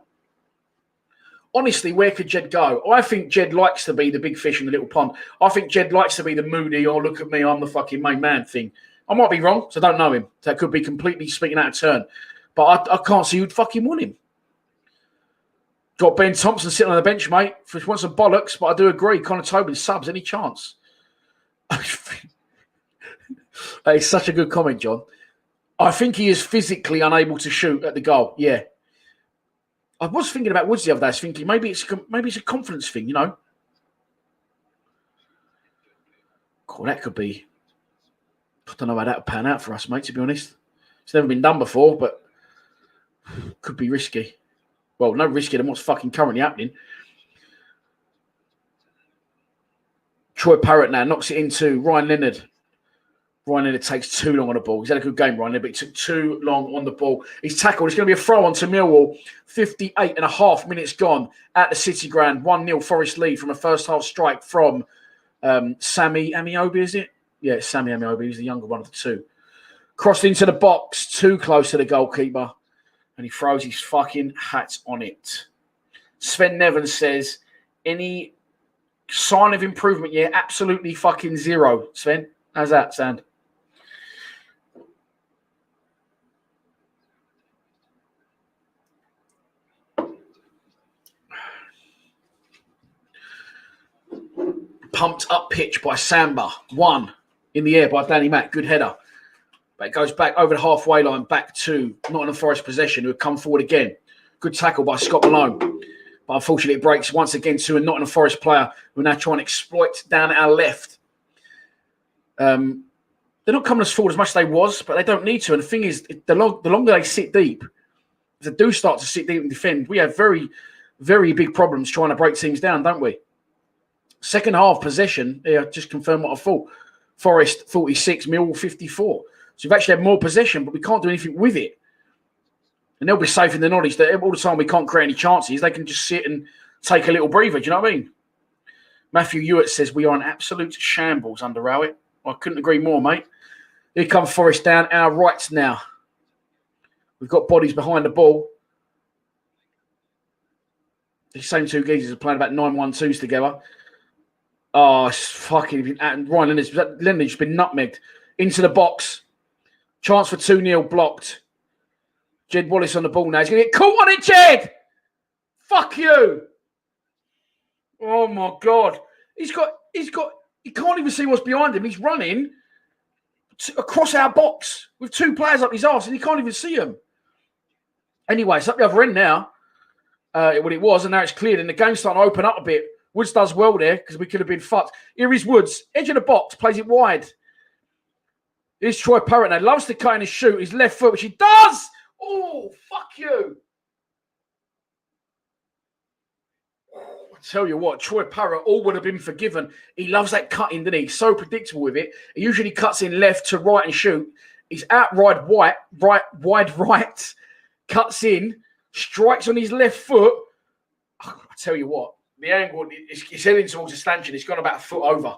Honestly, where could Jed go? I think Jed likes to be the big fish in the little pond. I think Jed likes to be the moody, oh, look at me, I'm the fucking main man thing. I might be wrong, so I don't know him. That could be completely speaking out of turn. But I can't see who'd fucking want him. Got Ben Thompson sitting on the bench, mate. For want some bollocks, but I do agree. Connor Tobin subs, any chance? It's such a good comment, John. I think he is physically unable to shoot at the goal. Yeah. I was thinking about Woods the other day. I was thinking maybe it's a confidence thing, you know. Cool, that could be. I don't know how that would pan out for us, mate, to be honest. It's never been done before, but could be risky. Well, no riskier than what's fucking currently happening. Troy Parrott now knocks it into Ryan Leonard. Ryan Leonard takes too long on the ball. He's had a good game, Ryan Leonard, but he took too long on the ball. He's tackled. It's going to be a throw on to Millwall. 58 and a half minutes gone at the City Ground. 1-0 Forest lead from a first half strike from Sammy Amiobi, is it? Yeah, it's Sammy Amiobi. He's the younger one of the two. Crossed into the box, too close to the goalkeeper. And he throws his fucking hat on it. Sven Nevin says, any sign of improvement yet? Absolutely fucking zero. Sven, how's that sound? Pumped up pitch by Samba. 1 in the air by Danny Mack. Good header. But it goes back over the halfway line, back to Nottingham Forest possession, who have come forward again. Good tackle by Scott Malone. But unfortunately, it breaks once again to a Nottingham Forest player who are now trying to exploit down our left. They're not coming as forward as much as they was, but they don't need to. And the thing is, the longer they sit deep, if they do start to sit deep and defend, we have very, very big problems trying to break teams down, don't we? Second half possession, just confirm what I thought. Forest 46, Millwall 54. So we've actually had more possession, but we can't do anything with it. And they'll be safe in the knowledge that all the time we can't create any chances, they can just sit and take a little breather. Do you know what I mean? Matthew Hewitt says we are an absolute shambles under Rowett. I couldn't agree more, mate. Here comes Forest down our rights now. We've got bodies behind the ball. These same two geezers are playing about 9-1-2s together. Oh, it's fucking... And Ryan Leonard's been nutmegged. Into the box. Chance for 2-0 blocked. Jed Wallace on the ball now. He's going to get caught on it, Jed! Fuck you! Oh, my God. He can't even see what's behind him. He's running across our box with two players up his arse and he can't even see them. Anyway, it's up the other end now. What it was, and now it's cleared and the game's starting to open up a bit. Woods does well there because we could have been fucked. Here is Woods, edge of the box, plays it wide. Here's Troy Parrott now. Loves to cut in and shoot. His left foot, which he does. Oh, fuck you. I tell you what, Troy Parrott all would have been forgiven. He loves that cutting, doesn't he? He's so predictable with it. He usually cuts in left to right and shoot. He's outright wide right, cuts in, strikes on his left foot. I tell you what, the angle, it's heading towards the stanchion. It's gone about a foot over.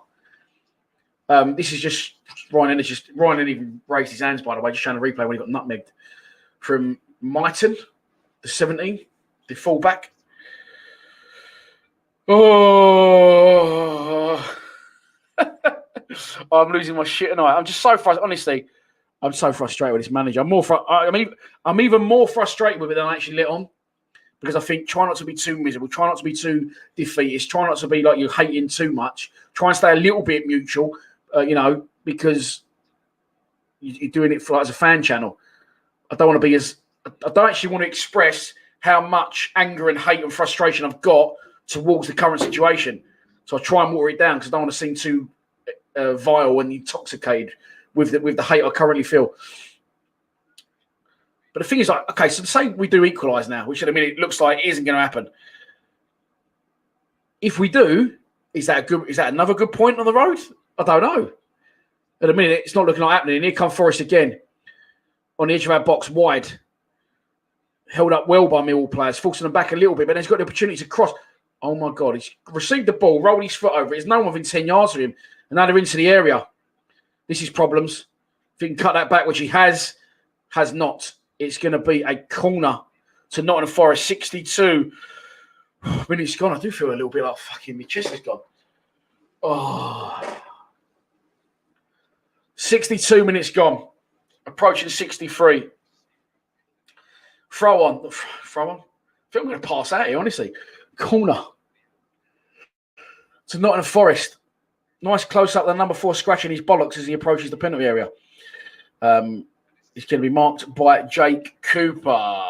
This is just Ryan didn't even raise his hands, by the way, just showing a replay when he got nutmegged from Myton, the 17, the fullback. Oh, I'm losing my shit tonight. I'm just so frustrated. Honestly, I'm so frustrated with this manager. I'm even more frustrated with it than I actually let on. Because I think try not to be too miserable, try not to be too defeatist, try not to be like you're hating too much. Try and stay a little bit neutral, because you're doing it for as a fan channel. I don't actually want to express how much anger and hate and frustration I've got towards the current situation. So I try and water it down because I don't want to seem too vile and intoxicated with the hate I currently feel. But the thing is, like, okay, so say we do equalise now, which at the minute looks like it isn't going to happen. If we do, is that another good point on the road? I don't know. At the minute, it's not looking like happening. And here come Forest again on the edge of our box, wide. Held up well by Millwall players, forcing them back a little bit, but then he's got the opportunity to cross. Oh, my God. He's received the ball, rolled his foot over it. There's no one within 10 yards of him. And now they're into the area. This is problems. If he can cut that back, which he has not. It's going to be a corner to Nottingham Forest, 62 minutes gone. I do feel a little bit like fucking my chest is gone. Oh. 62 minutes gone. Approaching 63. Throw on. I think I'm going to pass out here, honestly. Corner to Nottingham Forest. Nice close-up, the number 4 scratching his bollocks as he approaches the penalty area. It's going to be marked by Jake Cooper.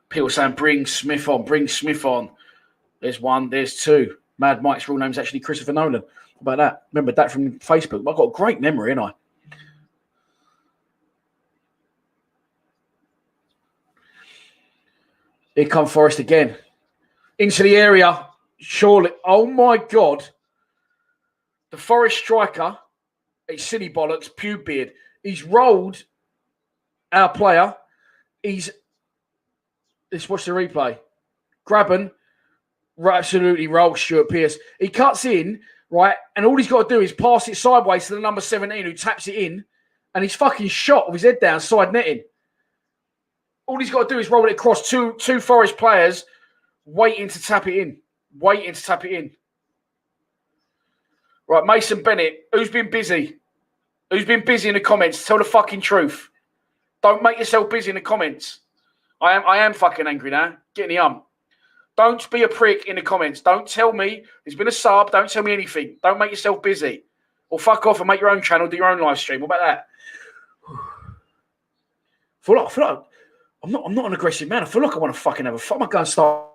People saying, bring Smith on. There's one, there's two. Mad Mike's real name's actually Christopher Nolan. How about that? Remember that from Facebook. I've got a great memory, ain't I? Here come Forest again. Into the area. Surely. Oh, my God. The Forest striker, it's silly bollocks, pube beard. He's rolled our player. Let's watch the replay. Grabbing, absolutely rolled Stuart Pearce. He cuts in, right, and all he's got to do is pass it sideways to the number 17 who taps it in, and he's fucking shot with his head down, side netting. All he's got to do is roll it across two Forest players waiting to tap it in. Right, Mason Bennett, who's been busy? Who's been busy in the comments? Tell the fucking truth. Don't make yourself busy in the comments. I am fucking angry now. Get in the hump. Don't be a prick in the comments. Don't tell me there's been a sub. Don't tell me anything. Don't make yourself busy. Or fuck off and make your own channel, do your own live stream. What about that? I feel like I'm not an aggressive man. I feel like I want to fucking have a fuck. I'm going to start.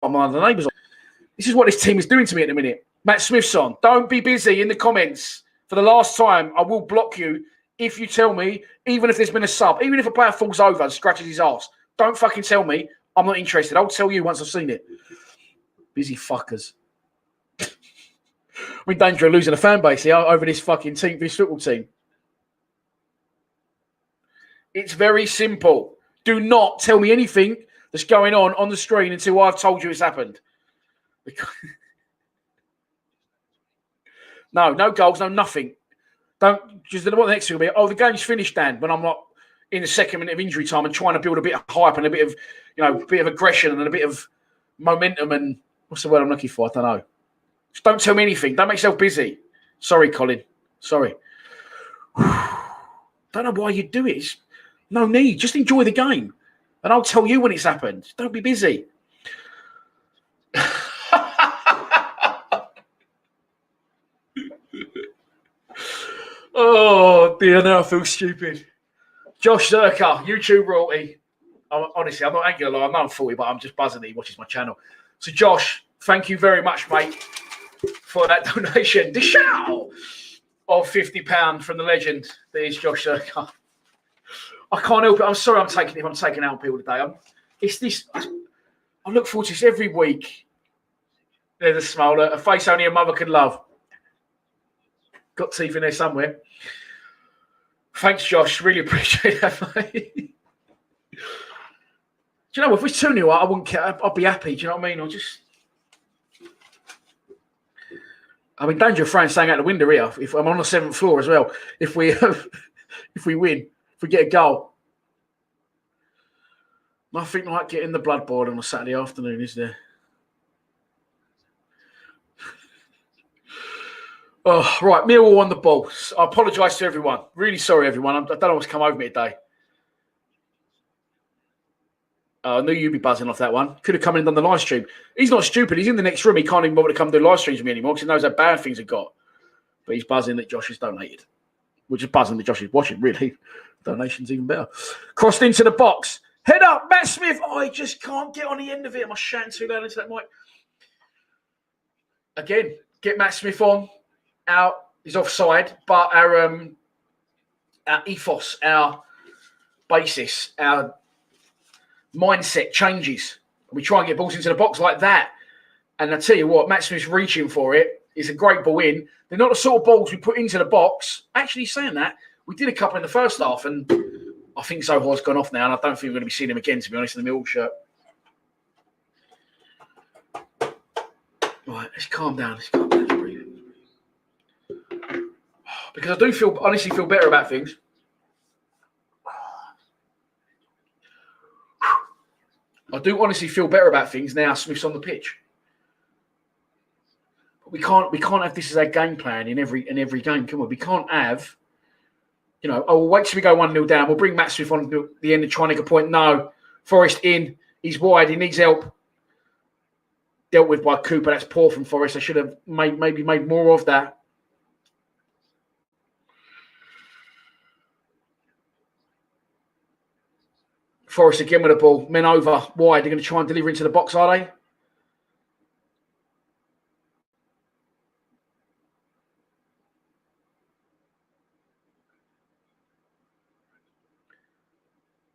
I'm on the neighbours. This is what this team is doing to me at the minute. Matt Smith's on. Don't be busy in the comments. For the last time, I will block you if you tell me, even if there's been a sub, even if a player falls over and scratches his ass. Don't fucking tell me. I'm not interested. I'll tell you once I've seen it. Busy fuckers. We're in danger of losing a fan base here over this fucking team, this football team. It's very simple. Do not tell me anything that's going on the screen until I've told you it's happened. No goals, no nothing. Don't just what the next thing will be. Oh, the game's finished, Dan. When I'm not in the second minute of injury time and trying to build a bit of hype and a bit of, a bit of aggression and a bit of momentum and what's the word I'm looking for? I don't know. Just don't tell me anything. Don't make yourself busy. Sorry, Colin. Sorry. Don't know why you do it. It's no need. Just enjoy the game. And I'll tell you when it's happened. Don't be busy. Oh, dear. Now I feel stupid. Josh Zerka, YouTube royalty. Honestly, I'm not going to lie. I know I'm 40, but I'm just buzzing that he watches my channel. So, Josh, thank you very much, mate, for that donation. The shout of £50 from the legend that is Josh Zerka. I can't help it. I'm sorry I'm taking out people today. I look forward to this every week. There's a smile, a face only a mother can love. Got teeth in there somewhere. Thanks, Josh. Really appreciate that, mate. Do you know, if it's 2-0, I wouldn't care. I'd be happy. Do you know what I mean? I'm in danger of throwing something out the window here. If I'm on the 7th floor as well. If we win, if we get a goal. Nothing like getting the blood boiled on a Saturday afternoon, is there? Oh, right, Millwall on the ball. I apologise to everyone. Really sorry, everyone. I don't know what's come over me today. I knew you'd be buzzing off that one. Could have come in and done the live stream. He's not stupid. He's in the next room. He can't even bother to come do live streams with me anymore because he knows how bad things have got. But he's buzzing that Josh has donated. We're just buzzing that Josh is watching, really. Donation's even better. Crossed into the box. Head up, Matt Smith. Oh, I just can't get on the end of it. Am I shouting too loud into that mic? Again, get Matt Smith on. He's offside, but our ethos, our basis, our mindset changes. We try and get balls into the box like that. And I tell you what, Matt Smith's reaching for it. It's a great ball in. They're not the sort of balls we put into the box. Actually, saying that, we did a couple in the first half, and I think Zohar's gone off now, and I don't think we're going to be seeing him again, to be honest, in the Millwall shirt. Right, let's calm down. Let's breathe. Because I do honestly feel better about things. I do honestly feel better about things now Smith's on the pitch. But we can't have this as our game plan in every game, can we? We can't have, we'll wait till we go 1-0 down. We'll bring Matt Smith on at the end and try and make a point. No. Forest in. He's wide. He needs help. Dealt with by Cooper. That's poor from Forest. I should have maybe made more of that. Forest again with the ball. Men over. Wide. They're going to try and deliver into the box, are they?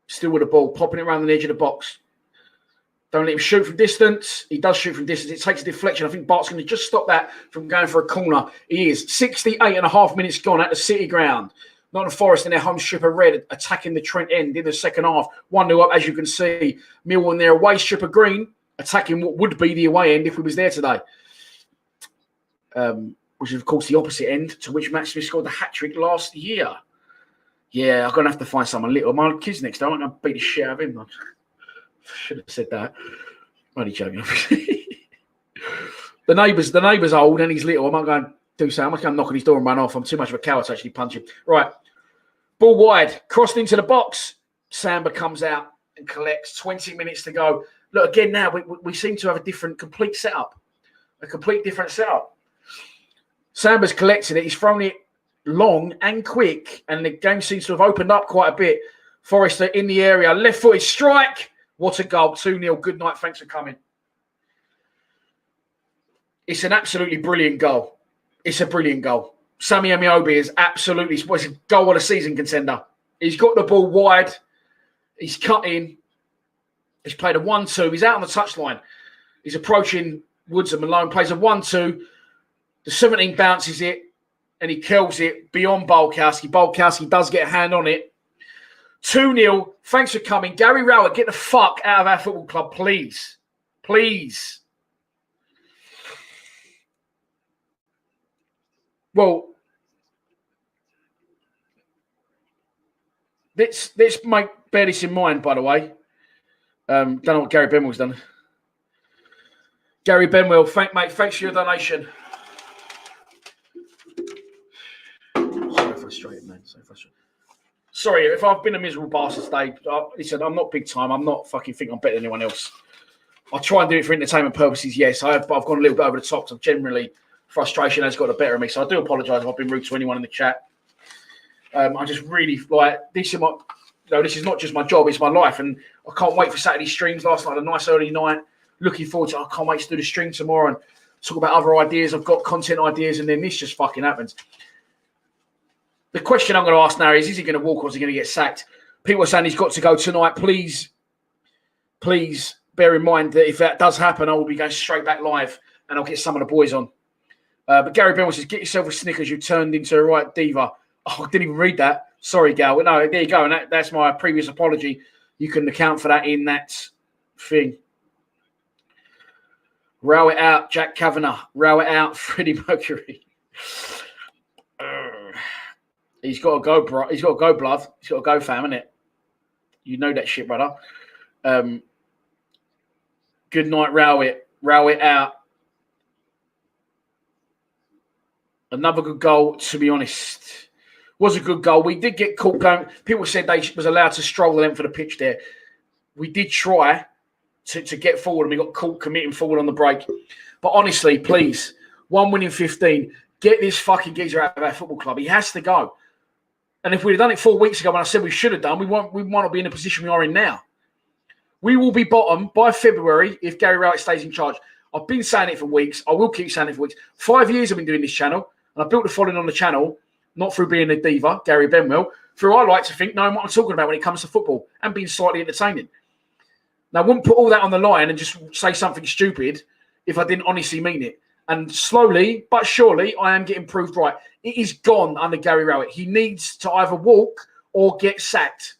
Still with the ball. Popping it around the edge of the box. Don't let him shoot from distance. He does shoot from distance. It takes a deflection. I think Bart's going to just stop that from going for a corner. He is. 68.5 minutes gone at the City ground. Nottingham Forest in their home strip of red attacking the Trent end in the second half. 1-0 up, as you can see. Millwall in their away strip of green attacking what would be the away end if we was there today. Which is, of course, the opposite end to which Matt Smith scored the hat-trick last year. Yeah, I'm going to have to find someone little. My kid's next door. I'm going to beat the shit out of him. I should have said that. I'm only joking. The neighbour's old and he's little. I might go and do something. I might go and knock on his door and run off. I'm too much of a coward to actually punch him. Right. Ball wide. Crossed into the box. Samba comes out and collects. 20 minutes to go. Look, again now, we seem to have a complete setup. A complete different setup. Samba's collecting it. He's thrown it long and quick. And the game seems to have opened up quite a bit. Forrester in the area. Left-footed strike. What a goal. 2-0. Good night. Thanks for coming. It's an absolutely brilliant goal. It's a brilliant goal. Sammy Amiobi is absolutely it's a goal of the season contender. He's got the ball wide. He's cut in. He's played a 1-2. He's out on the touchline. He's approaching Woods and Malone. Plays a 1-2. The 17 bounces it. And he kills it beyond Bolkowski. Bolkowski does get a hand on it. 2-0. Thanks for coming. Gary Rowett, get the fuck out of our football club, please. Please. Well, let's bear this in mind, by the way. Don't know what Gary Benwell's done. Gary Benwell, thanks for your donation. So frustrated, man. So frustrated. Sorry, if I've been a miserable bastard today, listen, I'm not big time. I'm not fucking think I'm better than anyone else. I try and do it for entertainment purposes, yes. But I've gone a little bit over the top. So generally, frustration has got the better of me. So I do apologise if I've been rude to anyone in the chat. I just really like this. This is not just my job; it's my life, and I can't wait for Saturday streams. Last night, a nice early night. Looking forward to. I can't wait to do the stream tomorrow and talk about other ideas. I've got content ideas, and then this just fucking happens. The question I'm going to ask now is he going to walk or is he going to get sacked? People are saying he's got to go tonight. Please bear in mind that if that does happen, I will be going straight back live and I'll get some of the boys on. But Gary Benwell says, get yourself a Snickers. You turned into a right diva. Oh, I didn't even read that. Sorry, Gal. No, there you go. And that's my previous apology. You can account for that in that thing. Row it out, Jack Kavanagh. Row it out, Freddie Mercury. He's got to go, bro. He's got to go, blood. He's got to go, fam, innit? You know that shit, brother. Good night, row it. Row it out. Another good goal, to be honest. Was a good goal. We did get caught going. People said they was allowed to stroll the length of the pitch there. We did try to get forward and we got caught committing forward on the break. But honestly, please, 1 win in 15. Get this fucking geezer out of our football club. He has to go. And if we'd have done it 4 weeks ago when I said we should have done, we might not be in the position we are in now. We will be bottom by February if Gary Rowett stays in charge. I've been saying it for weeks. I will keep saying it for weeks. 5 years I've been doing this channel, and I built a following on the channel, not through being a diva, Gary Benwell, through I like to think knowing what I'm talking about when it comes to football and being slightly entertaining. Now, I wouldn't put all that on the line and just say something stupid if I didn't honestly mean it. And slowly but surely, I am getting proved right. It is gone under Gary Rowett. He needs to either walk or get sacked.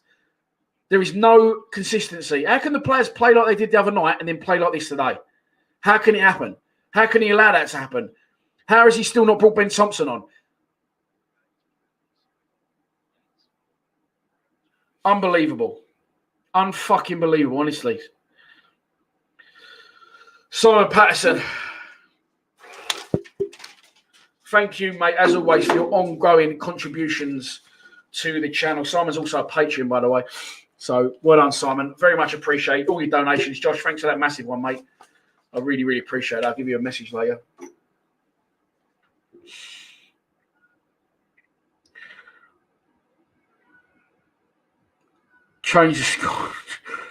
There is no consistency. How can the players play like they did the other night and then play like this today? How can it happen? How can he allow that to happen? How has he still not brought Ben Thompson on? Unbelievable. Unfucking believable, honestly. Simon Patterson. Thank you, mate, as always, for your ongoing contributions to the channel. Simon's also a Patreon, by the way. So, well done, Simon. Very much appreciate all your donations. Josh, thanks for that massive one, mate. I really, really appreciate it. I'll give you a message later. Change the score.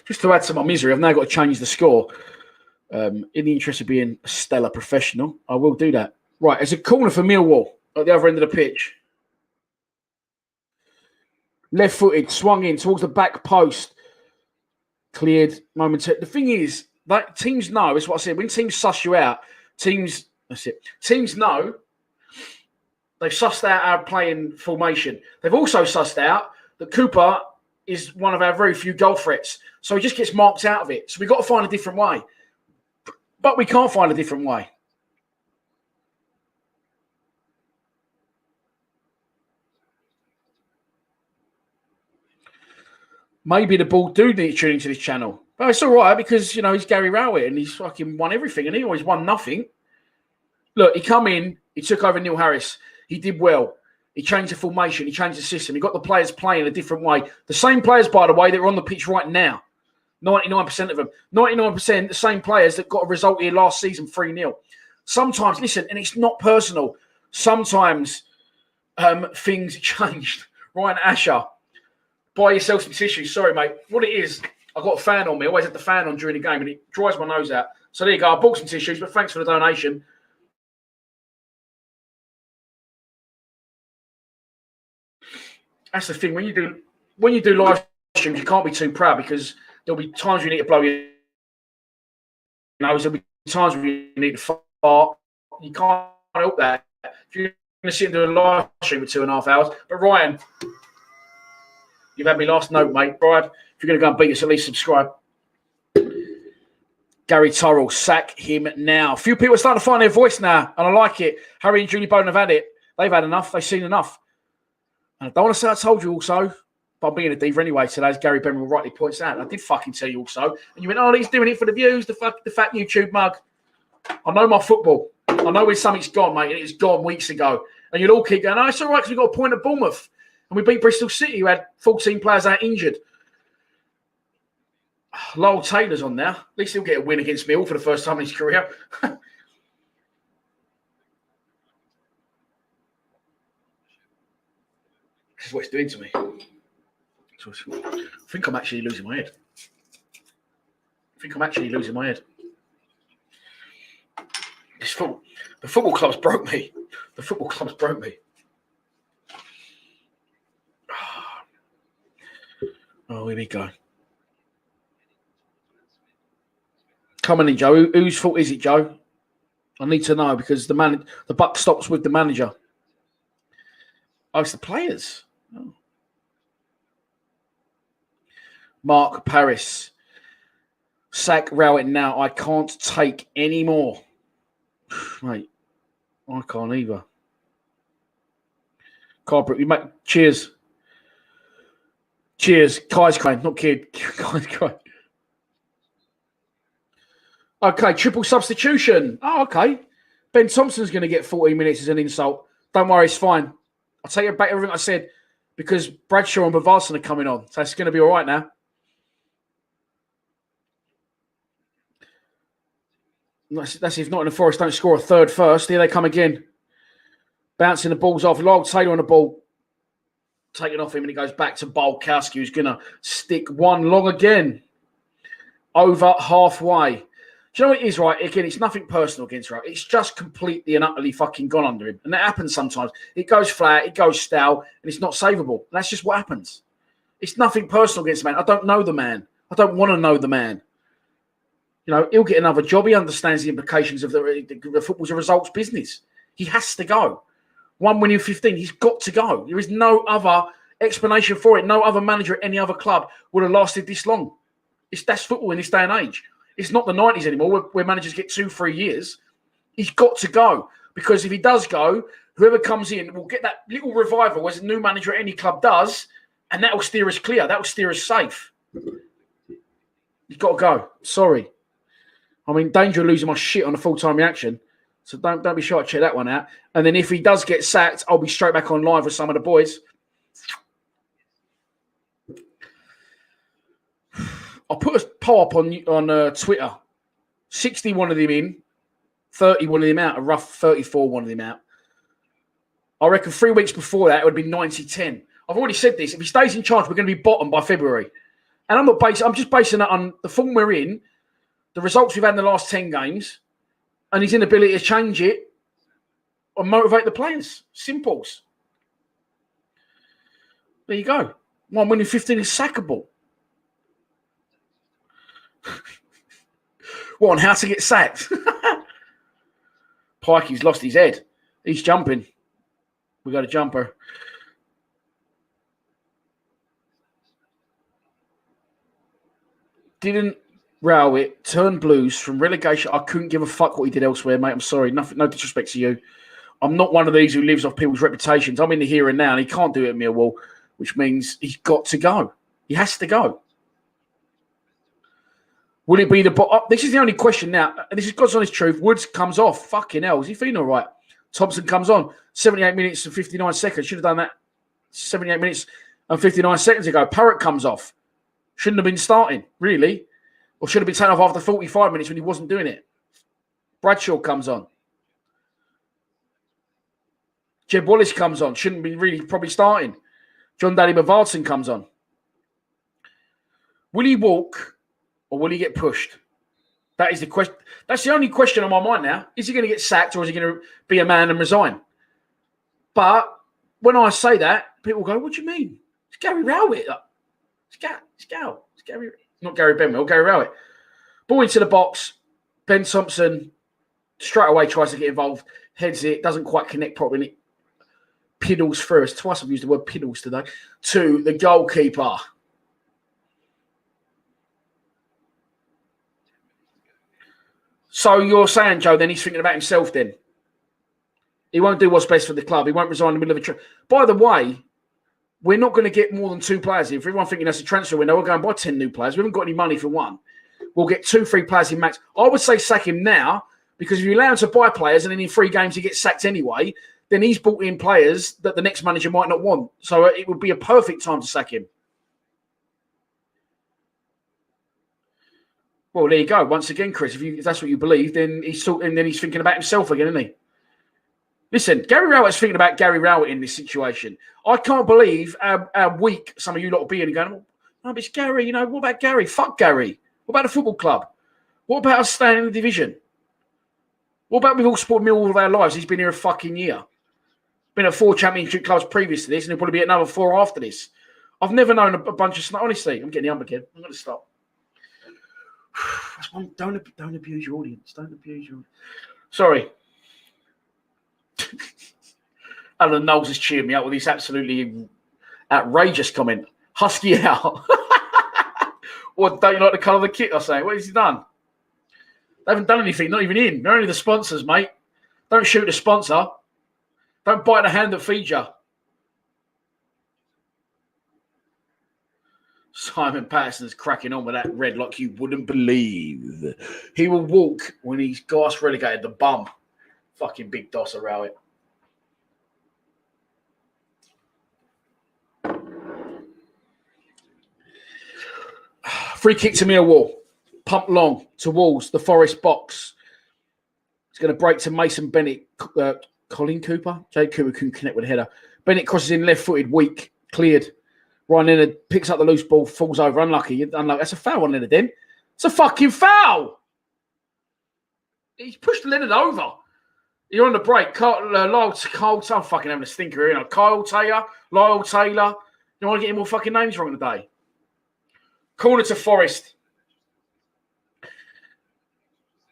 Just to add to my misery, I've now got to change the score. In the interest of being a stellar professional, I will do that. Right, it's a corner for Millwall at the other end of the pitch. Left-footed, swung in towards the back post. Cleared momentarily. The thing is, that teams know, it's what I said, when teams suss you out, teams know they've sussed out our playing formation. They've also sussed out that Cooper is one of our very few goal threats. So he just gets marked out of it. So we've got to find a different way. But we can't find a different way. Maybe the ball do need to tune into this channel. But it's all right because, he's Gary Rowett and he's fucking won everything and he always won nothing. Look, he come in, he took over Neil Harris. He did well. He changed the formation. He changed the system. He got the players playing a different way. The same players, by the way, that are on the pitch right now. 99% of them. 99% the same players that got a result here last season, 3-0. Sometimes, listen, and it's not personal. Sometimes things changed. Ryan Asher. Buy yourself some tissues. Sorry, mate. What it is, I've got a fan on me. I always have the fan on during the game and it dries my nose out. So there you go. I bought some tissues, but thanks for the donation. That's the thing. When you do live streams, you can't be too proud because there'll be times you need to blow your nose. There'll be times when you need to fart. You can't help that. If you're going to sit and do a live stream for 2.5 hours. But Ryan, you've had me last note, mate. Brian, if you're going to go and beat us, at least subscribe. Gary Turrell, sack him now. A few people are starting to find their voice now, and I like it. Harry and Julie Bone have had it. They've had enough. They've seen enough. And I don't want to say I told you also, but I'm being a diva anyway today, as Gary Benwell rightly points out. And I did fucking tell you also. And you went, oh, he's doing it for the views, the fat YouTube mug. I know my football. I know when something's gone, mate, and it's gone weeks ago. And you'll all keep going, oh, it's all right because we got a point at Bournemouth. And we beat Bristol City, who had 14 players out injured. Lyle Taylor's on now. At least he'll get a win against Mill for the first time in his career. This is what it's doing to me. I think I'm actually losing my head. The football club's broke me. Oh, here we go. Come on in, Joe. Whose fault is it, Joe? I need to know because the buck stops with the manager. Oh, it's the players. Oh. Mark Paris. Sack Rowett now. I can't take any more. Mate, I can't either. Carpet, you make cheers. Cheers. Kai's crying, not kid. Kai's crying. Okay, triple substitution. Oh, okay. Ben Thompson's going to get 14 minutes as an insult. Don't worry, it's fine. I'll take back everything I said because Bradshaw and Bavarsson are coming on. So it's going to be all right now. That's if Nottingham Forest don't score a third first. Here they come again. Bouncing the balls off. Lyle Taylor on the ball. Taken off him and he goes back to Bolkowski, who's going to stick one long again. Over halfway. Do you know what it is, right? Again, it's nothing personal against Rowett. It's just completely and utterly fucking gone under him. And that happens sometimes. It goes flat, it goes stale, and it's not savable. And that's just what happens. It's nothing personal against the man. I don't know the man. I don't want to know the man. You know, he'll get another job. He understands the implications of the football's a results business. He has to go. 1 win in 15. He's got to go. There is no other explanation for it. No other manager at any other club would have lasted this long. That's football in this day and age. It's not the 90s anymore where managers get 2-3 years. He's got to go because if he does go, whoever comes in will get that little revival as a new manager at any club does, and that will steer us clear. That will steer us safe. You've got to go. Sorry. I'm in danger of losing my shit on a full-time reaction, so don't be shy to check that one out. And then if he does get sacked, I'll be straight back on live with some of the boys. I put a poll up on Twitter. 60 wanted him in, 30 wanted him out, a rough 34 wanted him out. I reckon 3 weeks before that, it would have been 90-10. I've already said this. If he stays in charge, we're going to be bottom by February. And I'm just basing that on the form we're in, the results we've had in the last 10 games, and his inability to change it or motivate the players. Simples. There you go. 1 win in 15 is sackable. What, on how to get sacked? Pikey's lost his head. He's jumping. We got a jumper. Didn't Rowett turn Blues from relegation? I couldn't give a fuck what he did elsewhere, mate. I'm sorry. No disrespect to you. I'm not one of these who lives off people's reputations. I'm in the here and now, and he can't do it at Millwall, which means he's got to go. He has to go. Will it be this is the only question now. And this is God's honest truth. Woods comes off. Fucking hell. Is he feeling all right? Thompson comes on. 78 minutes and 59 seconds. Should have done that 78 minutes and 59 seconds ago. Parrott comes off. Shouldn't have been starting, really. Or should have been taken off after 45 minutes when he wasn't doing it. Bradshaw comes on. Jeb Wallace comes on. Shouldn't be really probably starting. John Daly Bavardson comes on. Will he walk or will he get pushed? That is the question. That's the only question on my mind now. Is he going to get sacked or is he going to be a man and resign? But when I say that, people go, what do you mean? Gary Rowett. It's Gary, not Gary Benwell, Gary Rowett. Ball into the box. Ben Thompson straight away tries to get involved, heads it, doesn't quite connect properly. Piddles through us. Twice I've used the word piddles today. To the goalkeeper. So you're saying, Joe, then he's thinking about himself then? He won't do what's best for the club. He won't resign in the middle of a trip. By the way, we're not going to get more than 2 players here. For everyone thinking that's a transfer window, we're going to buy 10 new players. We haven't got any money for one. We'll get 2, 3 players in max. I would say sack him now, because if you allow him to buy players and then in 3 games he gets sacked anyway, then he's brought in players that the next manager might not want. So it would be a perfect time to sack him. Well, there you go. Once again, Chris, if that's what you believe, then he's thinking about himself again, isn't he? Listen, Gary Rowett's thinking about Gary Rowett in this situation. I can't believe how weak some of you lot will be and going, no, but it's Gary, what about Gary? Fuck Gary. What about the football club? What about us staying in the division? What about we've all supported Millwall all of our lives? He's been here a fucking year. Been at 4 championship clubs previous to this, and he'll probably be at another 4 after this. I've never known a bunch of... Honestly, I'm getting the ump again. I'm going to stop. Don't abuse your audience. Don't abuse your... Sorry. Alan Knowles has cheered me up with this absolutely outrageous comment. Husky out. What, don't you like the colour of the kit, I say? What has he done? They haven't done anything, not even in. They're only the sponsors, mate. Don't shoot the sponsor. Don't bite the hand that feeds you. Simon Patterson's cracking on with that red like you wouldn't believe. He will walk when he's gas relegated, the bum. Fucking big doss around it. Free kick to Millwall. Pump long towards the Forest box. It's going to break to Mason Bennett. Colin Cooper? Jay Cooper can connect with the header. Bennett crosses in left-footed, weak, cleared. Ryan Leonard picks up the loose ball, falls over. Unlucky. That's a foul on Leonard then. It's a fucking foul. He's pushed Leonard over. You're on the break. Kyle, I'm fucking having a stinker here. Kyle Taylor, Lyle Taylor. You want to get any more fucking names wrong today? Corner to Forest.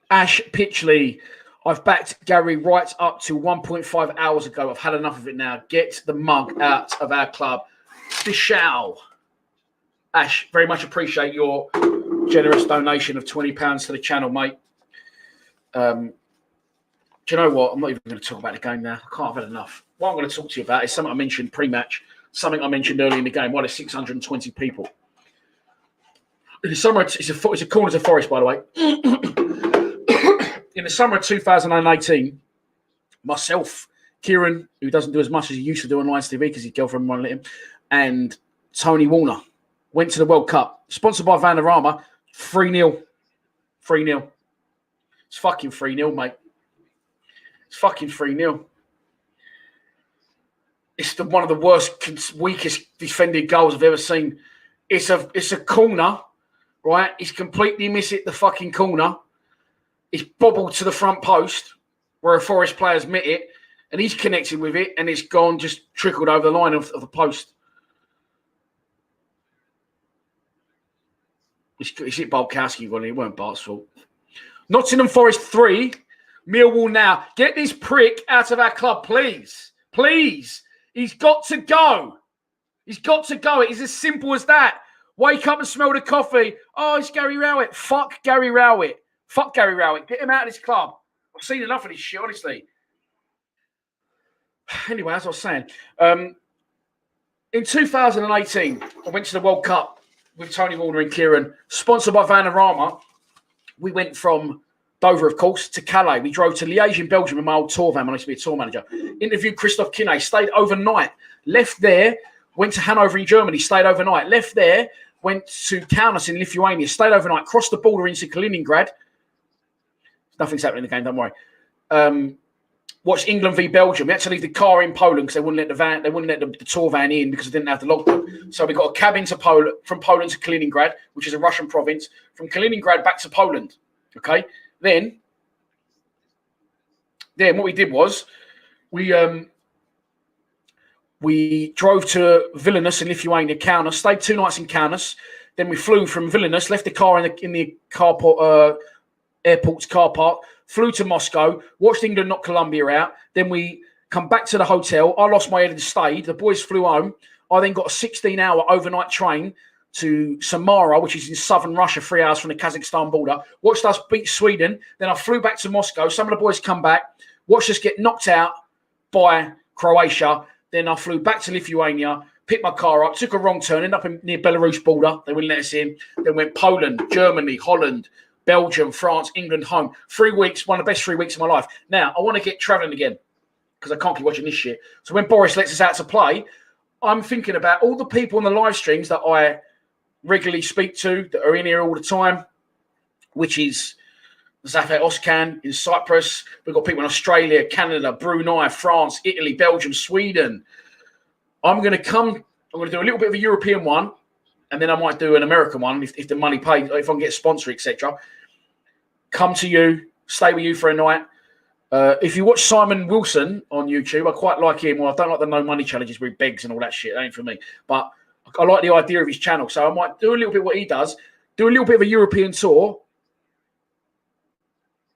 Ash Pitchley. I've backed Gary right up to 1.5 hours ago. I've had enough of it now. Get the mug out of our club. Bishal. Ash, very much appreciate your generous donation of £20 to the channel, mate. Do you know what? I'm not even going to talk about the game now. I can't have had enough. What I'm going to talk to you about is something I mentioned pre-match, something I mentioned early in the game. Why there's 620 people. In the summer, it's a corner to Forest, by the way. In the summer of 2018, myself, Kieran, who doesn't do as much as he used to do on Lions TV because his girlfriend won't let him, and Tony Warner went to the World Cup, sponsored by Vanarama, 3-0. 3-0. It's fucking 3-0, mate. It's fucking 3-0. It's one of the worst, weakest defended goals I've ever seen. It's a corner, right? He's completely missed the fucking corner. It's bobbled to the front post where a Forest player's met it, and he's connected with it, and it's gone, just trickled over the line of the post. It's hit Bolkowski, it weren't Bart's fault. Nottingham Forest 3, Millwall now. Get this prick out of our club, please. Please. He's got to go. He's got to go. It is as simple as that. Wake up and smell the coffee. Oh, it's Gary Rowett. Fuck Gary Rowett. Fuck Gary Rowett. Get him out of this club. I've seen enough of this shit, honestly. Anyway, as I was saying, in 2018, I went to the World Cup with Tony Warner and Kieran, sponsored by Vanarama. We went from Dover, of course, to Calais. We drove to Liège in Belgium in my old tour van when I used to be a tour manager. Interviewed Christoph Kinney, stayed overnight. Left there, went to Hanover in Germany, stayed overnight. Left there, went to Kaunas in Lithuania, stayed overnight, crossed the border into Kaliningrad. Nothing's happening in the game, don't worry. Watched England v Belgium. We had to leave the car in Poland because they wouldn't let the van, they wouldn't let the tour van in because they didn't have the logbook. So we got a cab into Poland, from Poland to Kaliningrad, which is a Russian province. From Kaliningrad back to Poland. Okay. Then what we did was we We drove to Vilnius in Lithuania, Kaunas, stayed 2 nights in Kaunas. Then we flew from Vilnius, left the car in the car park, airport's car park, flew to Moscow, watched England knock Colombia out. Then we come back to the hotel. I lost my head and stayed. The boys flew home. I then got a 16-hour overnight train to Samara, which is in southern Russia, 3 hours from the Kazakhstan border. Watched us beat Sweden. Then I flew back to Moscow. Some of the boys come back, watched us get knocked out by Croatia. Then I flew back to Lithuania, picked my car up, took a wrong turn, ended up near Belarus border. They wouldn't let us in. Then went Poland, Germany, Holland, Belgium, France, England, home. 3 weeks, one of the best 3 weeks of my life. Now, I want to get travelling again because I can't keep watching this shit. So when Boris lets us out to play, I'm thinking about all the people on the live streams that I regularly speak to that are in here all the time, which is Zafer Oskan in Cyprus. We've got people in Australia, Canada, Brunei, France, Italy, Belgium, Sweden. I'm going to do a little bit of a European one, and then I might do an American one if the money pays, if I can get a sponsor, etc. Come to you, stay with you for a night. If you watch Simon Wilson on YouTube, I quite like him. Well, I don't like the no money challenges where he begs and all that shit. That ain't for me. But I like the idea of his channel. So I might do a little bit what he does, do a little bit of a European tour,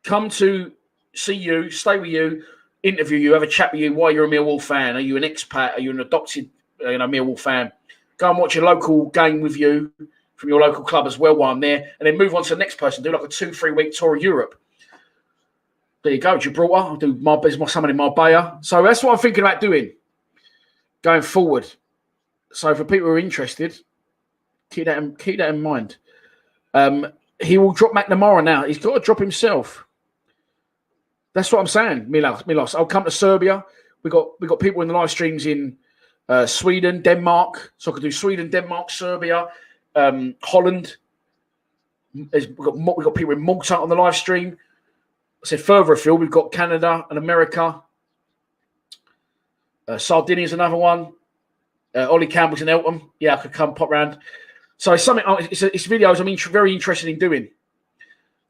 come to see you, stay with you, interview you, have a chat with you why you're a Millwall fan. Are you an expat? Are you an adopted Millwall fan? Go and watch a local game with you from your local club as well while I'm there, and then move on to the next person. Do like a 2-3 week tour of Europe. There you go, Gibraltar. I'll do someone in Marbella. So that's what I'm thinking about doing going forward. So for people who are interested, keep that in mind. He will drop McNamara now. He's got to drop himself. That's what I'm saying, Milos. I'll come to Serbia. We got people in the live streams in Sweden, Denmark. So I could do Sweden, Denmark, Serbia, Holland. We've got people in Malta on the live stream. I said further afield, we've got Canada and America. Sardinia is another one. Ollie Campbell's in Eltham. Yeah, I could come pop round. So it's something. It's videos I'm very interested in doing.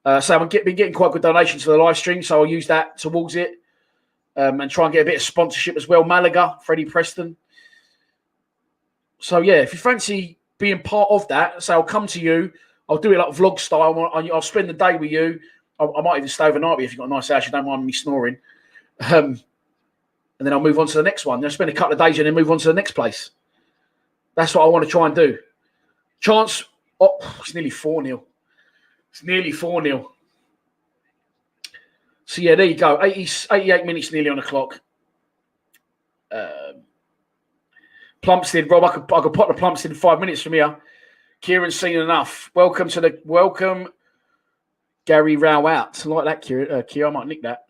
So I've been getting quite good donations for the live stream, so I'll use that towards it and try and get a bit of sponsorship as well. Malaga, Freddie Preston. So yeah, if you fancy being part of that, so I'll come to you. I'll do it like vlog style. I'll spend the day with you. I might even stay overnight with you if you've got a nice house. You don't mind me snoring. And then I'll move on to the next one. I'll spend a couple of days and then move on to the next place. That's what I want to try and do. Chance, it's nearly 4-0. It's nearly 4-0. So, yeah, there you go. 88 minutes nearly on the clock. Plumstead, Rob, I could pop the Plumstead in 5 minutes from here. Kieran's seen enough. Welcome, Gary Row out. I like that, Kieran. I might nick that.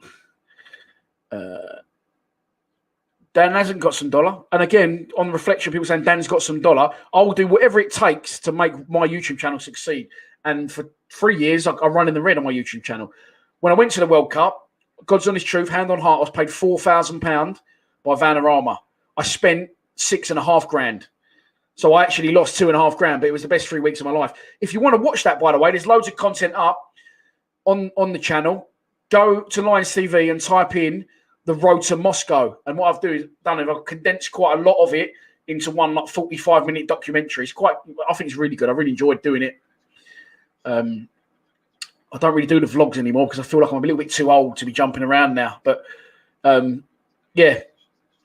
Dan hasn't got some dollar. And again, on reflection, people saying Dan's got some dollar. I will do whatever it takes to make my YouTube channel succeed. And for 3 years, I'm running the red on my YouTube channel. When I went to the World Cup, God's honest truth, hand on heart, I was paid £4,000 by Vanarama. I spent $6,500. So I actually lost $2,500, but it was the best 3 weeks of my life. If you want to watch that, by the way, there's loads of content up on the channel. Go to Lions TV and type in the road to Moscow. And what I've done is I've condensed quite a lot of it into one like 45-minute documentary. I think it's really good. I really enjoyed doing it. I don't really do the vlogs anymore because I feel like I'm a little bit too old to be jumping around now. But yeah,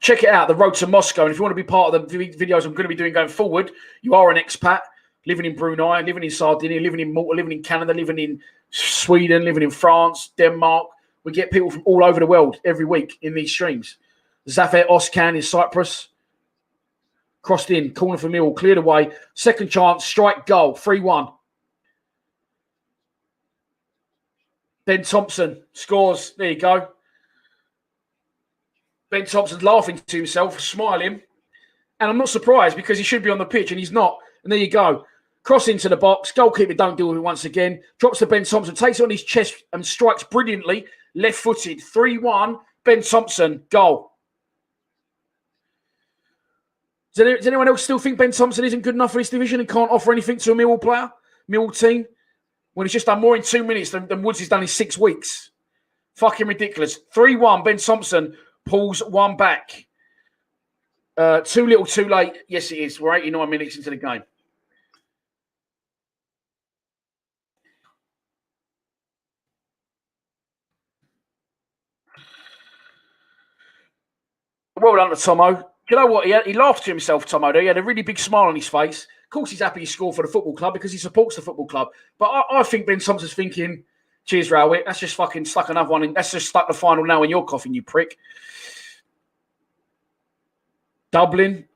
check it out, the road to Moscow. And if you want to be part of the videos I'm going to be doing going forward, you are an expat living in Brunei, living in Sardinia, living in Malta, living in Canada, living in Sweden, living in France, Denmark. We get people from all over the world every week in these streams. Zafer Oskan in Cyprus. Crossed in, corner for Millwall, cleared away. Second chance, strike, goal, 3-1. Ben Thompson scores. There you go. Ben Thompson's laughing to himself, smiling. And I'm not surprised because he should be on the pitch and he's not. And there you go. Cross into the box. Goalkeeper don't deal with it once again. Drops to Ben Thompson. Takes it on his chest and strikes brilliantly. Left-footed. 3-1. Ben Thompson. Goal. Does anyone else still think Ben Thompson isn't good enough for this division and can't offer anything to a Millwall player? Millwall team? When he's just done more in 2 minutes than Woods has done in 6 weeks. Fucking ridiculous. 3-1. Ben Thompson pulls one back. Too little, too late. Yes, it is. We're 89 minutes into the game. Well done to Tomo. You know what? He laughed to himself, Tomo. He had a really big smile on his face. Of course, he's happy he scored for the football club because he supports the football club. But I think Ben Thompson's thinking, cheers, Rowett. That's just fucking stuck another one in. That's just stuck the final now in your coffin, you prick. Dublin.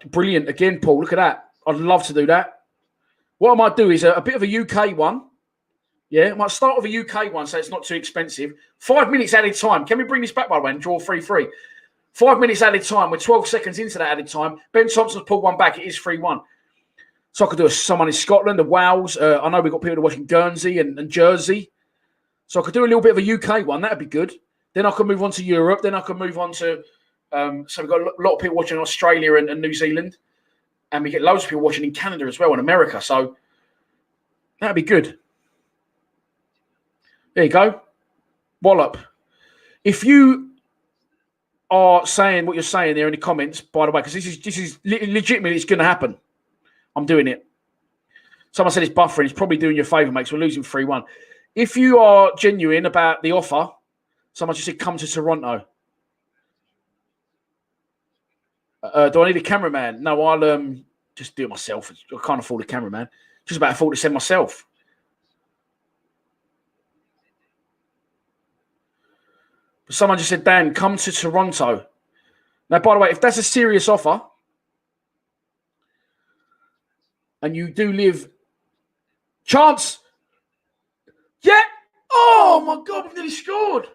Brilliant. Again, Paul, look at that. I'd love to do that. What I might do is a bit of a UK one. Yeah, I might start with a UK one so it's not too expensive. 5 minutes added time. Can we bring this back, by the way, and draw 3-3? 5 minutes added time. We're 12 seconds into that added time. Ben Thompson's pulled one back. It is 3-1. So I could do someone in Scotland, the Wales. I know we've got people watching Guernsey and Jersey. So I could do a little bit of a UK one. That'd be good. Then I could move on to Europe. Then I could move on to... so we've got a lot of people watching Australia and New Zealand. And we get loads of people watching in Canada as well and America. So that'd be good. There you go. Wallop. If you are saying what you're saying there in the comments, by the way, because this is legitimately, it's going to happen. I'm doing it. Someone said it's buffering. It's probably doing you a favour, mate. So we're losing 3-1. If you are genuine about the offer, someone just said come to Toronto. Do I need a cameraman? No, I'll just do it myself. I can't afford a cameraman. Just about afford to send myself. But someone just said, Dan, come to Toronto. Now, by the way, if that's a serious offer and you do live... Chance! Yeah! Oh, my God, we've nearly scored.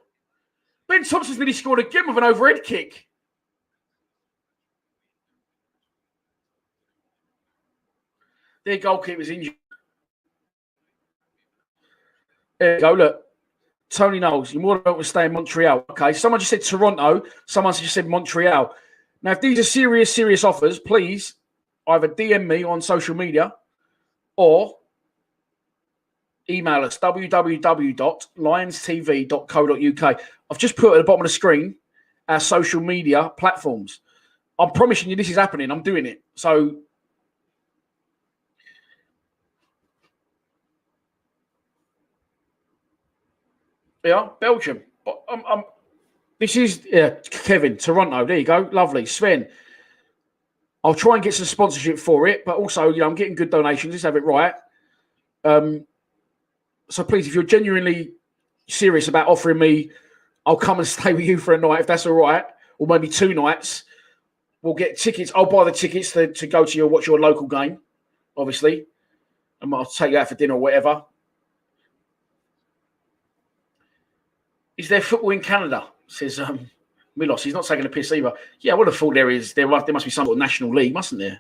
Ben Thompson's nearly scored again with an overhead kick. Their goalkeeper's injured. There you go, look. Tony Knowles, you're more than welcome to stay in Montreal. Okay, someone just said Toronto. Someone just said Montreal. Now, if these are serious offers, please either DM me on social media or email us, www.lionstv.co.uk. I've just put at the bottom of the screen our social media platforms. I'm promising you this is happening. I'm doing it. So... Yeah, Belgium. This is Kevin, Toronto. There you go. Lovely. Sven, I'll try and get some sponsorship for it, but also, I'm getting good donations. Let's have it right. So please, if you're genuinely serious about offering me, I'll come and stay with you for a night, if that's all right, or maybe 2 nights. We'll get tickets. I'll buy the tickets to go to watch your local game, obviously. And I'll take you out for dinner or whatever. Is there football in Canada? Says Milos. He's not taking a piss either. Yeah, I would have thought there is. There must be some sort of national league, mustn't there?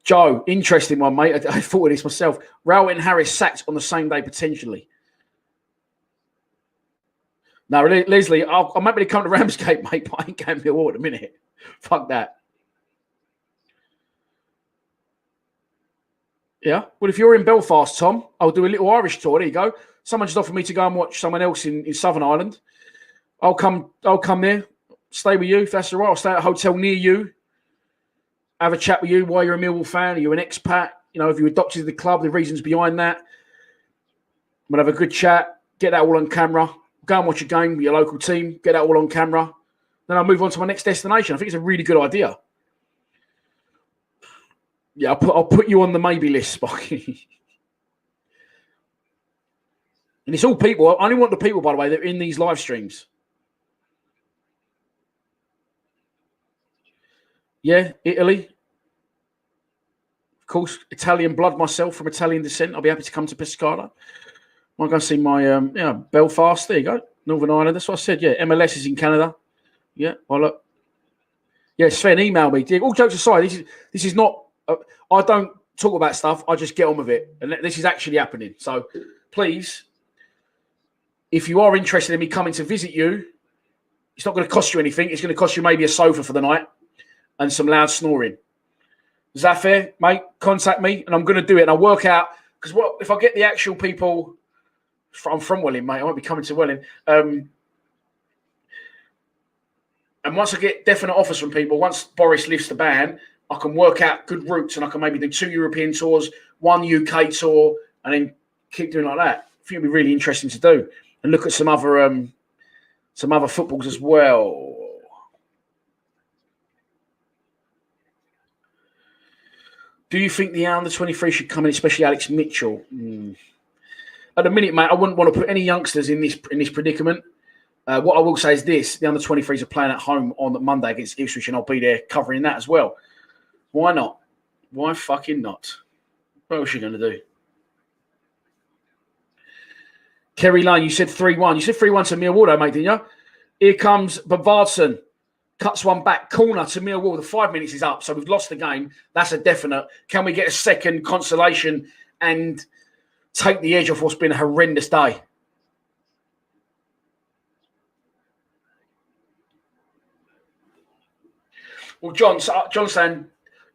Joe, interesting one, mate. I thought of this myself. Rowett and Harris sacked on the same day, potentially. No, Leslie, I might be to come to Ramsgate, mate, but I ain't going to Millwall at a minute. Fuck that. Yeah. Well, if you're in Belfast, Tom, I'll do a little Irish tour. There you go. Someone just offered me to go and watch someone else in Southern Ireland. I'll come there, stay with you if that's all right. I'll stay at a hotel near you, have a chat with you while you're a Millwall fan, or you're an expat, if you adopted the club, the reasons behind that. We'll have a good chat, get that all on camera, go and watch a game with your local team, get that all on camera. Then I'll move on to my next destination. I think it's a really good idea. Yeah, I'll put you on the maybe list, Spocky. And it's all people. I only want the people, by the way, that are in these live streams. Yeah, Italy. Of course, Italian blood myself, from Italian descent. I'll be happy to come to Pescara. I'm going to see my Belfast. There you go. Northern Ireland. That's what I said. Yeah, MLS is in Canada. Yeah, well, look. Yeah, Sven, email me. All jokes aside, this is not... I don't talk about stuff. I just get on with it. And this is actually happening. So, please... If you are interested in me coming to visit you, it's not going to cost you anything. It's going to cost you maybe a sofa for the night and some loud snoring. Is that fair, mate? Contact me, and I'm going to do it. And I'll work out, because if I get the actual people... I'm from Welling, mate. I won't be coming to Welling. And once I get definite offers from people, once Boris lifts the ban, I can work out good routes and I can maybe do 2 European tours, 1 UK tour, and then keep doing like that. I think it'd be really interesting to do and look at some other footballs as well. Do you think the under-23 should come in, especially Alex Mitchell? At the minute, mate, I wouldn't want to put any youngsters in this predicament. What I will say is this: the under-23s are playing at home on Monday against Ipswich, and I'll be there covering that as well. Why not? Why fucking not? What else are you going to do? Kerry Lane, you said 3-1. You said 3-1 to Millwall, though, mate, didn't you? Here comes Bavardson. Cuts one back. Corner to Millwall. The 5 minutes is up, so we've lost the game. That's a definite. Can we get a second consolation and take the edge off what's been a horrendous day? Well, John's saying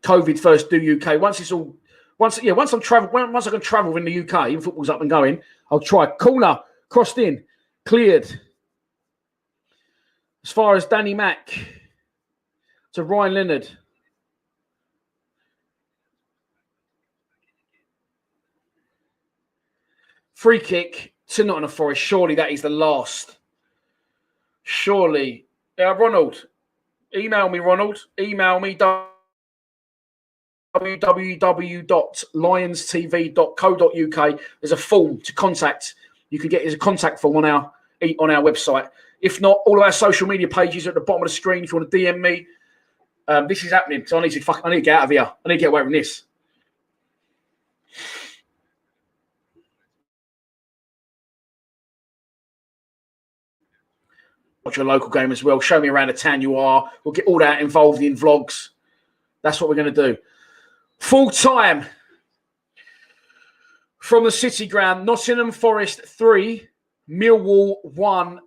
COVID first, do UK. Once I can travel in the UK and football's up and going, I'll try. Corner, crossed in, cleared. As far as Danny Mack to Ryan Leonard. Free kick to Nottingham Forest. Surely that is the last. Surely. Ronald. Email me, Ronald. Email me. www.lionstv.co.uk. There's a form to contact. There's a contact form on our website. If not, all of our social media pages are at the bottom of the screen. If you want to DM me, this is happening. So I need to get out of here. I need to get away from this. Watch your local game as well. Show me around the town you are. We'll get all that involved in vlogs. That's what we're going to do. Full time from the City Ground. Nottingham Forest 3, Millwall 1.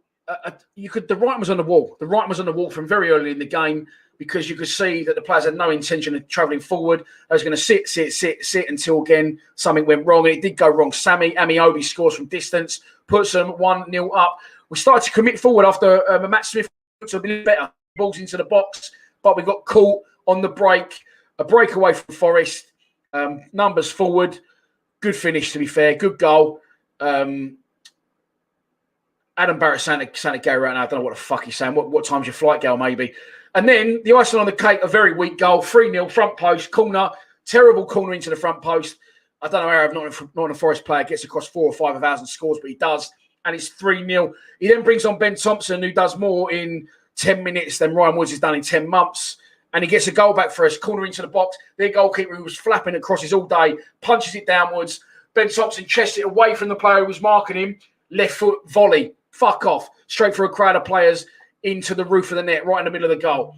The writing was on the wall. The writing was on the wall from very early in the game because you could see that the players had no intention of travelling forward. They was going to sit until again something went wrong, and it did go wrong. Sammy Amiobi scores from distance, puts them 1-0 up. We started to commit forward after Matt Smith puts a bit better balls into the box, but we got caught on the break. A breakaway from Forest. Numbers forward. Good finish, to be fair. Good goal. Adam Barrett sounded Gary right now. I don't know what the fuck he's saying. What time's your flight, Gal, maybe? And then the icing on the cake, a very weak goal. 3-0, front post, corner. Terrible corner into the front post. I don't know how not a Forest player gets across 4,000 or 5,000 scores, but he does. And it's 3-0. He then brings on Ben Thompson, who does more in 10 minutes than Ryan Woods has done in 10 months. And he gets a goal back for us, corner into the box. Their goalkeeper, who was flapping at crosses all day, punches it downwards. Ben Thompson chests it away from the player who was marking him. Left foot volley. Fuck off. Straight for a crowd of players into the roof of the net, right in the middle of the goal.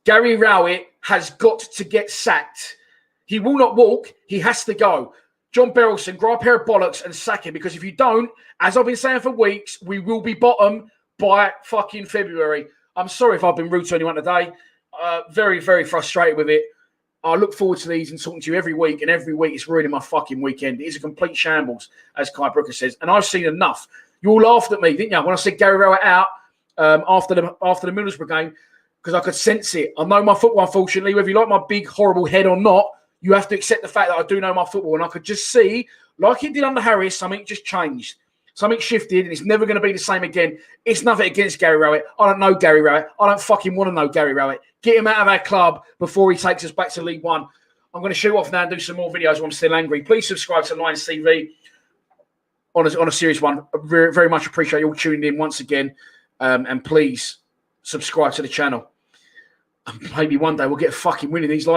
Gary Rowett has got to get sacked. He will not walk. He has to go. John Berylson, grab a pair of bollocks and sack him, because if you don't, as I've been saying for weeks, we will be bottom by fucking February. I'm sorry if I've been rude to anyone today. Very, very frustrated with it. I look forward to these and talking to you every week, and every week it's ruining my fucking weekend. It is a complete shambles, as Kai Brooker says, and I've seen enough. You all laughed at me, didn't you, when I said Gary Rowett out after the Middlesbrough game, because I could sense it. I know my football, unfortunately. Whether you like my big, horrible head or not, you have to accept the fact that I do know my football, and I could just see, like it did under Harris, something just changed. Something shifted, and it's never going to be the same again. It's nothing against Gary Rowett. I don't know Gary Rowett. I don't fucking want to know Gary Rowett. Get him out of our club before he takes us back to League One. I'm going to shoot off now and do some more videos when I'm still angry. Please subscribe to Lions TV on a serious one. I very, very much appreciate you all tuning in once again. And please subscribe to the channel. And maybe one day we'll get a fucking win in these live